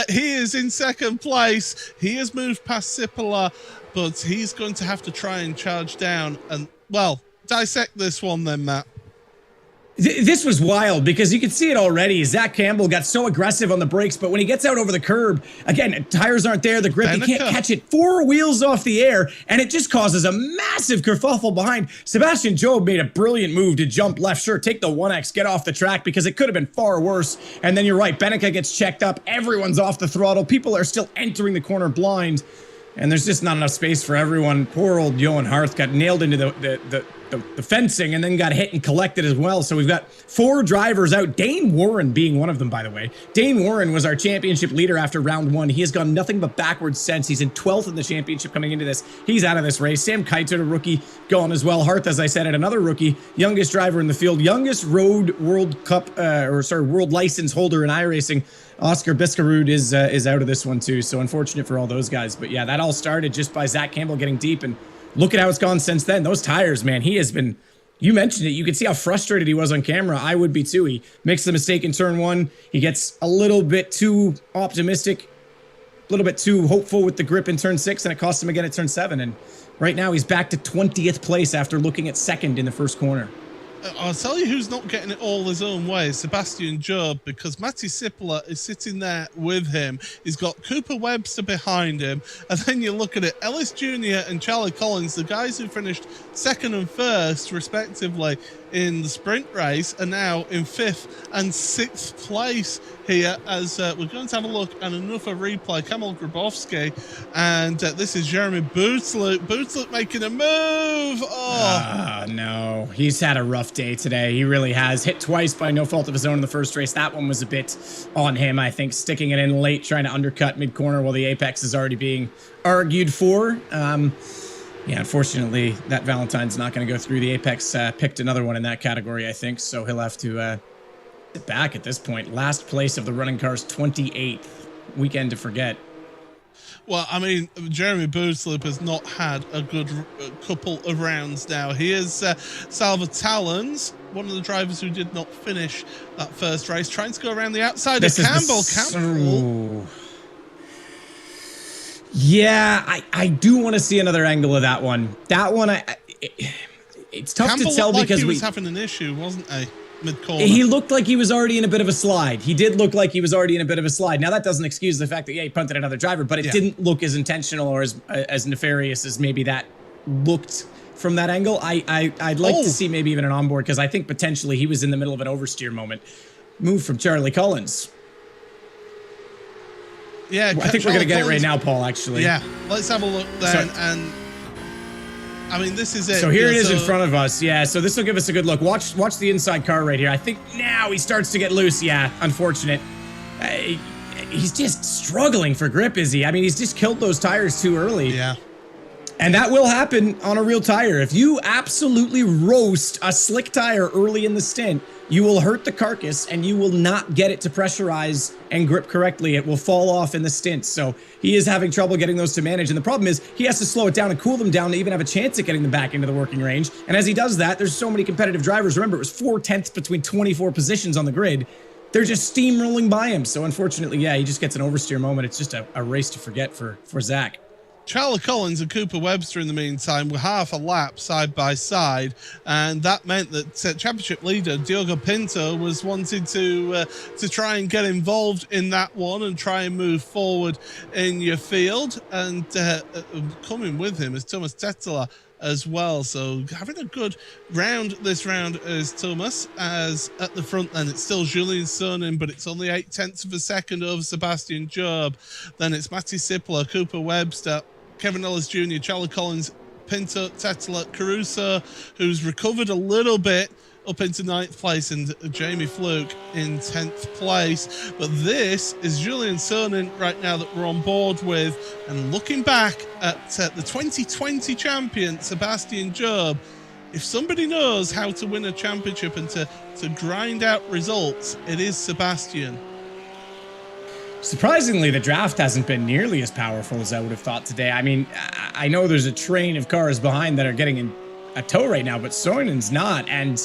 He is in second place. He has moved past Sipola, but he's going to have to try and charge down. And, well, dissect this one then, Matt. This was wild because you could see it already. Zach Campbell got so aggressive on the brakes, but when he gets out over the curb, again, tires aren't there, the grip, he can't catch it 4 wheels off the air, and it just causes a massive kerfuffle behind. Sebastian Job made a brilliant move to jump left, sure, take the 1X, get off the track, because it could have been far worse. And then you're right, Benica gets checked up, everyone's off the throttle, people are still entering the corner blind, and there's just not enough space for everyone. Poor old Johan Harth got nailed into the fencing and then got hit and collected as well. So we've got 4 drivers out. Dane Warren being one of them, by the way. Dane Warren was our championship leader after round 1. He has gone nothing but backwards since. He's in 12th in the championship coming into this. He's out of this race. Sam Kite's a rookie, gone as well. Harth, as I said, at another rookie, youngest driver in the field, youngest road World Cup, world license holder in iRacing. Oscar Biscarud is out of this one too. So unfortunate for all those guys. But yeah, that all started just by Zach Campbell getting deep, and look at how it's gone since then. Those tires, man, he has been, you mentioned it, you could see how frustrated he was on camera. I would be too. He makes the mistake in turn 1. He gets a little bit too optimistic, a little bit too hopeful with the grip in turn 6, and it cost him again at turn 7. And right now he's back to 20th place after looking at 2nd in the first corner. I'll tell you who's not getting it all his own way, Sebastian Job, because Matti Sipola is sitting there with him. He's got Cooper Webster behind him, and then you look at it, Ellis Jr. and Charlie Collins, the guys who finished 2nd and 1st, respectively, in the sprint race, are now in 5th and 6th place here, as we're going to have a look at another replay. Kamil Grabowski, and this is Jeremy Bootslip. Bootslip making a move. Oh no, he's had a rough day today. He really has. Hit twice by no fault of his own in the first race. That one was a bit on him, I think, sticking it in late, trying to undercut mid-corner while the apex is already being argued for. Yeah, unfortunately, that Valentine's not going to go through. The apex picked another one in that category, I think, so he'll have to sit back at this point. Last place of the running cars, 28th. Weekend to forget. Well, I mean, Jeremy Bootslip has not had a good couple of rounds now. He is Salva Talons, one of the drivers who did not finish that first race, trying to go around the outside of Campbell. Campbell. Yeah, I do want to see another angle of that one. That one, it's tough Campbell to tell because he was having an issue, wasn't he? Mid-corner. He looked like he was already in a bit of a slide. He did look like he was already in a bit of a slide. Now, that doesn't excuse the fact that, yeah, he punted another driver, but it didn't look as intentional or as nefarious as maybe that looked from that angle. I'd like to see maybe even an onboard, because I think potentially he was in the middle of an oversteer moment. Move from Charlie Collins. Yeah, I think we're going to get it right now, Paul, actually. Yeah, let's have a look then. And I mean, this is it. So here it is in front of us. Yeah, so this will give us a good look. Watch the inside car right here. I think now he starts to get loose. Yeah, unfortunate. He's just struggling for grip, is he? I mean, he's just killed those tires too early. Yeah. And that will happen on a real tire. If you absolutely roast a slick tire early in the stint, you will hurt the carcass and you will not get it to pressurize and grip correctly. It will fall off in the stint. So he is having trouble getting those to manage. And the problem is he has to slow it down and cool them down to even have a chance at getting them back into the working range. And as he does that, there's so many competitive drivers. Remember, it was 4/10 between 24 positions on the grid. They're just steamrolling by him. So unfortunately, yeah, he just gets an oversteer moment. It's just a race to forget for Zach. Charlie Collins and Cooper Webster, in the meantime, were half a lap side by side, and that meant that championship leader Diogo Pinto was wanting to try and get involved in that one and try and move forward in your field. And coming with him is Thomas Tetela as well. So having a good round this round is Thomas, as at the front then it's still Julian Sonnen, but it's only 0.8 of a second over Sebastian Job. Then it's Matti Sipola, Cooper Webster, Kevin Ellis Jr., Charlie Collins, Pinto, Tetler, Caruso, who's recovered a little bit, up into 9th place, and Jamie Fluke in 10th place. But this is Julian Sonin right now that we're on board with. And looking back at the 2020 champion, Sebastian Job, if somebody knows how to win a championship and to grind out results, it is Sebastian. Surprisingly, the draft hasn't been nearly as powerful as I would have thought today. I mean, I know there's a train of cars behind that are getting in a tow right now, but Soinen's not, and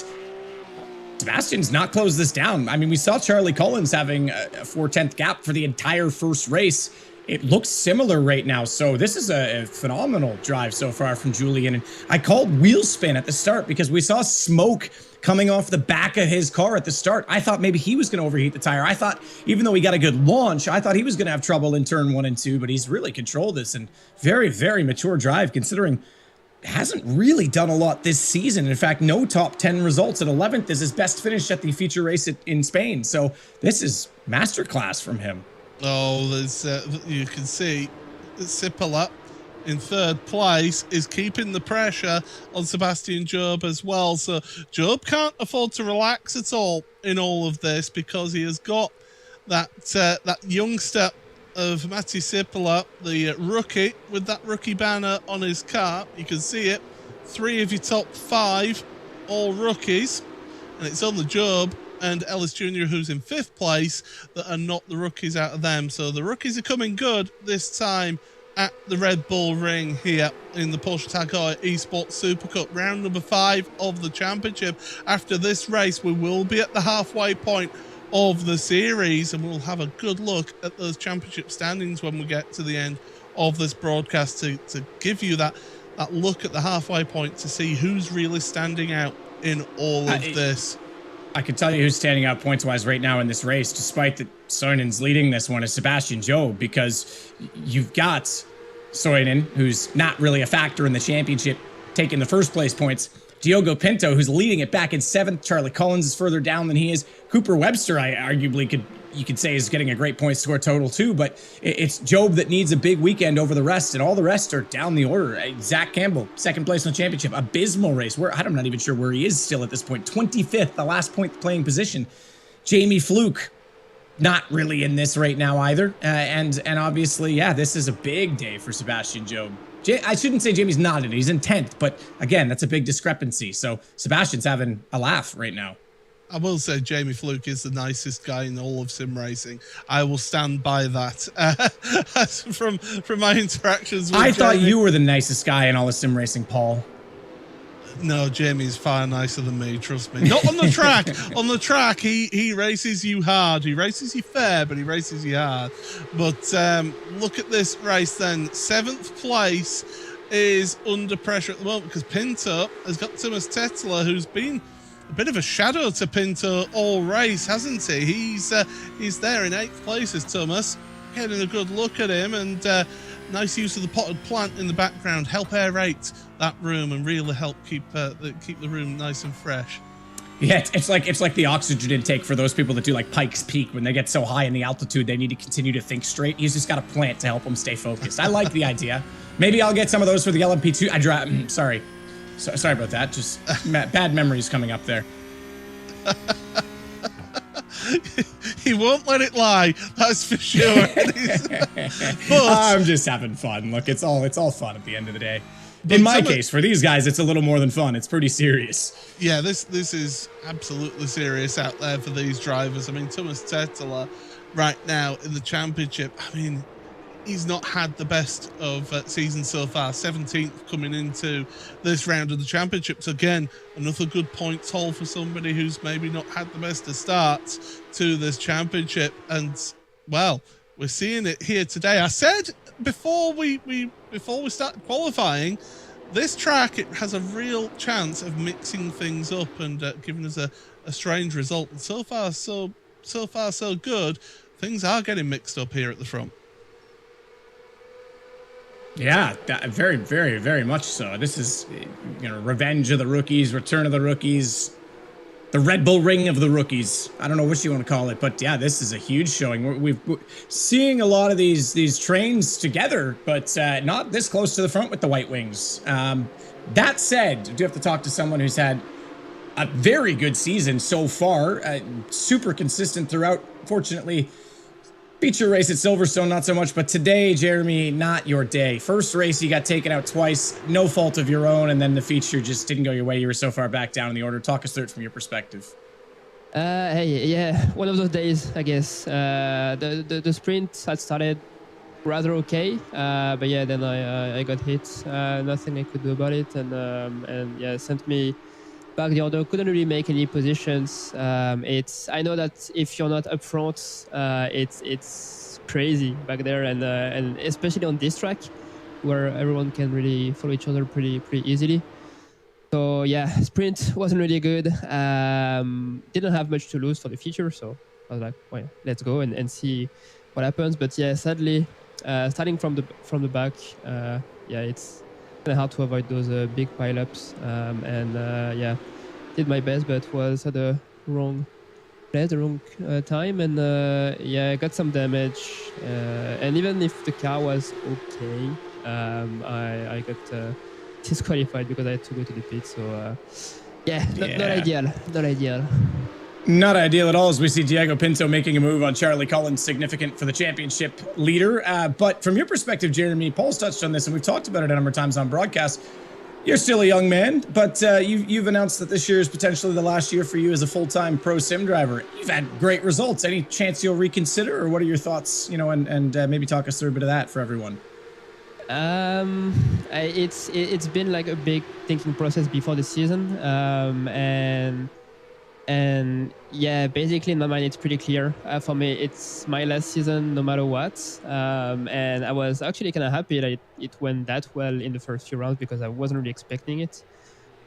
Sebastian's not closed this down. I mean, we saw Charlie Collins having a 4/10 gap for the entire first race. It looks similar right now, so this is a phenomenal drive so far from Julian. And I called wheel spin at the start because we saw smoke coming off the back of his car at the start. I thought maybe he was going to overheat the tire. I thought, even though he got a good launch, I thought he was going to have trouble in turn 1 and 2, but he's really controlled this, and very, very mature drive considering hasn't really done a lot this season. In fact, no top 10 results. At 11th is his best finish at the feature race in Spain. So this is masterclass from him. Oh, there's you can see Sipola in 3rd place is keeping the pressure on Sebastian Job as well. So Job can't afford to relax at all in all of this because he has got that youngster of Matti Sipola, the rookie, with that rookie banner on his car. You can see it. 3 of your top 5, all rookies. And it's on the Job and Ellis Jr., who's in 5th place, that are not the rookies out of them. So the rookies are coming good this time at the Red Bull Ring here in the Porsche Tag Heuer Esports Supercup, round number 5 of the championship. After this race, we will be at the halfway point of the series, and we'll have a good look at those championship standings when we get to the end of this broadcast to give you that look at the halfway point to see who's really standing out in all of this. I can tell you who's standing out points-wise right now in this race, despite that Soinen's leading this one, is Sebastian Job, because you've got Soinen, who's not really a factor in the championship, taking the first place points. Diogo Pinto, who's leading it back in 7th. Charlie Collins is further down than he is. Cooper Webster, you could say, is getting a great point score total too, but it's Job that needs a big weekend over the rest, and all the rest are down the order. Zach Campbell, 2nd place in the championship. Abysmal race. I'm not even sure where he is still at this point. 25th, the last point playing position. Jamie Fluke, not really in this right now either. And obviously, yeah, this is a big day for Sebastian Job. I shouldn't say Jamie's not in it. He's in 10th, but again, that's a big discrepancy. So Sebastian's having a laugh right now. I will say Jamie Fluke is the nicest guy in all of sim racing. I will stand by that. From my interactions with I thought Jamie. you were the nicest guy in all of sim racing, Paul. No, Jamie's far nicer than me, trust me. Not on the track. On the track, he races you hard. He races you fair, but he races you hard. But look at this race then. 7th place is under pressure at the moment because Pinto has got Thomas Tetler, who's been a bit of a shadow to Pinto all race, hasn't he? He's there in 8th place as Thomas. Getting a good look at him, and nice use of the potted plant in the background. Help aerate that room and really help keep the room nice and fresh. Yeah, it's like the oxygen intake for those people that do like Pikes Peak when they get so high in the altitude they need to continue to think straight. He's just got a plant to help them stay focused. I like the idea. Maybe I'll get some of those for the LMP2. Sorry about that. Just bad memories coming up there. He won't let it lie, that's for sure. I'm just having fun. Look, it's all fun at the end of the day. In my case, for these guys, it's a little more than fun. It's pretty serious. Yeah, this is absolutely serious out there for these drivers. I mean, Thomas Tetler right now in the championship, I mean, he's not had the best of season so far. 17th coming into this round of the championships. Again, another good points haul for somebody who's maybe not had the best of starts to this championship. And, well, we're seeing it here today. I said before we started qualifying, this track, it has a real chance of mixing things up and giving us a strange result. And so far, so good. Things are getting mixed up here at the front. Yeah, very, very, very much so. This is, revenge of the rookies, return of the rookies. the Red Bull Ring of the rookies. I don't know what you want to call it, but yeah, this is a huge showing. We're seeing a lot of these trains together, but not this close to the front with the White Wings. That said, I do have to talk to someone who's had a very good season so far, super consistent throughout. Fortunately, feature race at Silverstone, not so much, but today, Jeremy, not your day. First race, you got taken out twice, no fault of your own, and then the feature just didn't go your way. You were so far back down in the order. Talk us through it from your perspective. Hey, yeah, one of those days, I guess. The sprint had started rather okay, but yeah, then I got hit. Nothing I could do about it, and yeah, sent me back the order. Couldn't really make any positions. I know that if you're not up front, it's crazy back there, and especially on this track where everyone can really follow each other pretty easily. So yeah, sprint wasn't really good. Didn't have much to lose for the future, so I was like, well, let's go and see what happens. But yeah, sadly, starting from the back, yeah, it's kind of hard to avoid those big pileups. Yeah, did my best, but was at the wrong place, the wrong time, and yeah, I got some damage. And even if the car was okay, I got disqualified because I had to go to the pit. So yeah, not ideal. Not ideal. Not ideal at all, as we see Diego Pinto making a move on Charlie Collins, significant for the championship leader. But from your perspective, Jeremy, Paul's touched on this, and we've talked about it a number of times on broadcast. You're still a young man, but you've announced that this year is potentially the last year for you as a full-time pro sim driver. You've had great results. Any chance you'll reconsider, or what are your thoughts? And maybe talk us through a bit of that for everyone. It's been like a big thinking process before the season, and yeah, basically in my mind it's pretty clear. For me, it's my last season no matter what, and I was actually kind of happy that it went that well in the first few rounds because I wasn't really expecting it.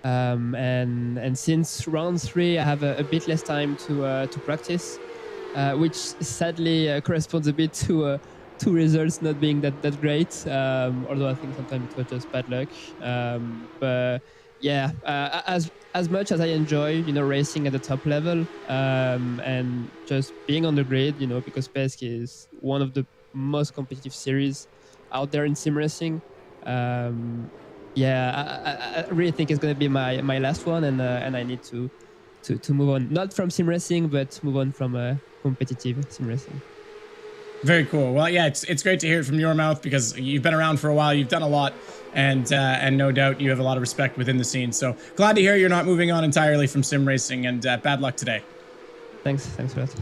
And since round 3, I have a bit less time to practice, which sadly corresponds a bit to results not being that great. Although I think sometimes it was just bad luck. But yeah, as much as I enjoy, racing at the top level, and just being on the grid, because PESC is one of the most competitive series out there in sim racing. Yeah, I really think it's going to be my last one, and I need to move on, not from sim racing, but move on from competitive sim racing. Very cool. Well, yeah, it's great to hear it from your mouth because you've been around for a while, you've done a lot, and no doubt you have a lot of respect within the scene. So glad to hear you're not moving on entirely from sim racing, and bad luck today. Thanks for that.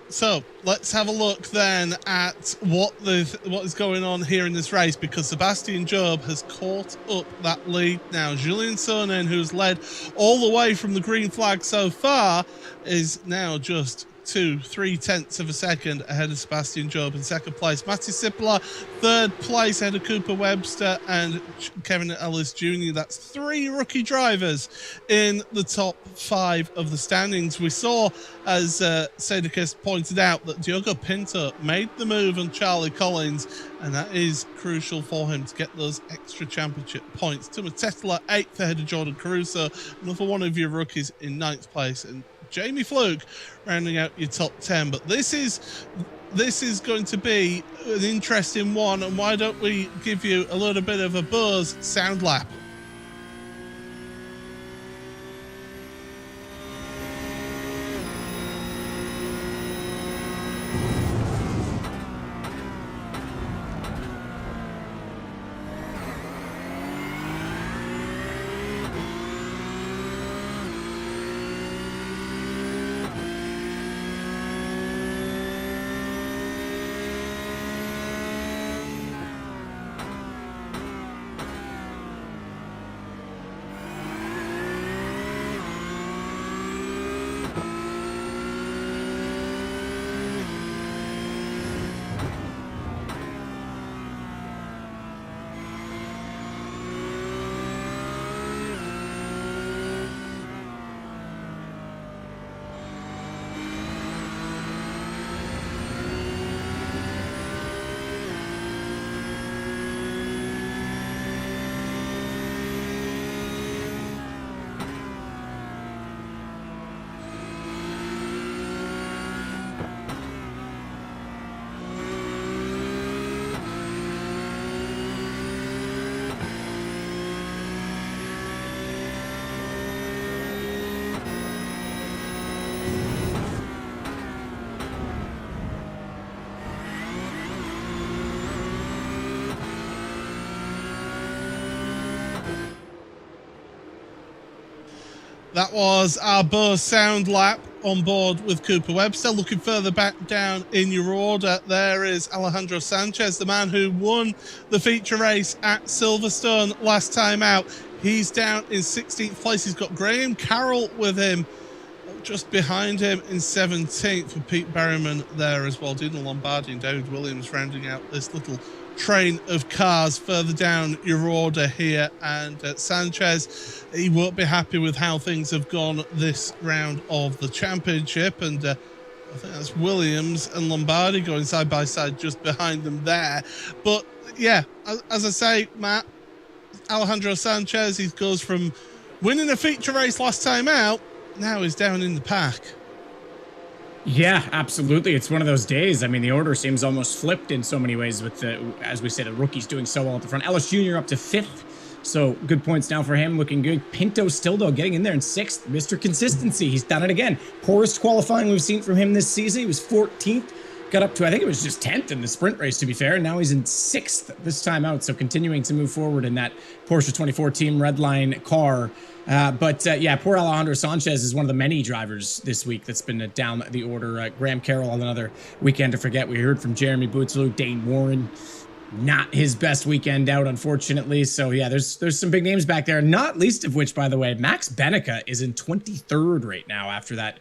So let's have a look then at what is going on here in this race, because Sebastian Job has caught up that lead now. Julien Sonnen, who's led all the way from the green flag so far, is now just 2-3 tenths of a second ahead of Sebastian Job in second place. Matty Sipler, third place ahead of Cooper Webster and Kevin Ellis Jr. That's 3 rookie drivers in the top 5 of the standings. We saw, as Sadikis pointed out, that Diogo Pinto made the move on Charlie Collins, and that is crucial for him to get those extra championship points. Timo Tettler, 8th ahead of Jordan Caruso, another one of your rookies in 9th place, and Jamie Fluke rounding out your top 10. But this is going to be an interesting one, and why don't we give you a little bit of a buzz sound lap? That was our Bose sound lap on board with Cooper Webster. Looking further back down in your order, there is Alejandro Sanchez, the man who won the feature race at Silverstone last time out. He's down in 16th place. He's got Graham Carroll with him, just behind him in 17th, with Pete Berryman there as well. Dino Lombardi and David Williams rounding out this little train of cars further down your order here. And Sanchez, he won't be happy with how things have gone this round of the championship. And I think that's Williams and Lombardi going side by side just behind them there. But yeah, as I say, Matt, Alejandro Sanchez, he goes from winning a feature race last time out, now he's down in the pack. Yeah, absolutely. It's one of those days. I mean, the order seems almost flipped in so many ways with the, as we said, the rookies doing so well at the front. Ellis Jr. up to 5th. So good points now for him, looking good. Pinto still, though, getting in there in 6th. Mr. Consistency, he's done it again. Poorest qualifying we've seen from him this season. He was 14th. Got up to, I think it was just 10th in the sprint race, to be fair. And now he's in 6th this time out. So continuing to move forward in that Porsche 24 Team Redline car. Yeah, poor Alejandro Sanchez is one of the many drivers this week that's been down the order. Graham Carroll on another weekend to forget. We heard from Jeremy Bootselu, Dane Warren. Not his best weekend out, unfortunately. So yeah, there's some big names back there, not least of which, by the way, Max Benica is in 23rd right now after that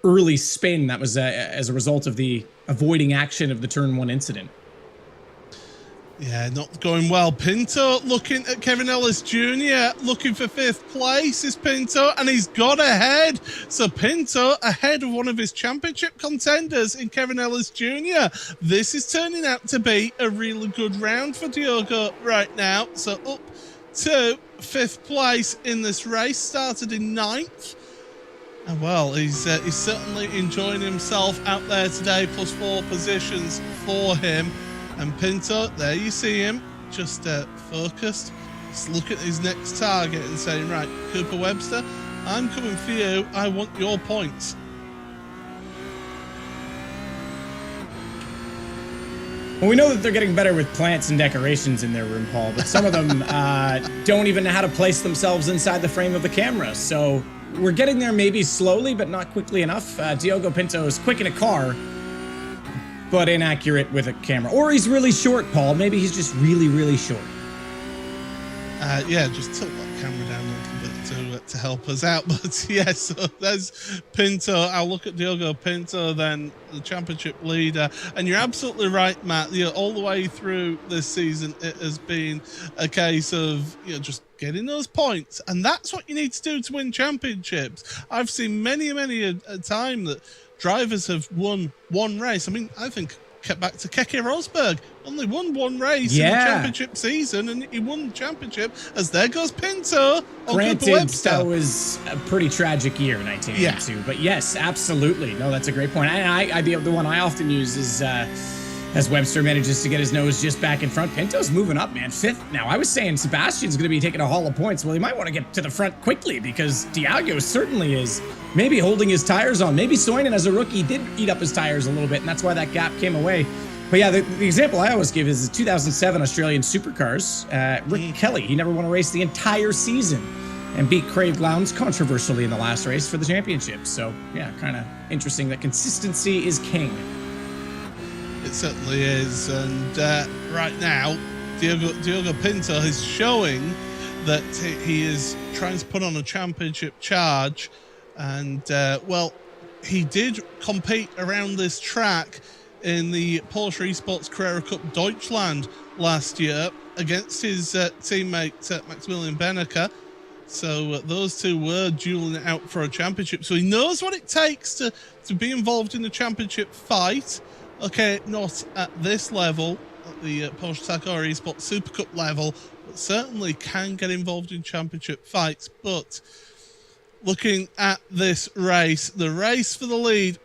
early spin. That was as a result of the avoiding action of the turn 1 incident. Yeah, not going well. Pinto looking at Kevin Ellis Jr. looking for 5th place is Pinto, and he's got ahead. So Pinto ahead of one of his championship contenders in Kevin Ellis Jr. This is turning out to be a really good round for Diogo right now. So up to 5th place in this race, started in 9th. And well, he's certainly enjoying himself out there today, +4 positions for him. And Pinto, there you see him, just focused. Just look at his next target and saying, right, Cooper Webster, I'm coming for you. I want your points. Well, we know that they're getting better with plants and decorations in their room, Paul, but some of them don't even know how to place themselves inside the frame of the camera. So we're getting there maybe slowly, but not quickly enough. Diogo Pinto is quick in a car, but inaccurate with a camera. Or he's really short, Paul. Maybe he's just really, really short. Yeah, just tilt that camera down a little bit to help us out. But yeah, so there's Pinto. I'll look at Diogo Pinto, then the championship leader. And you're absolutely right, Matt. All the way through this season, it has been a case of just getting those points. And that's what you need to do to win championships. I've seen many a time that drivers have won one race. I mean, I think kept back to Keke Rosberg. Only won one race in the championship season, and he won the championship. As there goes Pinto on Cooper Webster. That was a pretty tragic year, 1982. Yeah. But yes, absolutely. No, that's a great point. And the one I often use is as Webster manages to get his nose just back in front. Pinto's moving up, man. 5th now. I was saying Sebastian's going to be taking a haul of points. Well, he might want to get to the front quickly because Diago certainly is maybe holding his tires on. Maybe Soinen as a rookie did eat up his tires a little bit, and that's why that gap came away. But yeah, the example I always give is the 2007 Australian Supercars. Rick Kelly, he never won a race the entire season and beat Craig Lowndes controversially in the last race for the championship. So yeah, kind of interesting that consistency is king. It certainly is, and right now, Diogo Pinto is showing that he is trying to put on a championship charge, and well, he did compete around this track in the Porsche Esports Carrera Cup Deutschland last year against his teammate Maximilian Benecker. So those two were dueling it out for a championship. So he knows what it takes to be involved in the championship fight. Okay, not at this level, at the Porsche Sakura Esports Supercup level, but certainly can get involved in championship fights. But looking at this race, the race for the lead,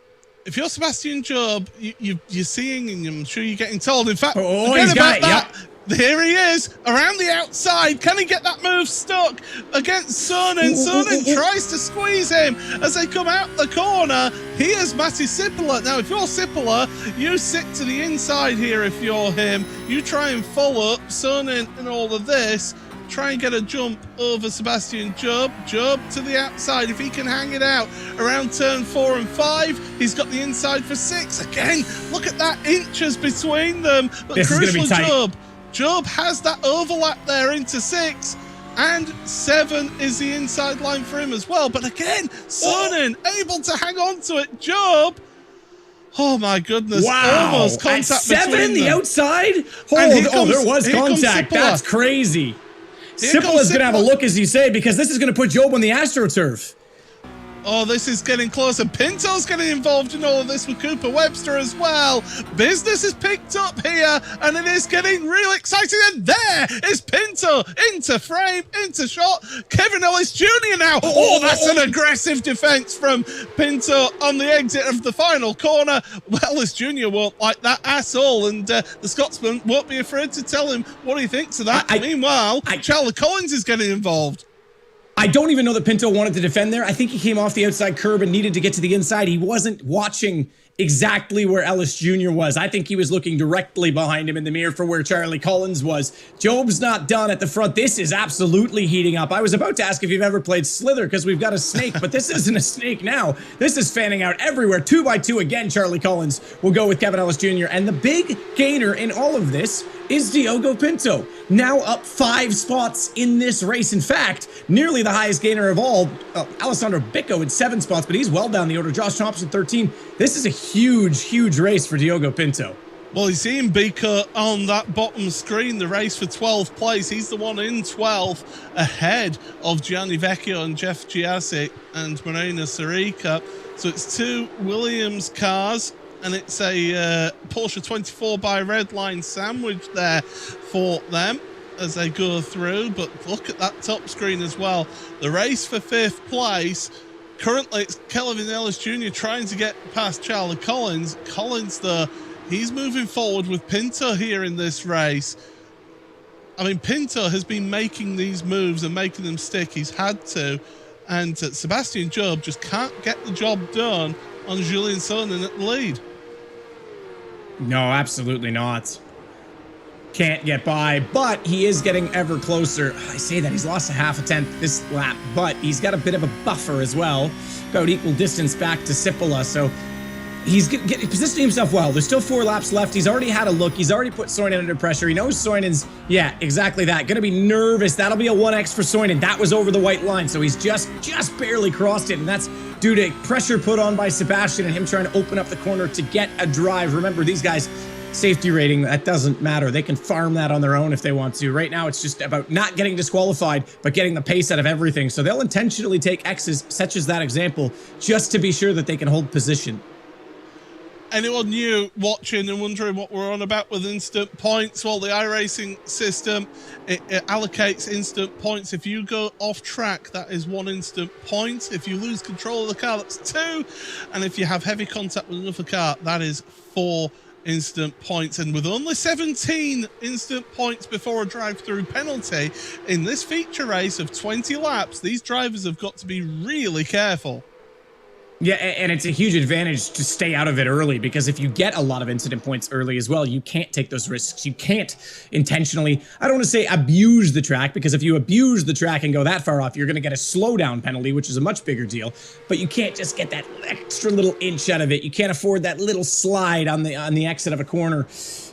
if you're Sebastian Job, you're seeing, and I'm sure you're getting told, in fact, he's got it, yep. Here he is, around the outside. Can he get that move stuck against Sonnen? Sonnen tries to squeeze him as they come out the corner. Here's Matti Sippola. Now, if you're Sippola, you sit to the inside here if you're him. You try and follow Sonnen and all of this. try and get a jump over Sebastian Job. Job to the outside. If he can hang it out around turn 4 and 5, he's got the inside for 6. Again, look at that, inches between them. But this crucially, is gonna be tight. Job has that overlap there into 6. And 7 is the inside line for him as well. But again, Sonnen able to hang on to it. Job, oh my goodness. Wow. Almost contact At 7, between the them. outside? And There was contact. That's crazy. Sippela's going to have a look, as you say, because this is going to put Job on the AstroTurf. Oh, this is getting closer. Pinto's getting involved in all of this with Cooper Webster as well. Business is picked up here, and it is getting real exciting. And there is Pinto into frame, into shot. Kevin Ellis Jr. now. Oh, that's an aggressive defense from Pinto on the exit of the final corner. Well, Ellis Jr. won't like that at all, and the Scotsman won't be afraid to tell him what he thinks of that. Meanwhile, Charlie Collins is getting involved. I don't even know that Pinto wanted to defend there. I think he came off the outside curb and needed to get to the inside. He wasn't watching exactly where Ellis Jr. was. I think he was looking directly behind him in the mirror for where Charlie Collins was. Job's not done at the front. This is absolutely heating up. I was about to ask if you've ever played Slither because we've got a snake, but this isn't a snake now. This is fanning out everywhere. 2 by 2 again, Charlie Collins will go with Kevin Ellis Jr. And the big gainer in all of this is Diogo Pinto, now up 5 spots in this race. In fact, nearly the highest gainer of all. Alessandro Bicco in 7 spots, but he's well down the order. Josh Thompson, 13. This is a huge race for Diogo Pinto. Well, he's seeing Bicco on that bottom screen, the race for 12th place. He's the one in 12th, ahead of Gianni Vecchio and Jeff Giasic and Morena Sarica. So it's 2 Williams cars, and it's a Porsche 24 by Redline sandwich there for them as they go through. But look at that top screen as well. The race for 5th place. Currently, it's Kelvin Ellis Jr. trying to get past Charlie Collins. Collins, though, he's moving forward with Pinto here in this race. I mean, Pinto has been making these moves and making them stick. He's had to. And Sebastian Job just can't get the job done on Julian Sonnen at the lead. No, absolutely not. Can't get by, but he is getting ever closer. I say that he's lost a half a tenth this lap, but he's got a bit of a buffer as well, about equal distance back to Sipola, so he's positioning himself well. There's still 4 laps left. He's already had a look. He's already put Soinen under pressure. He knows Soinen's, yeah, exactly that. Gonna be nervous. That'll be a 1x for Soinen. That was over the white line, so he's just barely crossed it, and that's due to pressure put on by Sebastian and him trying to open up the corner to get a drive. Remember, these guys, safety rating, that doesn't matter. They can farm that on their own if they want to. Right now, it's just about not getting disqualified, but getting the pace out of everything. So they'll intentionally take X's, such as that example, just to be sure that they can hold position. Anyone new watching and wondering what we're on about with instant points? Well, the iRacing system, it allocates instant points. If you go off track, that is 1 instant point. If you lose control of the car, that's 2. And if you have heavy contact with another car, that is 4 instant points. And with only 17 instant points before a drive-through penalty in this feature race of 20 laps, these drivers have got to be really careful. Yeah, and it's a huge advantage to stay out of it early, because if you get a lot of incident points early as well, you can't take those risks. You can't intentionally, I don't want to say abuse the track, because if you abuse the track and go that far off, you're going to get a slowdown penalty, which is a much bigger deal. But you can't just get that extra little inch out of it. You can't afford that little slide on the exit of a corner.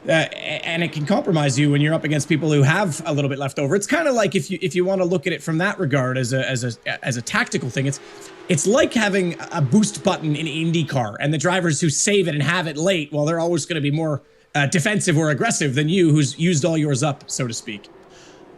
And it can compromise you when you're up against people who have a little bit left over. It's kind of like if you want to look at it from that regard as a tactical thing, it's like having a boost button in IndyCar, and the drivers who save it and have it late, well, they're always going to be more defensive or aggressive than you, who's used all yours up, so to speak.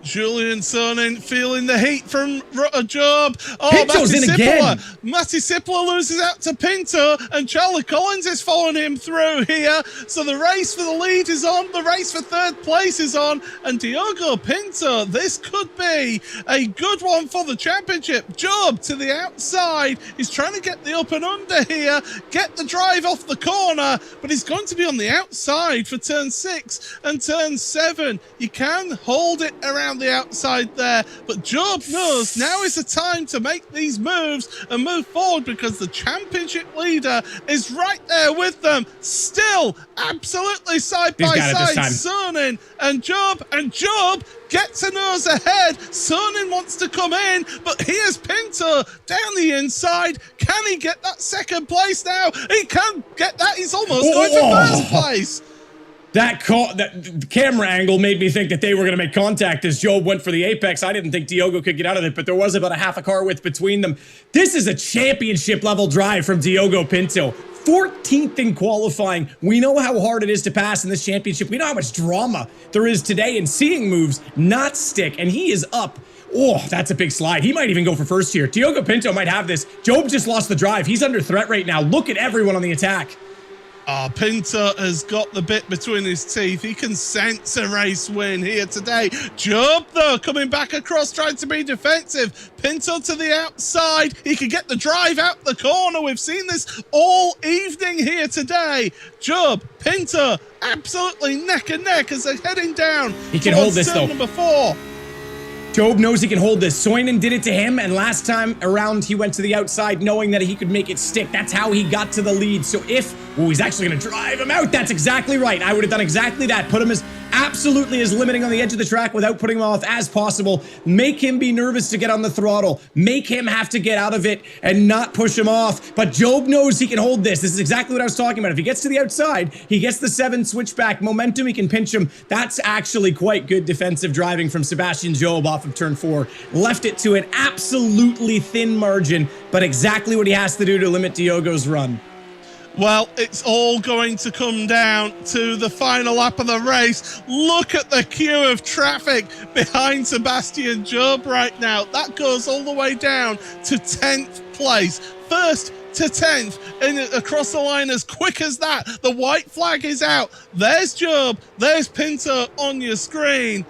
Julian Sonnen feeling the heat from Job. Oh, Pinto's in again. Matty Sipola loses out to Pinto, and Charlie Collins is following him through here. So the race for the lead is on, the race for 3rd place is on, and Diogo Pinto, this could be a good one for the championship. Job to the outside. He's trying to get the up and under here, get the drive off the corner, but he's going to be on the outside for turn 6 and turn 7. You can hold it around around the outside there, but Job knows now is the time to make these moves and move forward because the championship leader is right there with them, still absolutely side by side. Sonin and Job gets a nose ahead. Sonin wants to come in, but here's Pinto down the inside. Can he get that second place now? He can get that. He's almost going to first place. That camera angle made me think that they were going to make contact as Job went for the apex. I didn't think Diogo could get out of it, but there was about a half a car width between them. This is a championship level drive from Diogo Pinto. 14th in qualifying. We know how hard it is to pass in this championship. We know how much drama there is today in seeing moves not stick, and he is up. Oh, that's a big slide. He might even go for first here. Diogo Pinto might have this. Job just lost the drive. He's under threat right now. Look at everyone on the attack. Pinto has got the bit between his teeth. He can sense a race win here today. Job, though, coming back across, trying to be defensive. Pinto to the outside. He can get the drive out the corner. We've seen this all evening here today. Job, Pinto, absolutely neck and neck as they're heading down. He can hold this, though. Number 4. Job knows he can hold this. Soinen did it to him, and last time around he went to the outside knowing that he could make it stick. That's how he got to the lead. So if, he's actually going to drive him out. That's exactly right. I would have done exactly that. Put him as absolutely as limiting on the edge of the track without putting him off as possible. Make him be nervous to get on the throttle. Make him have to get out of it and not push him off. But Job knows he can hold this. This is exactly what I was talking about. If he gets to the outside, he gets the 7 switchback momentum. He can pinch him. That's actually quite good defensive driving from Sebastian Job off of turn 4. Left it to an absolutely thin margin, but exactly what he has to do to limit Diogo's run. Well, it's all going to come down to the final lap of the race. Look at the queue of traffic behind Sebastian Job right now. That goes all the way down to 10th place. First to 10th and across the line as quick as that. The white flag is out. There's Job. There's Pinto on your screen.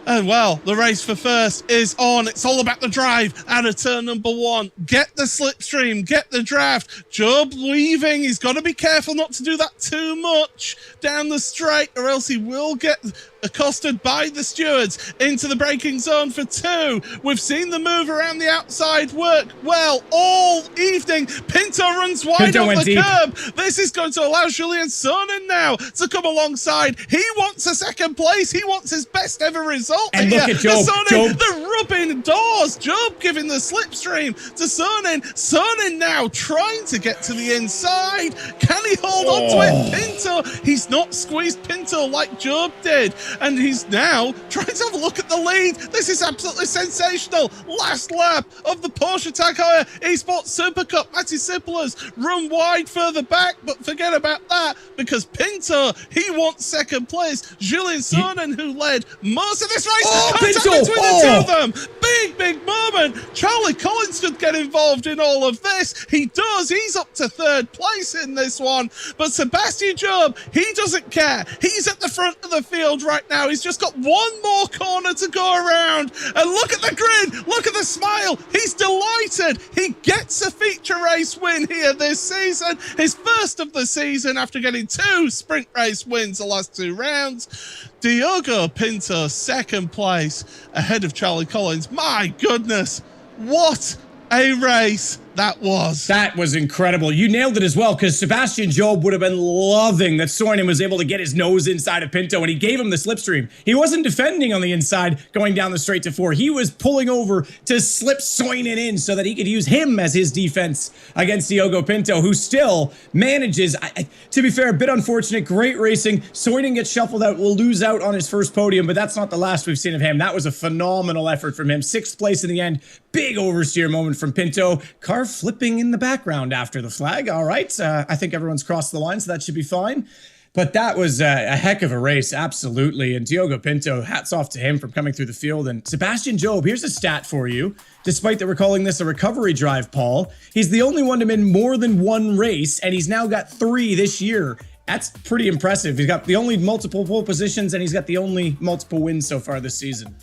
And well, the race for first is on. It's all about the drive out of turn number 1. Get the slipstream, get the draft. Job weaving. He's got to be careful not to do that too much down the straight, or else he will get accosted by the stewards into the braking zone for 2. We've seen the move around the outside work well all evening. Pinto runs wide off the curb. This is going to allow Julien Sonin now to come alongside. He wants a second place. He wants his best ever result. And look at Job. The rubbing doors. Job giving the slipstream to Sonin. Sonin now trying to get to the inside. Can he hold on to it? Pinto. He's not squeezed Pinto like Job did. And he's now trying to have a look at the lead. This is absolutely sensational. Last lap of the Porsche Tag Heuer Esports Supercup. Matty Sippler's run wide further back, but forget about that because Pinto, he wants second place. Julien Sonin, who led most of this race. Contact between the two of them. Big moment. Charlie Collins could get involved in all of this. He does. He's up to 3rd place in this one. But Sebastian Job, he doesn't care. He's at the front of the field right now. He's just got one more corner to go around. And look at the grin. Look at the smile. He's delighted. He gets a feature race win here this season. His first of the season after getting 2 sprint race wins the last 2 rounds. Diogo Pinto, 2nd place ahead of Charlie Collins. My goodness, what a race that was. That was incredible. You nailed it as well, because Sebastian Job would have been loving that Soinen was able to get his nose inside of Pinto, and he gave him the slipstream. He wasn't defending on the inside, going down the straight to 4. He was pulling over to slip Soinen in so that he could use him as his defense against Diogo Pinto, who still manages, to be fair, a bit unfortunate, great racing. Soinen gets shuffled out, will lose out on his first podium, but that's not the last we've seen of him. That was a phenomenal effort from him. 6th place in the end. Big oversteer moment from Pinto. Car flipping in the background after the flag. All right. I think everyone's crossed the line, so that should be fine. But that was a heck of a race, absolutely. And Diogo Pinto, hats off to him from coming through the field. And Sebastian Job, here's a stat for you. Despite that we're calling this a recovery drive, Paul, he's the only one to win more than 1 race, and he's now got 3 this year. That's pretty impressive. He's got the only multiple pole positions, and he's got the only multiple wins so far this season.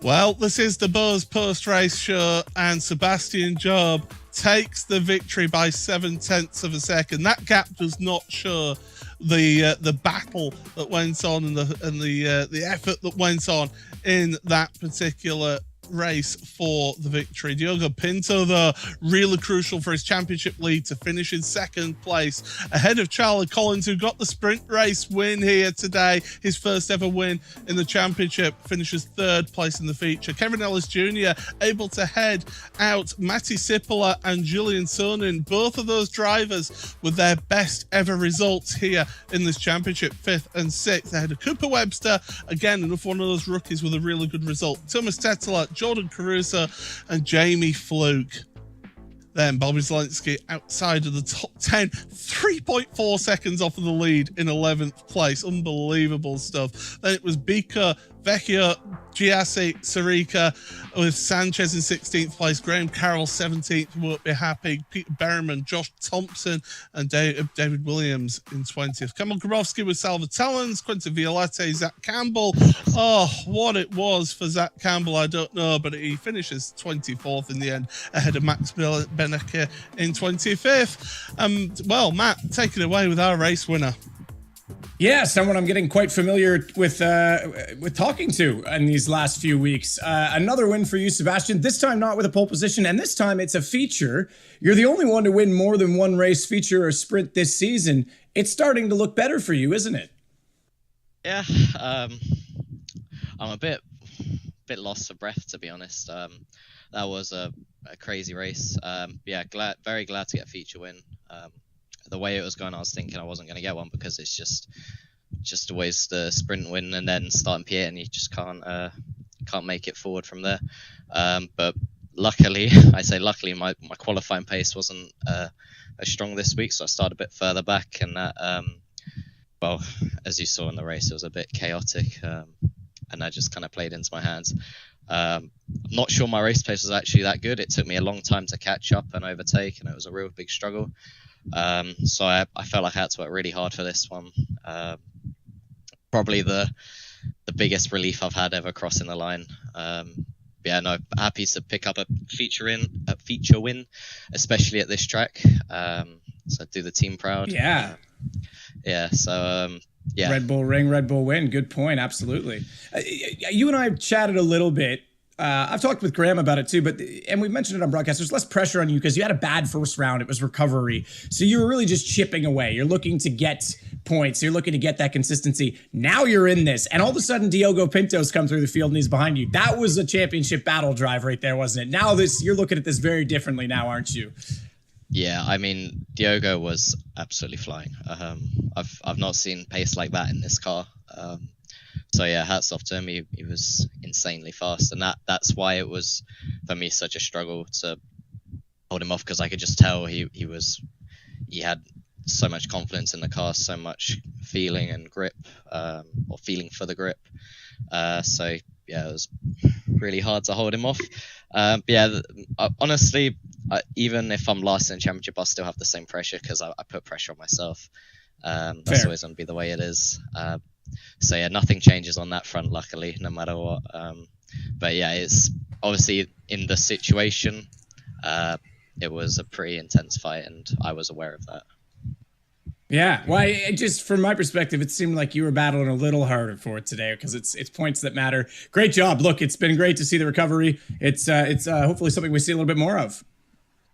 Well, this is the Buzz post-race show, and Sebastian Job takes the victory by 0.7 of a second. That gap does not show the battle that went on and the effort that went on in that particular race for the victory. Diogo Pinto, though, really crucial for his championship lead to finish in second place, ahead of Charlie Collins, who got the sprint race win here today, his first ever win in the championship, finishes third place in the feature. Kevin Ellis Jr. able to head out Matti Sipola and Julian Sonin, both of those drivers with their best ever results here in this championship, 5th and 6th, ahead of Cooper Webster, again another one of those rookies with a really good result. Thomas Tetela, Jordan Caruso and Jamie Fluke. Then Bobby Zelensky outside of the top 10, 3.4 seconds off of the lead in 11th place. Unbelievable stuff. Then it was Bika, Vecchio, Giassi, Sarika with Sanchez in 16th place. Graham Carroll 17th, won't be happy. Peter Berriman, Josh Thompson and David Williams in 20th. Kamil Grabowski with Salva Talons, Quentin Violette, Zach Campbell. Oh, what it was for Zach Campbell, I don't know, but he finishes 24th in the end, ahead of Max Benecke in 25th. Well, Matt, take it away with our race winner. Yeah, someone I'm getting quite familiar with talking to in these last few weeks. Another win for you, Sebastian. This time not with a pole position, and this time it's a feature. You're the only one to win more than one race, feature, or sprint this season. It's starting to look better for you, isn't it? Yeah, I'm a bit lost for breath, to be honest. That was a crazy race. Yeah, very glad to get a feature win. The way it was going, I was thinking I wasn't going to get one because it's just always the sprint win and then starting P8, and you just can't make it forward from there. But luckily, my qualifying pace wasn't as strong this week, so I started a bit further back, and that, well, as you saw in the race, it was a bit chaotic, and that just kind of played into my hands. I'm not sure my race pace was actually that good. It took me a long time to catch up and overtake, and it was a real big struggle. So I felt like I had to work really hard for this one. Probably the biggest relief I've had ever crossing the line. Yeah, no, happy to pick up a feature win, especially at this track. So do the team proud. Yeah. Yeah. So yeah. Red Bull Ring, Red Bull win. Good point. Absolutely. You and I have chatted a little bit. I've talked with Graham about it too, and we mentioned it on broadcast. There's less pressure on you because you had a bad first round. It was recovery. So you were really just chipping away. You're looking to get points. You're looking to get that consistency. Now you're in this, and all of a sudden Diogo Pinto's come through the field and he's behind you. That was a championship battle drive right there, wasn't it? Now you're looking at this very differently now, aren't you? Yeah, I mean, Diogo was absolutely flying. I've not seen pace like that in this car. So yeah, hats off to him. He was insanely fast, and that's why it was for me such a struggle to hold him off, because I could just tell he had so much confidence in the car, so much feeling and grip, or feeling for the grip. So yeah, it was really hard to hold him off. But yeah, honestly, even if I'm last in the championship, I'll still have the same pressure because I put pressure on myself. That's always going to be the way it is. So yeah, nothing changes on that front, luckily, no matter what. But yeah, it's obviously in the situation, it was a pretty intense fight, and I was aware of that. Yeah, well, just from my perspective, it seemed like you were battling a little harder for it today because it's points that matter. Great job. Look, it's been great to see the recovery. It's hopefully something we see a little bit more of.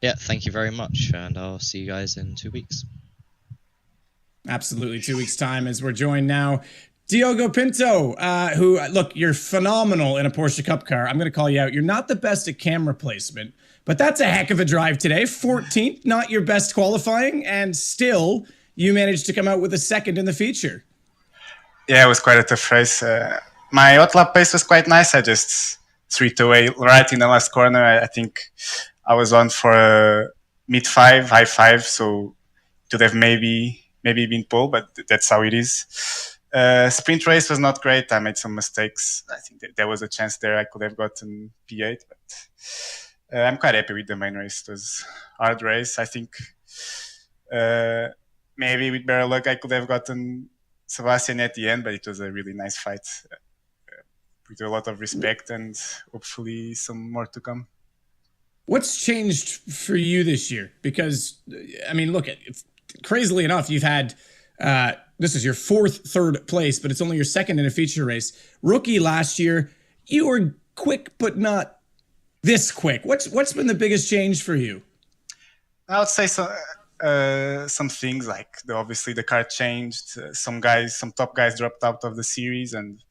Yeah, thank you very much, and I'll see you guys in 2 weeks. Absolutely, 2 weeks' time, as we're joined now. Diogo Pinto, who, look, you're phenomenal in a Porsche Cup car. I'm going to call you out. You're not the best at camera placement, but that's a heck of a drive today. 14th, not your best qualifying, and still you managed to come out with a second in the feature. Yeah, it was quite a tough race. My hot lap pace was quite nice. I just streaked away right in the last corner. I think I was on for a mid-5, high-5, so it would have maybe been pole, but that's how it is. Sprint race was not great. I made some mistakes. I think there was a chance there I could have gotten P8, but I'm quite happy with the main race. It was a hard race. I think maybe with better luck I could have gotten Sebastian at the end, but it was a really nice fight with a lot of respect and hopefully some more to come. What's changed for you this year? Because, I mean, look, crazily enough, you've had, this is your third place, but it's only your second in a feature race. Rookie last year, you were quick, but not this quick. What's been the biggest change for you? I would say some things like obviously the car changed. Some top guys dropped out of the series, and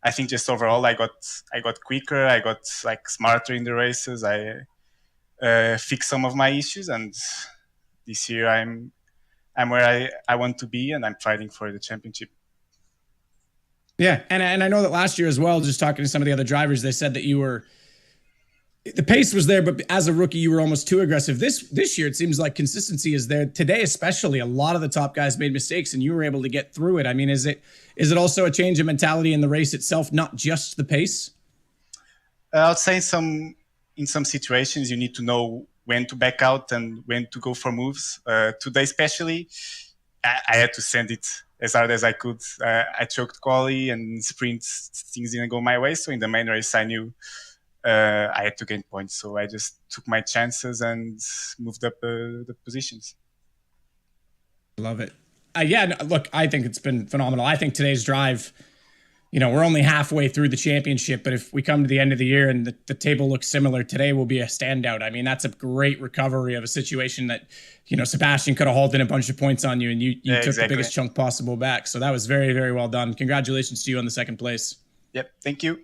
I think just overall I got quicker. I got like smarter in the races. I fixed some of my issues, and this year I'm where I want to be, and I'm fighting for the championship. Yeah, and I know that last year as well, just talking to some of the other drivers, they said that the pace was there, but as a rookie, you were almost too aggressive. This year, it seems like consistency is there. Today, especially, a lot of the top guys made mistakes, and you were able to get through it. I mean, is it also a change of mentality in the race itself, not just the pace? I would say in some situations, you need to know when to back out and when to go for moves. Today, especially, I had to send it as hard as I could. I choked quali and sprints, things didn't go my way. So in the main race, I knew I had to gain points. So I just took my chances and moved up the positions. Love it. Look, I think it's been phenomenal. I think today's drive, we're only halfway through the championship, but if we come to the end of the year and the table looks similar, today will be a standout. I mean, that's a great recovery of a situation that, Sebastian could have hauled in a bunch of points on you, and you took exactly the biggest chunk possible back. So that was very, very well done. Congratulations to you on the second place. Yep. Thank you.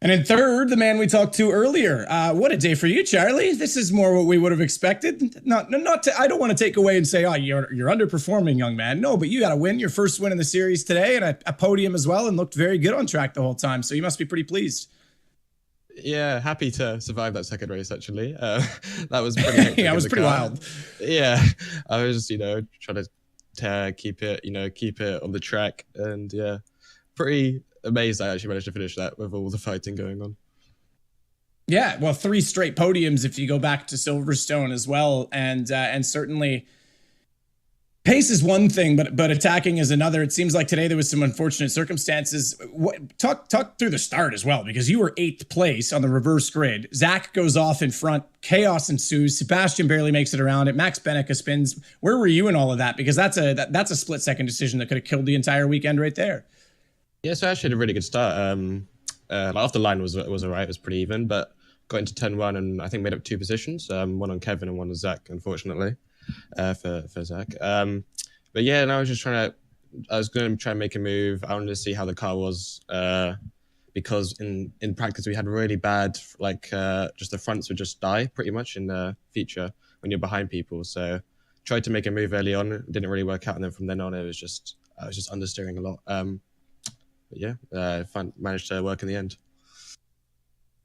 And in third, the man we talked to earlier. What a day for you, Charlie. This is more what we would have expected. I don't want to take away and say, oh, you're underperforming, young man. No, but you got to win your first win in the series today, and a podium as well, and looked very good on track the whole time. So you must be pretty pleased. Yeah, happy to survive that second race, actually. That was pretty hectic. Yeah, it was pretty wild. Yeah, I was, trying to keep it on the track, and yeah, pretty amazed I actually managed to finish that with all the fighting going on. Yeah, well, 3 straight podiums if you go back to Silverstone as well, and certainly pace is one thing, but attacking is another. It seems like today there was some unfortunate circumstances. Talk through the start as well, because you were 8th place on the reverse grid. Zach goes off in front, chaos ensues. Sebastian barely makes it around it. Max Benecke spins. Where were you in all of that? Because that's a split-second decision that could have killed the entire weekend right there. Yeah, so I actually had a really good start. Off the line was all right. It was pretty even, but got into turn 1 and I think made up 2 positions. One on Kevin and one on Zach, unfortunately, for Zach. But yeah, and I was going to try and make a move. I wanted to see how the car was, because in practice we had really bad, just the fronts would just die pretty much in the feature when you're behind people. So tried to make a move early on. It didn't really work out, and then from then on I was just understeering a lot. But yeah, managed to work in the end.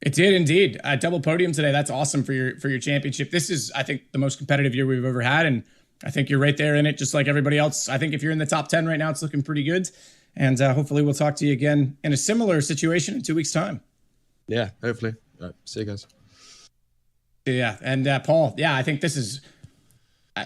It did indeed. A double podium today. That's awesome for your championship. This is, I think, the most competitive year we've ever had, and I think you're right there in it, just like everybody else. I think if you're in the top 10 right now, it's looking pretty good, and hopefully we'll talk to you again in a similar situation in 2 weeks' time. Yeah, hopefully. All right, see you guys. Yeah, and Paul, yeah, I think this is...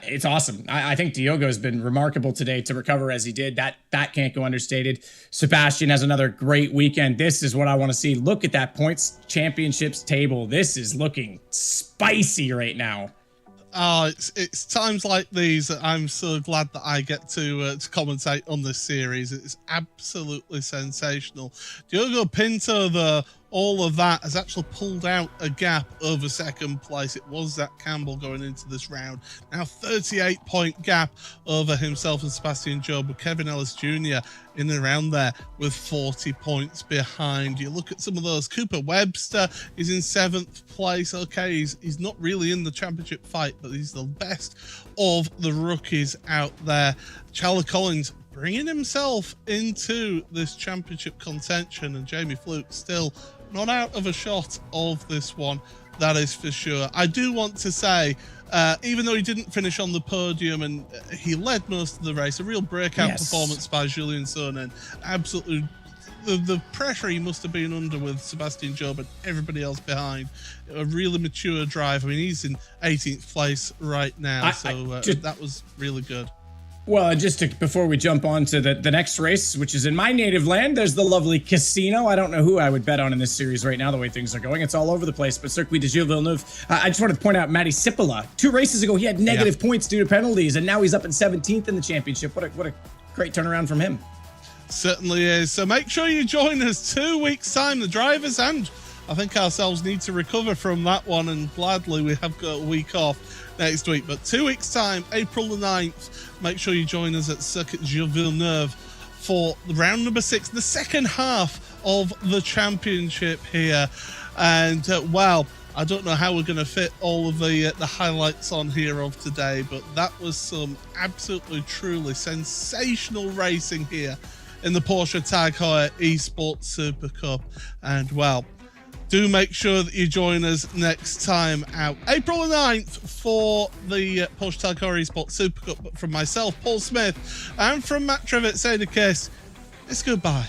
It's awesome. I think Diogo has been remarkable today to recover as he did. That can't go understated. Sebastian has another great weekend. This is what I want to see. Look at that points championships table. This is looking spicy right now. Oh, it's times like these that I'm so glad that I get to commentate on this series. It's absolutely sensational. Diogo Pinto, though, all of that has actually pulled out a gap over second place. It was Zach Campbell going into this round. Now 38-point gap over himself and Sebastian Job, with Kevin Ellis Jr. in and around there with 40 points behind. You look at some of those. Cooper Webster is in 7th place. Okay, he's not really in the championship fight, but he's the best of the rookies out there. Charlie Collins bringing himself into this championship contention, and Jamie Fluke still not out of a shot of this one, that is for sure. I do want to say, even though he didn't finish on the podium and he led most of the race, a real breakout performance by Julien Sonnen. Absolutely, the pressure he must have been under with Sebastian Job and everybody else behind. A really mature drive. I mean, he's in 18th place right now, that was really good. Well, just before we jump on to the next race, which is in my native land, there's the lovely Casino. I don't know who I would bet on in this series right now, the way things are going. It's all over the place, but Circuit de Gilles Villeneuve. I just wanted to point out Matty Cipolla. 2 races ago, he had negative points due to penalties, and now he's up in 17th in the championship. What a great turnaround from him. Certainly is. So make sure you join us 2 weeks' time. The drivers and I think ourselves need to recover from that one, and gladly we have got a week off next week. But 2 weeks' time, April the 9th, make sure you join us at Circuit Gilles Villeneuve for the round number 6, the second half of the championship here. And wow, I don't know how we're going to fit all of the highlights on here of today, but that was some absolutely, truly sensational racing here in the Porsche Tag Heuer Esports Super Cup. And well, do make sure that you join us next time out, April the 9th, for the Porsche Tag Heuer Esports Super Cup. But from myself, Paul Smith, and from Matt Trivett saying the case, it's goodbye.